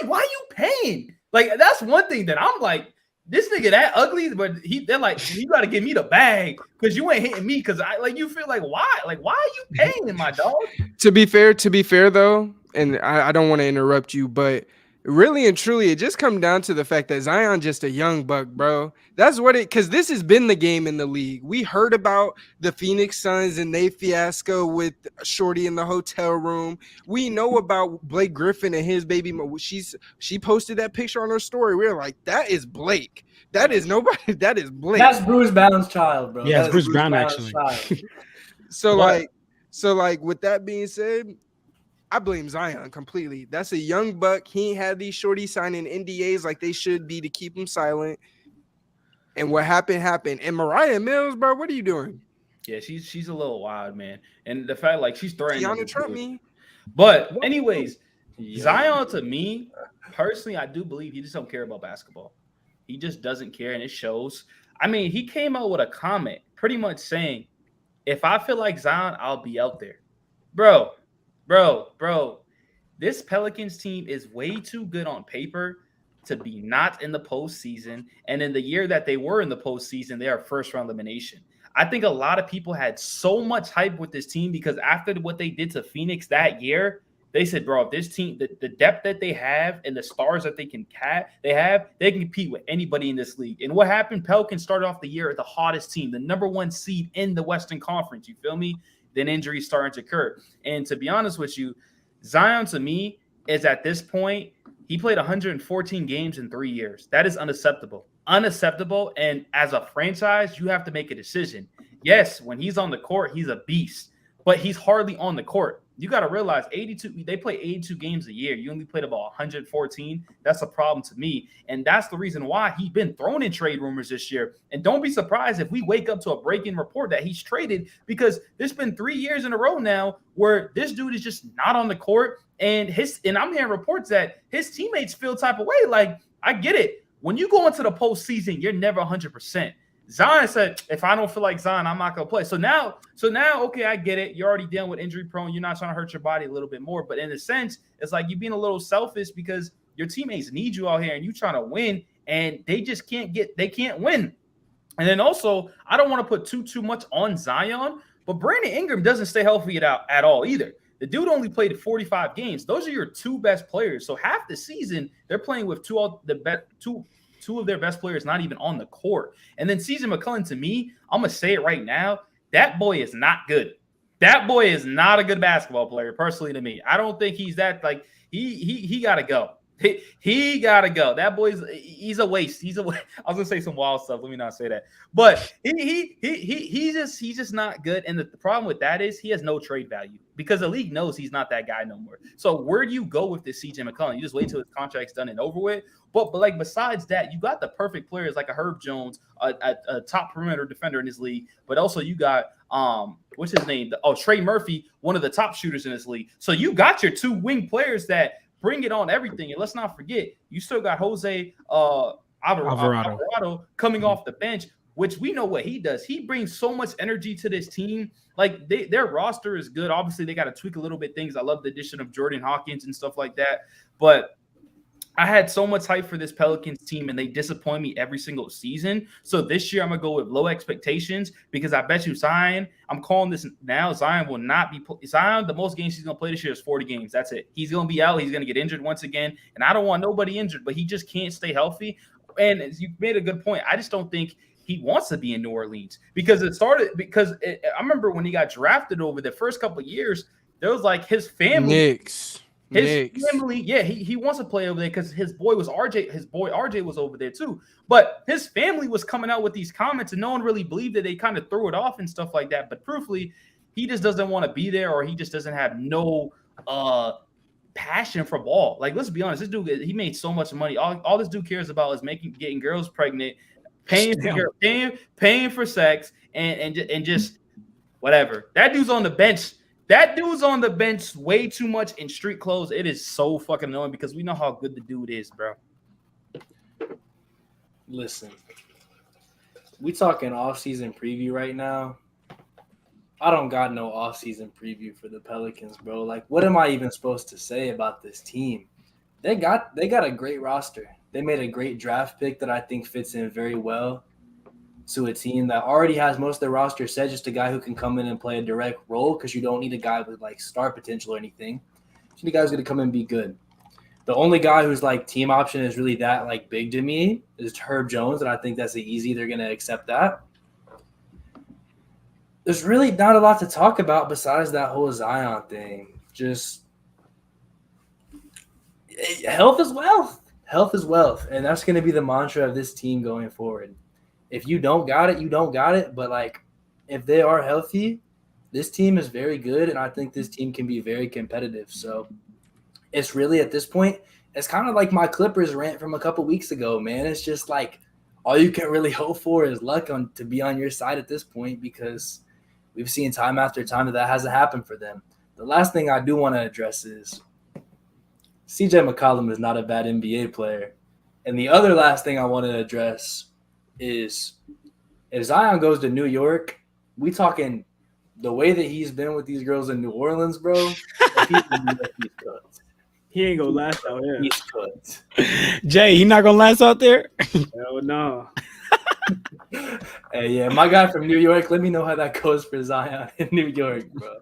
[SPEAKER 7] Why are you paying? Like, that's one thing that I'm like, this nigga that ugly, but they're like, you got to give me the bag because you ain't hitting me because you feel like why? Like, why are you paying, my dog?
[SPEAKER 5] To be fair though, and I don't want to interrupt you, but really and truly, it just comes down to the fact that Zion just a young buck, bro. That's what because this has been the game in the league. We heard about the Phoenix Suns and they fiasco with Shorty in the hotel room. We know about Blake Griffin and his baby. She posted that picture on her story. We were like, that is Blake. That is nobody. That is Blake.
[SPEAKER 3] That's Bruce Brown's child, bro.
[SPEAKER 6] Yeah,
[SPEAKER 3] that's
[SPEAKER 6] Bruce Brown actually.
[SPEAKER 5] So with that being said, I blame Zion completely. That's a young buck. He ain't had these shorties signing NDAs like they should be to keep him silent. And what happened. And Mariah Mills, bro, what are you doing?
[SPEAKER 7] Yeah, she's a little wild, man. And the fact like she's threatening
[SPEAKER 5] Tiana Trump me.
[SPEAKER 7] But anyways, Zion to me, personally, I do believe he just don't care about basketball. He just doesn't care, and it shows. I mean, he came out with a comment pretty much saying, if I feel like Zion, I'll be out there. Bro, this Pelicans team is way too good on paper to be not in the postseason. And in the year that they were in the postseason, they are first round elimination. I think a lot of people had so much hype with this team because after what they did to Phoenix that year, they said, bro, if this team, the depth that they have and the stars that they can they can compete with anybody in this league. And what happened? Pelicans started off the year as the hottest team, the number one seed in the Western Conference. You feel me? Then injuries starting to occur. And to be honest with you, Zion to me is at this point, he played 114 games in 3 years. That is unacceptable. Unacceptable. And as a franchise, you have to make a decision. Yes, when he's on the court, he's a beast, but he's hardly on the court. You got to realize they play 82 games a year. You only played about 114. That's a problem to me. And that's the reason why he's been thrown in trade rumors this year. And don't be surprised if we wake up to a breaking report that he's traded because there's been 3 years in a row now where this dude is just not on the court. And I'm hearing reports that his teammates feel type of way. Like, I get it. When you go into the postseason, you're never 100%. Zion said, if I don't feel like Zion, I'm not going to play. So now, okay, I get it. You're already dealing with injury prone. You're not trying to hurt your body a little bit more. But in a sense, it's like you're being a little selfish because your teammates need you out here and you trying to win and they just can't win. And then also, I don't want to put too much on Zion, but Brandon Ingram doesn't stay healthy at all either. The dude only played 45 games. Those are your two best players. So half the season, they're playing with two of their best players not even on the court. And then CJ McCollum, to me, I'm going to say it right now, that boy is not good. That boy is not a good basketball player, personally to me. I don't think he's that, like, he got to go. He got to go. That he's a waste. I was going to say some wild stuff. Let me not say that. But he's just not good. And the problem with that is he has no trade value because the league knows he's not that guy no more. So where do you go with this CJ McCollum? You just wait till his contract's done and over with. But like besides that, you got the perfect players like a Herb Jones, a top perimeter defender in this league. But also you got what's his name? Trey Murphy, one of the top shooters in this league. So you got your two wing players that bring it on everything. And let's not forget, you still got Jose Alvarado coming off the bench. which we know what he does. He brings so much energy to this team. Like their roster is good. Obviously, they got to tweak a little bit things. I love the addition of Jordan Hawkins and stuff like that. But I had so much hype for this Pelicans team, and they disappoint me every single season. So this year, I'm going to go with low expectations because I bet you Zion, I'm calling this now, Zion will not be – Zion, the most games he's going to play this year is 40 games. That's it. He's going to be out. He's going to get injured once again. And I don't want nobody injured, but he just can't stay healthy. And as you made a good point, I just don't think he wants to be in New Orleans because I remember when he got drafted over the first couple of years, there was like his family – His family, yeah, he wants to play over there because his boy RJ was over there too. But his family was coming out with these comments, and no one really believed it. They kind of threw it off and stuff like that. But truthfully, he just doesn't want to be there, or he just doesn't have no passion for ball. Like, let's be honest, this dude, he made so much money. All this dude cares about is getting girls pregnant, paying for sex, and just whatever. That dude's on the bench. That dude's on the bench way too much in street clothes. It is so fucking annoying because we know how good the dude is, bro.
[SPEAKER 3] Listen, we talking off-season preview right now. I don't got no off-season preview for the Pelicans, bro. Like, what am I even supposed to say about this team? They got a great roster. They made a great draft pick that I think fits in very well to a team that already has most of their roster set, just a guy who can come in and play a direct role because you don't need a guy with like star potential or anything. You need a guy who's going to come in and be good. The only guy who's like team option is really that like big to me is Herb Jones, and I think that's easy. They're going to accept that. There's really not a lot to talk about besides that whole Zion thing. Just health is wealth. Health is wealth, and that's going to be the mantra of this team going forward. If you don't got it, you don't got it. But, like, if they are healthy, this team is very good, and I think this team can be very competitive. So it's really at this point, it's kind of like my Clippers rant from a couple weeks ago, man. It's just like all you can really hope for is luck to be on your side at this point because we've seen time after time that hasn't happened for them. The last thing I do want to address is CJ McCollum is not a bad NBA player. And the other last thing I want to address is if Zion goes to New York, we talking the way that he's been with these girls in New Orleans, bro. He's cooked.
[SPEAKER 4] He ain't gonna last out here.
[SPEAKER 3] He's cooked.
[SPEAKER 6] Jay, he not gonna last out there?
[SPEAKER 4] Hell no.
[SPEAKER 3] Hey, yeah, my guy from New York. Let me know how that goes for Zion in New York, bro.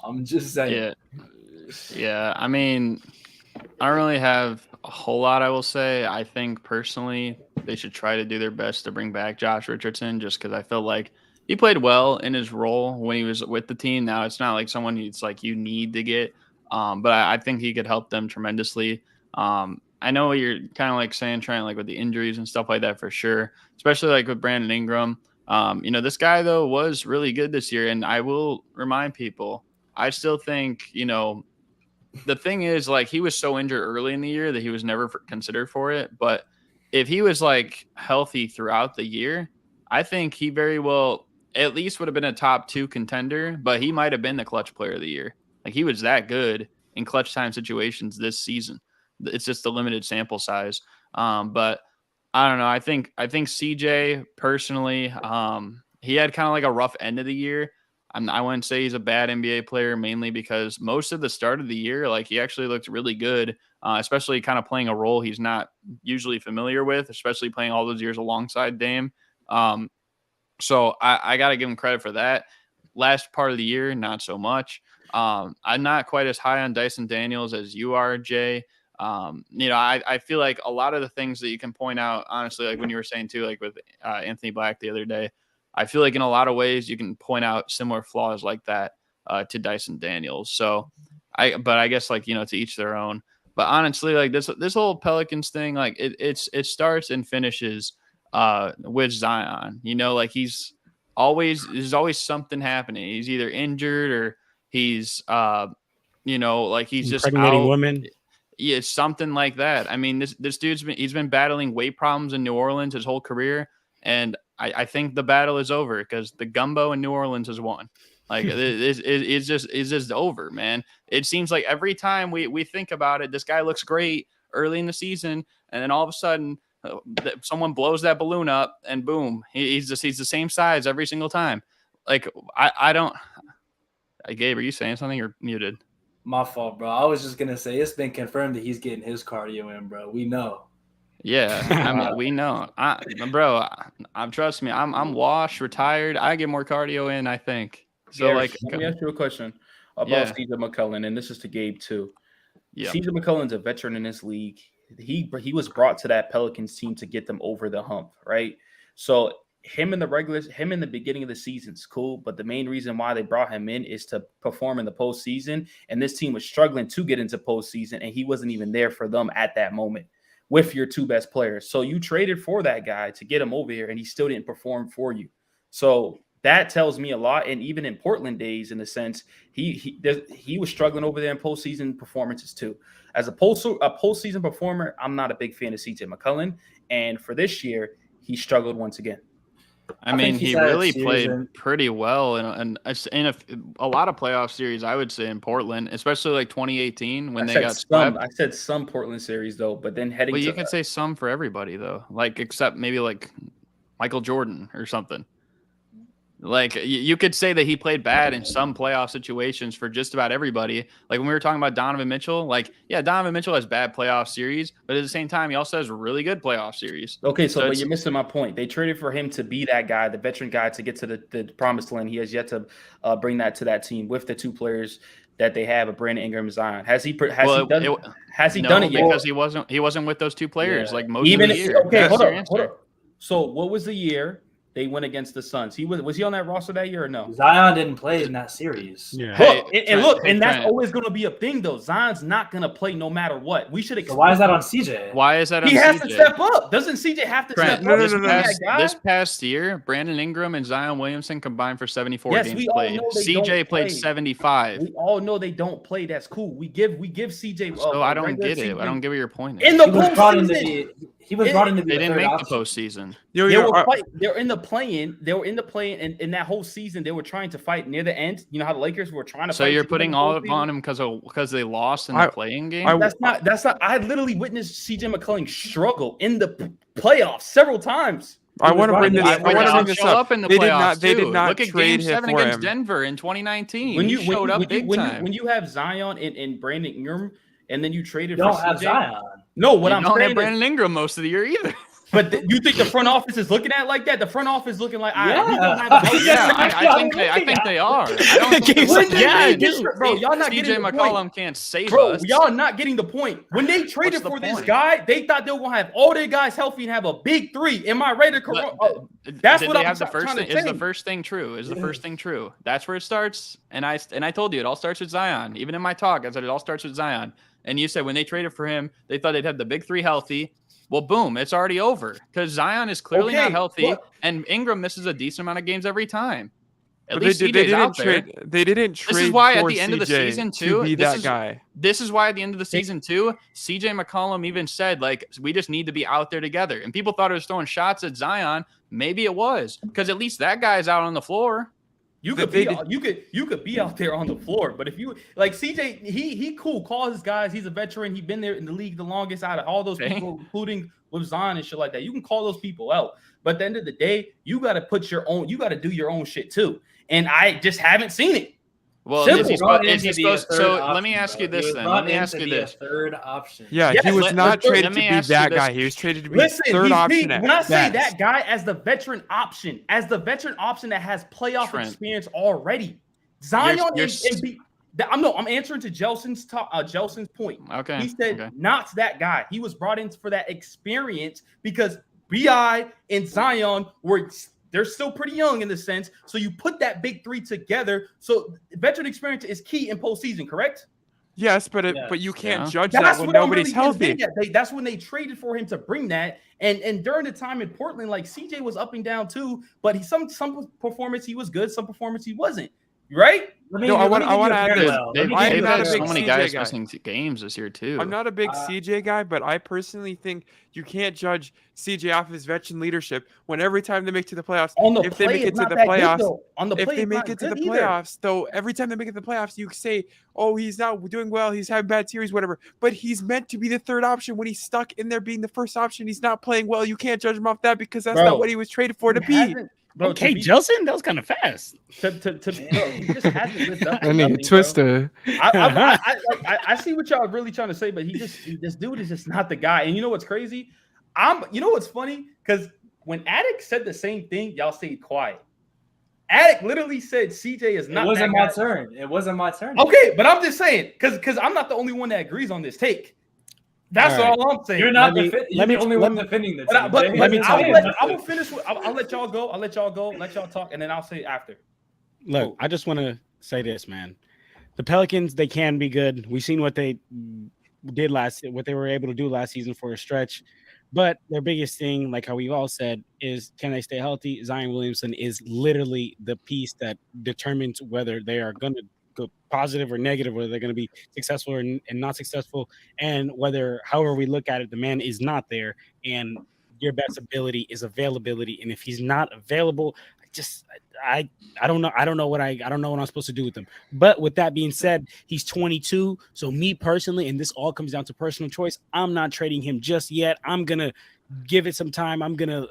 [SPEAKER 3] I'm just saying.
[SPEAKER 2] Yeah. I mean, I don't really have a whole lot I will say. I think personally they should try to do their best to bring back Josh Richardson just because I feel like he played well in his role when he was with the team. Now it's not like someone it's like you need to get, but I think he could help them tremendously. I know what you're kind of like saying, trying like with the injuries and stuff like that for sure, especially like with Brandon Ingram. This guy though was really good this year, and I will remind people, I still think, the thing is, like, he was so injured early in the year that he was never considered for it. But if he was, like, healthy throughout the year, I think he very well at least would have been a top 2 contender, but he might have been the clutch player of the year. Like, he was that good in clutch time situations this season. It's just a limited sample size. But I don't know. I think CJ personally, he had kind of like a rough end of the year. I wouldn't say he's a bad NBA player, mainly because most of the start of the year, like, he actually looked really good, especially kind of playing a role he's not usually familiar with, especially playing all those years alongside Dame. So I got to give him credit for that. Last part of the year, not so much. I'm not quite as high on Dyson Daniels as you are, Jay. I feel like a lot of the things that you can point out, honestly, like when you were saying too, like with Anthony Black the other day, I feel like in a lot of ways you can point out similar flaws like that to Dyson Daniels. So but I guess like, to each their own. But honestly, like this whole Pelicans thing, like it starts and finishes with Zion. Like there's always something happening. He's either injured or he's like he's just
[SPEAKER 6] impregnating
[SPEAKER 2] out.
[SPEAKER 6] Women.
[SPEAKER 2] Yeah, it's something like that. I mean, this dude's been battling weight problems in New Orleans his whole career, and I think the battle is over because the gumbo in New Orleans has won. Like it's just over, man. It seems like every time we think about it, this guy looks great early in the season, and then all of a sudden someone blows that balloon up, and boom, he's the same size every single time. Like I don't. Gabe, are you saying something or muted?
[SPEAKER 3] My fault, bro. I was just gonna say it's been confirmed that he's getting his cardio in, bro. We know.
[SPEAKER 2] Yeah, I mean, we know. Bro, trust me. I'm washed, retired. I get more cardio in, I think. So
[SPEAKER 7] Garrett, let me ask you a question about CJ McCollum, and this is to Gabe too. Yeah, CJ McCollum's a veteran in this league. He was brought to that Pelicans team to get them over the hump, right? So him in the beginning of the season's cool, but the main reason why they brought him in is to perform in the postseason. And this team was struggling to get into postseason, and he wasn't even there for them at that moment with your two best players. So you traded for that guy to get him over here, and he still didn't perform for you. So that tells me a lot. And even in Portland days, in a sense, he was struggling over there in postseason performances too. As a postseason performer, I'm not a big fan of CJ McCollum. And for this year, he struggled once again.
[SPEAKER 2] I mean, he really played pretty well in a lot of playoff series, I would say, in Portland, especially like 2018 when they got swept.
[SPEAKER 7] I said some Portland series, though, but then heading
[SPEAKER 2] to... Well, you can say some for everybody, though, like except maybe like Michael Jordan or something. Like you could say that he played bad in some playoff situations for just about everybody. Like when we were talking about Donovan Mitchell, like, yeah, Donovan Mitchell has bad playoff series, but at the same time, he also has really good playoff series.
[SPEAKER 7] Okay, so but you're missing my point. They traded for him to be that guy, the veteran guy, to get to the promised land. He has yet to bring that to that team with the two players that they have, Brandon Ingram and Zion. Has he done it yet?
[SPEAKER 2] Because he wasn't with those two players like most of the year.
[SPEAKER 7] Okay, hold on. So what was the year they went against the Suns? Was he on that roster that year or no?
[SPEAKER 3] Zion didn't play in that series.
[SPEAKER 7] Yeah. That's always going to be a thing, though. Zion's not going to play no matter what. We should expect.
[SPEAKER 3] So why is that on CJ?
[SPEAKER 2] Why is that on CJ?
[SPEAKER 7] He has to step up. Doesn't CJ have to step up?
[SPEAKER 2] This past year, Brandon Ingram and Zion Williamson combined for 74 games played. CJ played 75.
[SPEAKER 7] We all know they don't play. That's cool. We give CJ.
[SPEAKER 2] So I don't get it. I don't get what your point
[SPEAKER 7] is. In the postseason.
[SPEAKER 3] He was brought in to be
[SPEAKER 2] They didn't make the postseason.
[SPEAKER 7] They were in the play-in. They were in the play-in, and in that whole season, they were trying to fight near the end. You know how the Lakers were trying to.
[SPEAKER 2] So you're putting all up on him because they lost in the playing game.
[SPEAKER 7] That's not. I literally witnessed CJ McCollum struggle in the playoffs several times.
[SPEAKER 8] I want to bring this. I want to bring this up.
[SPEAKER 2] In the playoffs they did not. Look at Game 7 against Denver in 2019.
[SPEAKER 7] When you showed up big time. When you have Zion and Brandon Ingram, and then you traded for CJ.
[SPEAKER 3] Don't have Zion.
[SPEAKER 7] No, what I'm saying
[SPEAKER 2] don't have Brandon Ingram most of the year either.
[SPEAKER 7] But you think the front office is looking at it like that? The front office looking like,
[SPEAKER 2] I think they are. I don't think
[SPEAKER 7] bro, y'all not getting the
[SPEAKER 2] McCollum
[SPEAKER 7] point.
[SPEAKER 2] Can't save
[SPEAKER 7] bro,
[SPEAKER 2] us.
[SPEAKER 7] Y'all not getting the point. When they traded for this guy, they thought they were gonna have all their guys healthy and have a big three. Am I ready to that's what I'm trying to say.
[SPEAKER 2] Is the first thing true? Is the first thing true? That's where it starts. And I told you it all starts with Zion. Even in my talk, I said it all starts with Zion. And you said when they traded for him, they thought they'd have the big three healthy. Well, boom, it's already over because Zion is clearly not healthy, and Ingram misses a decent amount of games every time. At least CJ's out there.
[SPEAKER 8] They didn't trade.
[SPEAKER 2] This is why at the end of the season too.
[SPEAKER 8] Guy.
[SPEAKER 2] This is why at the end of the season too, CJ McCollum even said like we just need to be out there together. And people thought it was throwing shots at Zion. Maybe it was because at least that guy's out on the floor.
[SPEAKER 7] You could be out there on the floor, but if you like CJ, he cool. Call his guys. He's a veteran. He's been there in the league the longest out of all those people, including with Zion and shit like that. You can call those people out, but at the end of the day, you got to put your own. You got to do your own shit too. And I just haven't seen it.
[SPEAKER 2] Well, so let me ask you this then. Let me ask you this.
[SPEAKER 3] Third option.
[SPEAKER 8] Yeah, he was not traded to be that guy. He was traded to be third option.
[SPEAKER 7] When I say that guy as the veteran option, that has playoff experience already, Zion I'm answering to Jelson's point.
[SPEAKER 2] Okay.
[SPEAKER 7] He said not that guy. He was brought in for that experience because BI and Zion they're still pretty young in the sense. So you put that big three together. So veteran experience is key in postseason, correct?
[SPEAKER 8] Yes, but you can't judge that when nobody's healthy.
[SPEAKER 7] That's when they traded for him to bring that. And during the time in Portland, like CJ was up and down too, but some performance he was good, some performance he wasn't. right?
[SPEAKER 8] No, I want to add this.
[SPEAKER 2] They've
[SPEAKER 8] I'm not
[SPEAKER 2] had
[SPEAKER 8] a
[SPEAKER 2] so
[SPEAKER 8] big
[SPEAKER 2] many
[SPEAKER 8] CJ
[SPEAKER 2] guys
[SPEAKER 8] guy.
[SPEAKER 2] missing games this year too.
[SPEAKER 8] I'm not a big CJ guy, but I personally think you can't judge CJ off his veteran leadership when every time they make it to the playoffs, if they make it to the playoffs, if they make it to the playoffs, though, every time they make it to the playoffs, you say, oh, he's not doing well, he's having bad series, whatever. But he's meant to be the third option when he's stuck in there being the first option. He's not playing well. You can't judge him off that because that's not what he was traded for to be.
[SPEAKER 6] Bro, okay, Jelson, that was kind of fast.
[SPEAKER 7] Bro, he just hasn't lived up to
[SPEAKER 5] I need a
[SPEAKER 7] nothing,
[SPEAKER 5] twister.
[SPEAKER 7] I see what y'all are really trying to say, but this dude is just not the guy. And you know what's crazy? You know what's funny? Because when Addict said the same thing, y'all stayed quiet. Addict literally said CJ is not.
[SPEAKER 3] It wasn't my turn. It wasn't my turn.
[SPEAKER 7] Okay, but I'm just saying because I'm not the only one that agrees on this take. That's all I'm saying.
[SPEAKER 3] You're not the only one defending the team.
[SPEAKER 7] But
[SPEAKER 6] let me tell you.
[SPEAKER 7] I will finish. I'll let y'all go. I'll let y'all go. Let y'all talk, and then I'll say after.
[SPEAKER 6] Look, I just want to say this, man. The Pelicans, they can be good. We've seen what they did what they were able to do last season for a stretch. But their biggest thing, like how we've all said, is can they stay healthy? Zion Williamson is literally the piece that determines whether they are going to go positive or negative, whether they're going to be successful and not successful, and whether, however we look at it, the man is not there, and your best ability is availability. And if he's not available, I don't know. I don't know what I'm supposed to do with him. But with that being said, he's 22. So me personally, and this all comes down to personal choice, I'm not trading him just yet. I'm gonna give it some time. I'm gonna,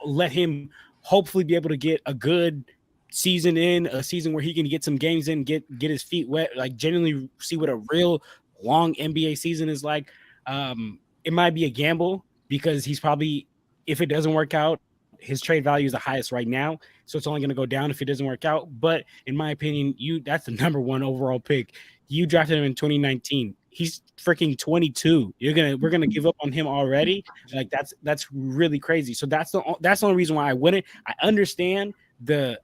[SPEAKER 6] let him hopefully be able to get a good season in, a season where he can get some games in, get his feet wet, like genuinely see what a real long NBA season is like. It might be a gamble because he's probably, if it doesn't work out, his trade value is the highest right now, so it's only going to go down if it doesn't work out. But in my opinion, that's the number one overall pick. You drafted him in 2019. He's freaking 22. We're gonna give up on him already. Like that's really crazy. So that's the only reason why I wouldn't. I understand the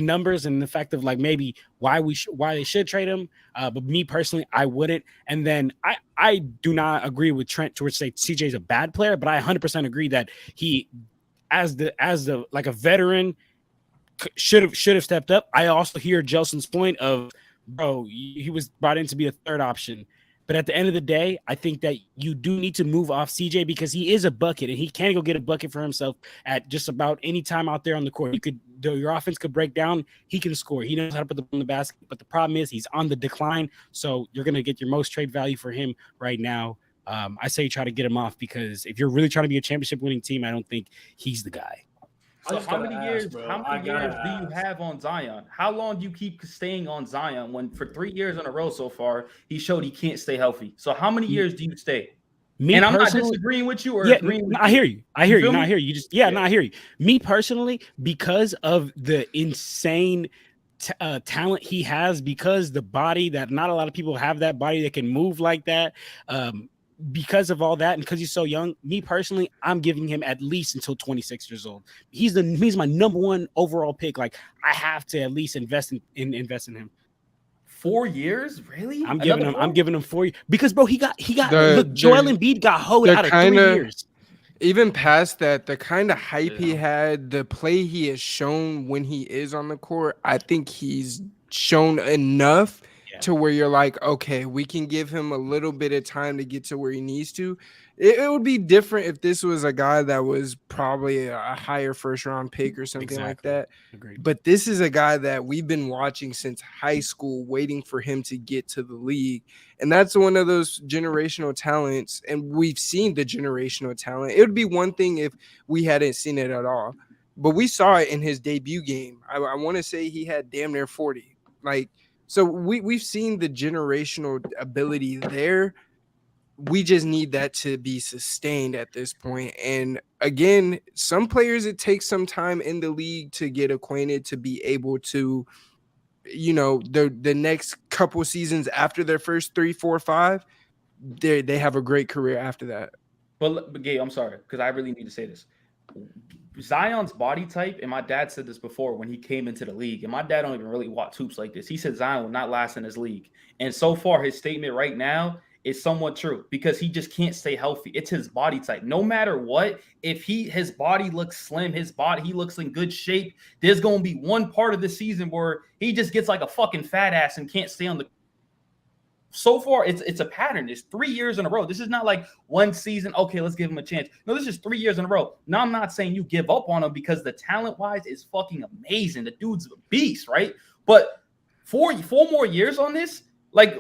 [SPEAKER 6] numbers and the fact of like maybe why they should trade him. But me personally, I wouldn't. And then I do not agree with Trent to say CJ is a bad player, but I 100% agree that he, as the like a veteran, should have stepped up. I also hear Jelson's point of, bro, he was brought in to be a third option. But at the end of the day, I think that you do need to move off CJ because he is a bucket and he can go get a bucket for himself at just about any time out there on the court. Your offense could break down. He can score. He knows how to put the ball in the basket. But the problem is he's on the decline. So you're going to get your most trade value for him right now. I say try to get him off because if you're really trying to be a championship winning team, I don't think he's the guy.
[SPEAKER 7] So how many years do you have on Zion? How long do you keep staying on Zion when for 3 years in a row so far he showed he can't stay healthy? So how many years do you stay? And I'm not disagreeing with you or agreeing with you.
[SPEAKER 6] I hear you. I hear you. I hear you. Me personally, because of the insane talent he has, because the body that not a lot of people have that body that can move like that. Because of all that, and because he's so young, me personally, I'm giving him at least until 26 years old. He's my number one overall pick. Like I have to at least invest in him.
[SPEAKER 7] 4 years, really?
[SPEAKER 6] I'm giving him 4 years because bro, he got look. Joel Embiid got hoed out of 3 years.
[SPEAKER 5] Even past that, the kind of hype he had, the play he has shown when he is on the court, I think he's shown enough to where you're like, okay, we can give him a little bit of time to get to where he needs to. It would be different if this was a guy that was probably a higher first round pick or something like that.
[SPEAKER 6] Agreed.
[SPEAKER 5] But this is a guy that we've been watching since high school, waiting for him to get to the league. And that's one of those generational talents. And we've seen the generational talent. It would be one thing if we hadn't seen it at all. But we saw it in his debut game. I want to say he had damn near 40. So we've seen the generational ability there. We just need that to be sustained at this point. And again, some players, it takes some time in the league to get acquainted, to be able to, the next couple seasons after their first 3, 4, 5, they have a great career after that.
[SPEAKER 7] But Gabe, I'm sorry, because I really need to say this. Zion's body type, and my dad said this before when he came into the league, and my dad don't even really watch hoops like this. He said Zion will not last in his league. And so far, his statement right now is somewhat true because he just can't stay healthy. It's his body type. No matter what, if his body looks slim, he looks in good shape, there's going to be one part of the season where he just gets like a fucking fat ass and can't stay on the. So far, it's a pattern. It's 3 years in a row. This is not like one season. Okay, let's give him a chance. No, this is 3 years in a row. Now, I'm not saying you give up on him because the talent-wise is fucking amazing. The dude's a beast, right? But four more years on this, like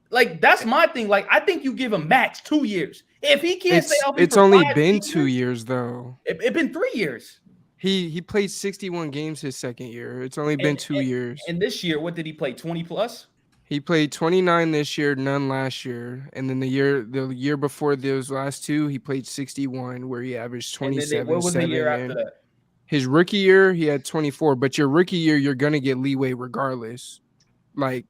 [SPEAKER 7] like that's my thing. Like I think you give him max 2 years. If he can't stay healthy,
[SPEAKER 5] it's only been 2 years though.
[SPEAKER 7] It's been 3 years.
[SPEAKER 5] He played 61 games his second year. It's only been 2 years.
[SPEAKER 7] And this year, what did he play? 20 plus?
[SPEAKER 5] He played 29 this year, none last year, and then the year before those last two, he played 61, where he averaged 27.
[SPEAKER 7] What was the year after that?
[SPEAKER 5] His rookie year, he had 24. But your rookie year, you're gonna get leeway regardless. Like,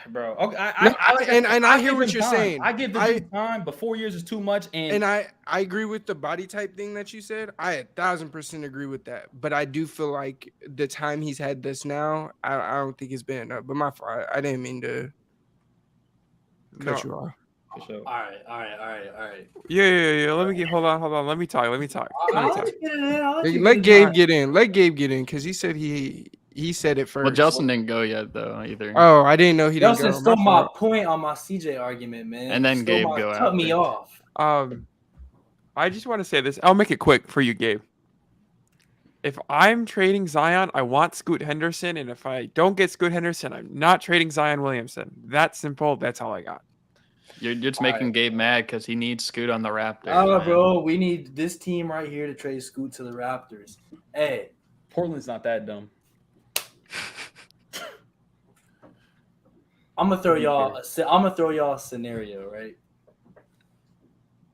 [SPEAKER 7] bro. Okay,
[SPEAKER 5] I hear what you're saying.
[SPEAKER 7] I give the time, but 4 years is too much. And
[SPEAKER 5] I agree with the body type thing that you said. I 1,000% agree with that. But I do feel like the time he's had this now, I don't think it's been enough. But my fault. I didn't mean to cut you off.
[SPEAKER 3] For sure. All right.
[SPEAKER 8] Yeah. Hold on. Let me talk.
[SPEAKER 5] Let Gabe get in. Because he said he said it first.
[SPEAKER 2] Well, JELSON didn't go yet though either.
[SPEAKER 5] Oh, I didn't know he didn't go.
[SPEAKER 3] JELSON stole my point on my CJ argument, man.
[SPEAKER 2] And then Gabe go out.
[SPEAKER 3] Cut me off.
[SPEAKER 8] I just want to say this. I'll make it quick for you, Gabe. If I'm trading Zion, I want Scoot Henderson, and if I don't get Scoot Henderson, I'm not trading Zion Williamson. That's simple. That's all I got.
[SPEAKER 2] You're just making Gabe mad because he needs Scoot on the Raptors.
[SPEAKER 3] Oh, bro, we need this team right here to trade Scoot to the Raptors. Hey,
[SPEAKER 7] Portland's not that dumb.
[SPEAKER 3] I'm gonna throw y'all a scenario, right?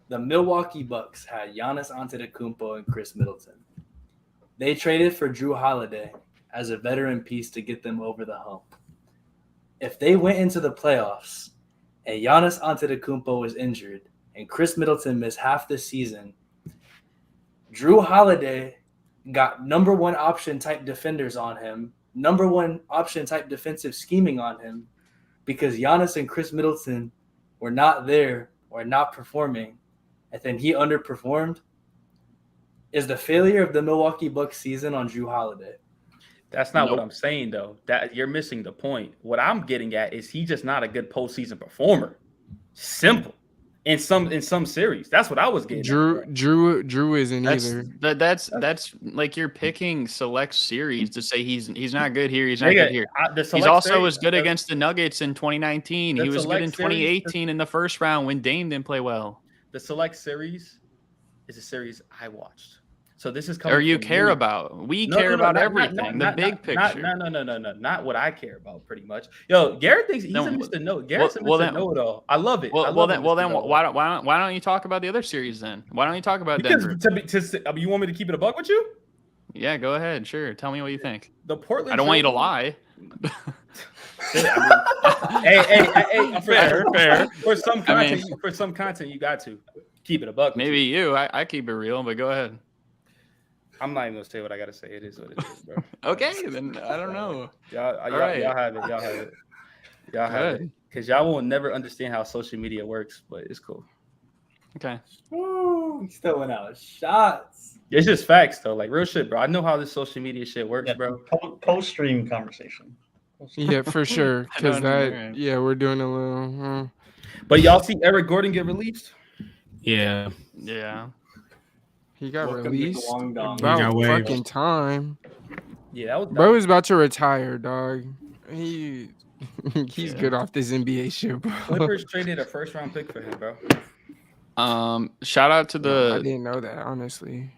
[SPEAKER 3] The Milwaukee Bucks had Giannis Antetokounmpo and Chris Middleton. They traded for Drew Holiday as a veteran piece to get them over the hump. If they went into the playoffs and Giannis Antetokounmpo was injured and Chris Middleton missed half the season, Drew Holiday got number one option type defenders on him, number one option type defensive scheming on him, because Giannis and Chris Middleton were not there or not performing, and then he underperformed. Is the failure of the Milwaukee Bucks season on Drew Holiday?
[SPEAKER 7] That's not what I'm saying, though. That you're missing the point. What I'm getting at is he's just not a good postseason performer. Simple. In some series, that's what I was getting.
[SPEAKER 5] Drew isn't either.
[SPEAKER 2] That's like you're picking select series to say he's not good here. He's not good here. He's also was good against the Nuggets in 2019. He was good in 2018 in the first round when Dame didn't play well.
[SPEAKER 7] The select series is a series I watched. So this is coming.
[SPEAKER 2] Or you care about. We care about everything. The big picture.
[SPEAKER 7] No. Not what I care about. Pretty much. Yo, Garrett thinks he's a Mr. No. Garrett's a Mr. Know-it-all. I love it.
[SPEAKER 2] Well, then, why don't you talk about the other series then? Why don't you talk about Denver?
[SPEAKER 7] You want me to keep it a buck with you?
[SPEAKER 2] Yeah, go ahead. Sure. Tell me what you think.
[SPEAKER 7] The Portland.
[SPEAKER 2] I don't want you to lie.
[SPEAKER 7] Hey, fair. For some content, you got to keep it a buck.
[SPEAKER 2] Maybe you. I keep it real, but go ahead.
[SPEAKER 7] I'm not even gonna say what I gotta say. It is what it is, bro.
[SPEAKER 2] Okay, then I don't know.
[SPEAKER 7] Y'all have it. Y'all have it. Because y'all will never understand how social media works, but it's cool.
[SPEAKER 2] Okay.
[SPEAKER 3] Woo, he's throwing out shots.
[SPEAKER 7] It's just facts, though. Like, real shit, bro. I know how this social media shit works, bro.
[SPEAKER 1] Post-stream conversation.
[SPEAKER 5] Yeah, for sure. Because we're doing a little.
[SPEAKER 7] But y'all see Eric Gordon get released?
[SPEAKER 6] Yeah.
[SPEAKER 5] He got released. About fucking time.
[SPEAKER 7] Yeah, that was
[SPEAKER 5] bro is about to retire, dog. He's good off this NBA shit, bro.
[SPEAKER 7] Clippers traded a first-round pick for him, bro.
[SPEAKER 2] Shout out to
[SPEAKER 5] I didn't know that, honestly.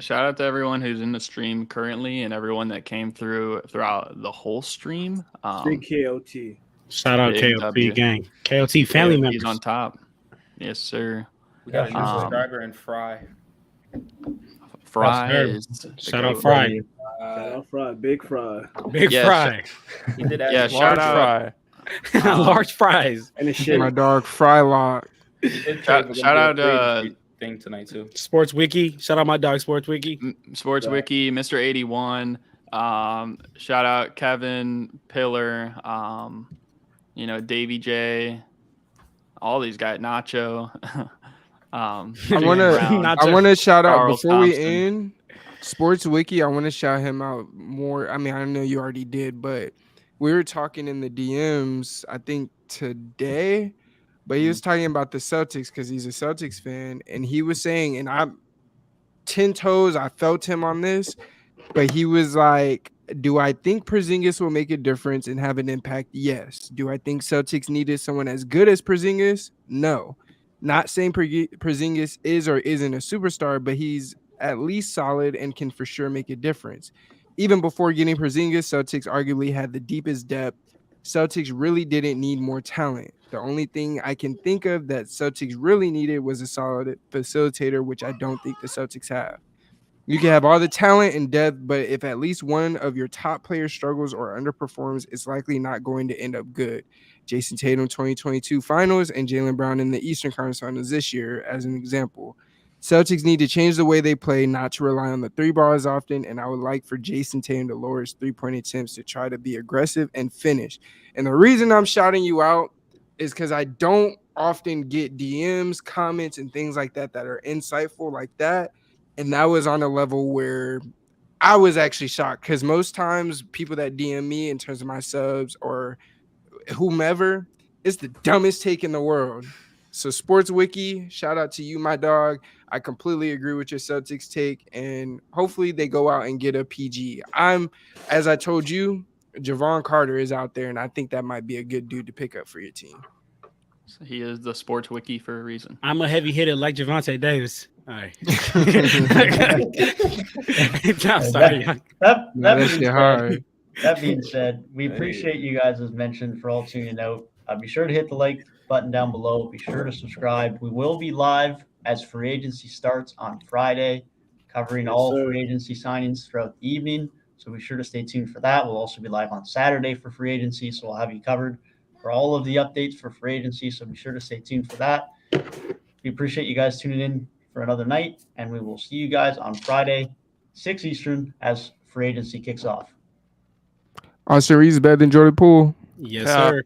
[SPEAKER 2] Shout out to everyone who's in the stream currently and everyone that came throughout the whole stream.
[SPEAKER 4] Big KOT.
[SPEAKER 6] Shout out KOT gang. KOT family members.
[SPEAKER 2] He's on top. Yes, sir.
[SPEAKER 7] We got a new subscriber in Fry.
[SPEAKER 6] Shout out Fry.
[SPEAKER 4] Big Fry.
[SPEAKER 6] Fry.
[SPEAKER 7] He did
[SPEAKER 2] that. Shout out
[SPEAKER 6] Fry. Large fries.
[SPEAKER 4] And the shit.
[SPEAKER 5] My dog Fry Lock.
[SPEAKER 2] Shout out
[SPEAKER 7] thing tonight too.
[SPEAKER 6] Sports Wiki. Shout out my dog Sports Wiki.
[SPEAKER 2] Sports Wiki, Mr. 81. Shout out Kevin Pillar. Davey J. all these guys, Nacho.
[SPEAKER 5] I
[SPEAKER 2] Jaylen
[SPEAKER 5] want to
[SPEAKER 2] Brown.
[SPEAKER 6] Not
[SPEAKER 5] I want to shout out
[SPEAKER 2] Charles
[SPEAKER 5] before we
[SPEAKER 2] Thompson.
[SPEAKER 5] end Sports Wiki. I want to shout him out more. I mean, I know you already did, but we were talking in the DMs, I think today, but he was talking about the Celtics because he's a Celtics fan, and he was saying, and I'm 10 toes, I felt him on this, but he was like, do I think Porzingis will make a difference and have an impact? Yes. Do I think Celtics needed someone as good as Porzingis? No. Not saying Porzingis is or isn't a superstar, but he's at least solid and can for sure make a difference. Even before getting Porzingis, Celtics arguably had the deepest depth. Celtics really didn't need more talent. The only thing I can think of that Celtics really needed was a solid facilitator, which I don't think the Celtics have. You can have all the talent and depth, but if at least one of your top players struggles or underperforms, it's likely not going to end up good. Jason Tatum 2022 finals and Jaylen Brown in the Eastern Conference Finals this year as an example. Celtics need to change the way they play, not to rely on the three ball as often, and I would like for Jason Tatum to lower his three-point attempts to try to be aggressive and finish. And the reason I'm shouting you out is because I don't often get DMs, comments, and things like that that are insightful like that. And that was on a level where I was actually shocked because most times people that DM me in terms of my subs or whomever, it's the dumbest take in the world. So Sports Wiki, shout out to you, my dog. I completely agree with your Celtics take, and hopefully they go out and get a PG. As I told you, Javon Carter is out there, and I think that might be a good dude to pick up for your team.
[SPEAKER 2] So he is the Sports Wiki for a reason.
[SPEAKER 6] I'm a heavy hitter like Javonte Davis. All right. I'm sorry.
[SPEAKER 1] That being said, we appreciate you guys, as mentioned, for all tuning out. Be sure to hit the like button down below. Be sure to subscribe. We will be live as free agency starts on Friday, covering all free agency signings throughout the evening. So be sure to stay tuned for that. We'll also be live on Saturday for free agency, so we'll have you covered for all of the updates for free agency. So be sure to stay tuned for that. We appreciate you guys tuning in for another night, and we will see you guys on Friday, 6 Eastern, as free agency kicks off.
[SPEAKER 5] Austin Reeves better than Jordan Poole.
[SPEAKER 6] Yes, sir.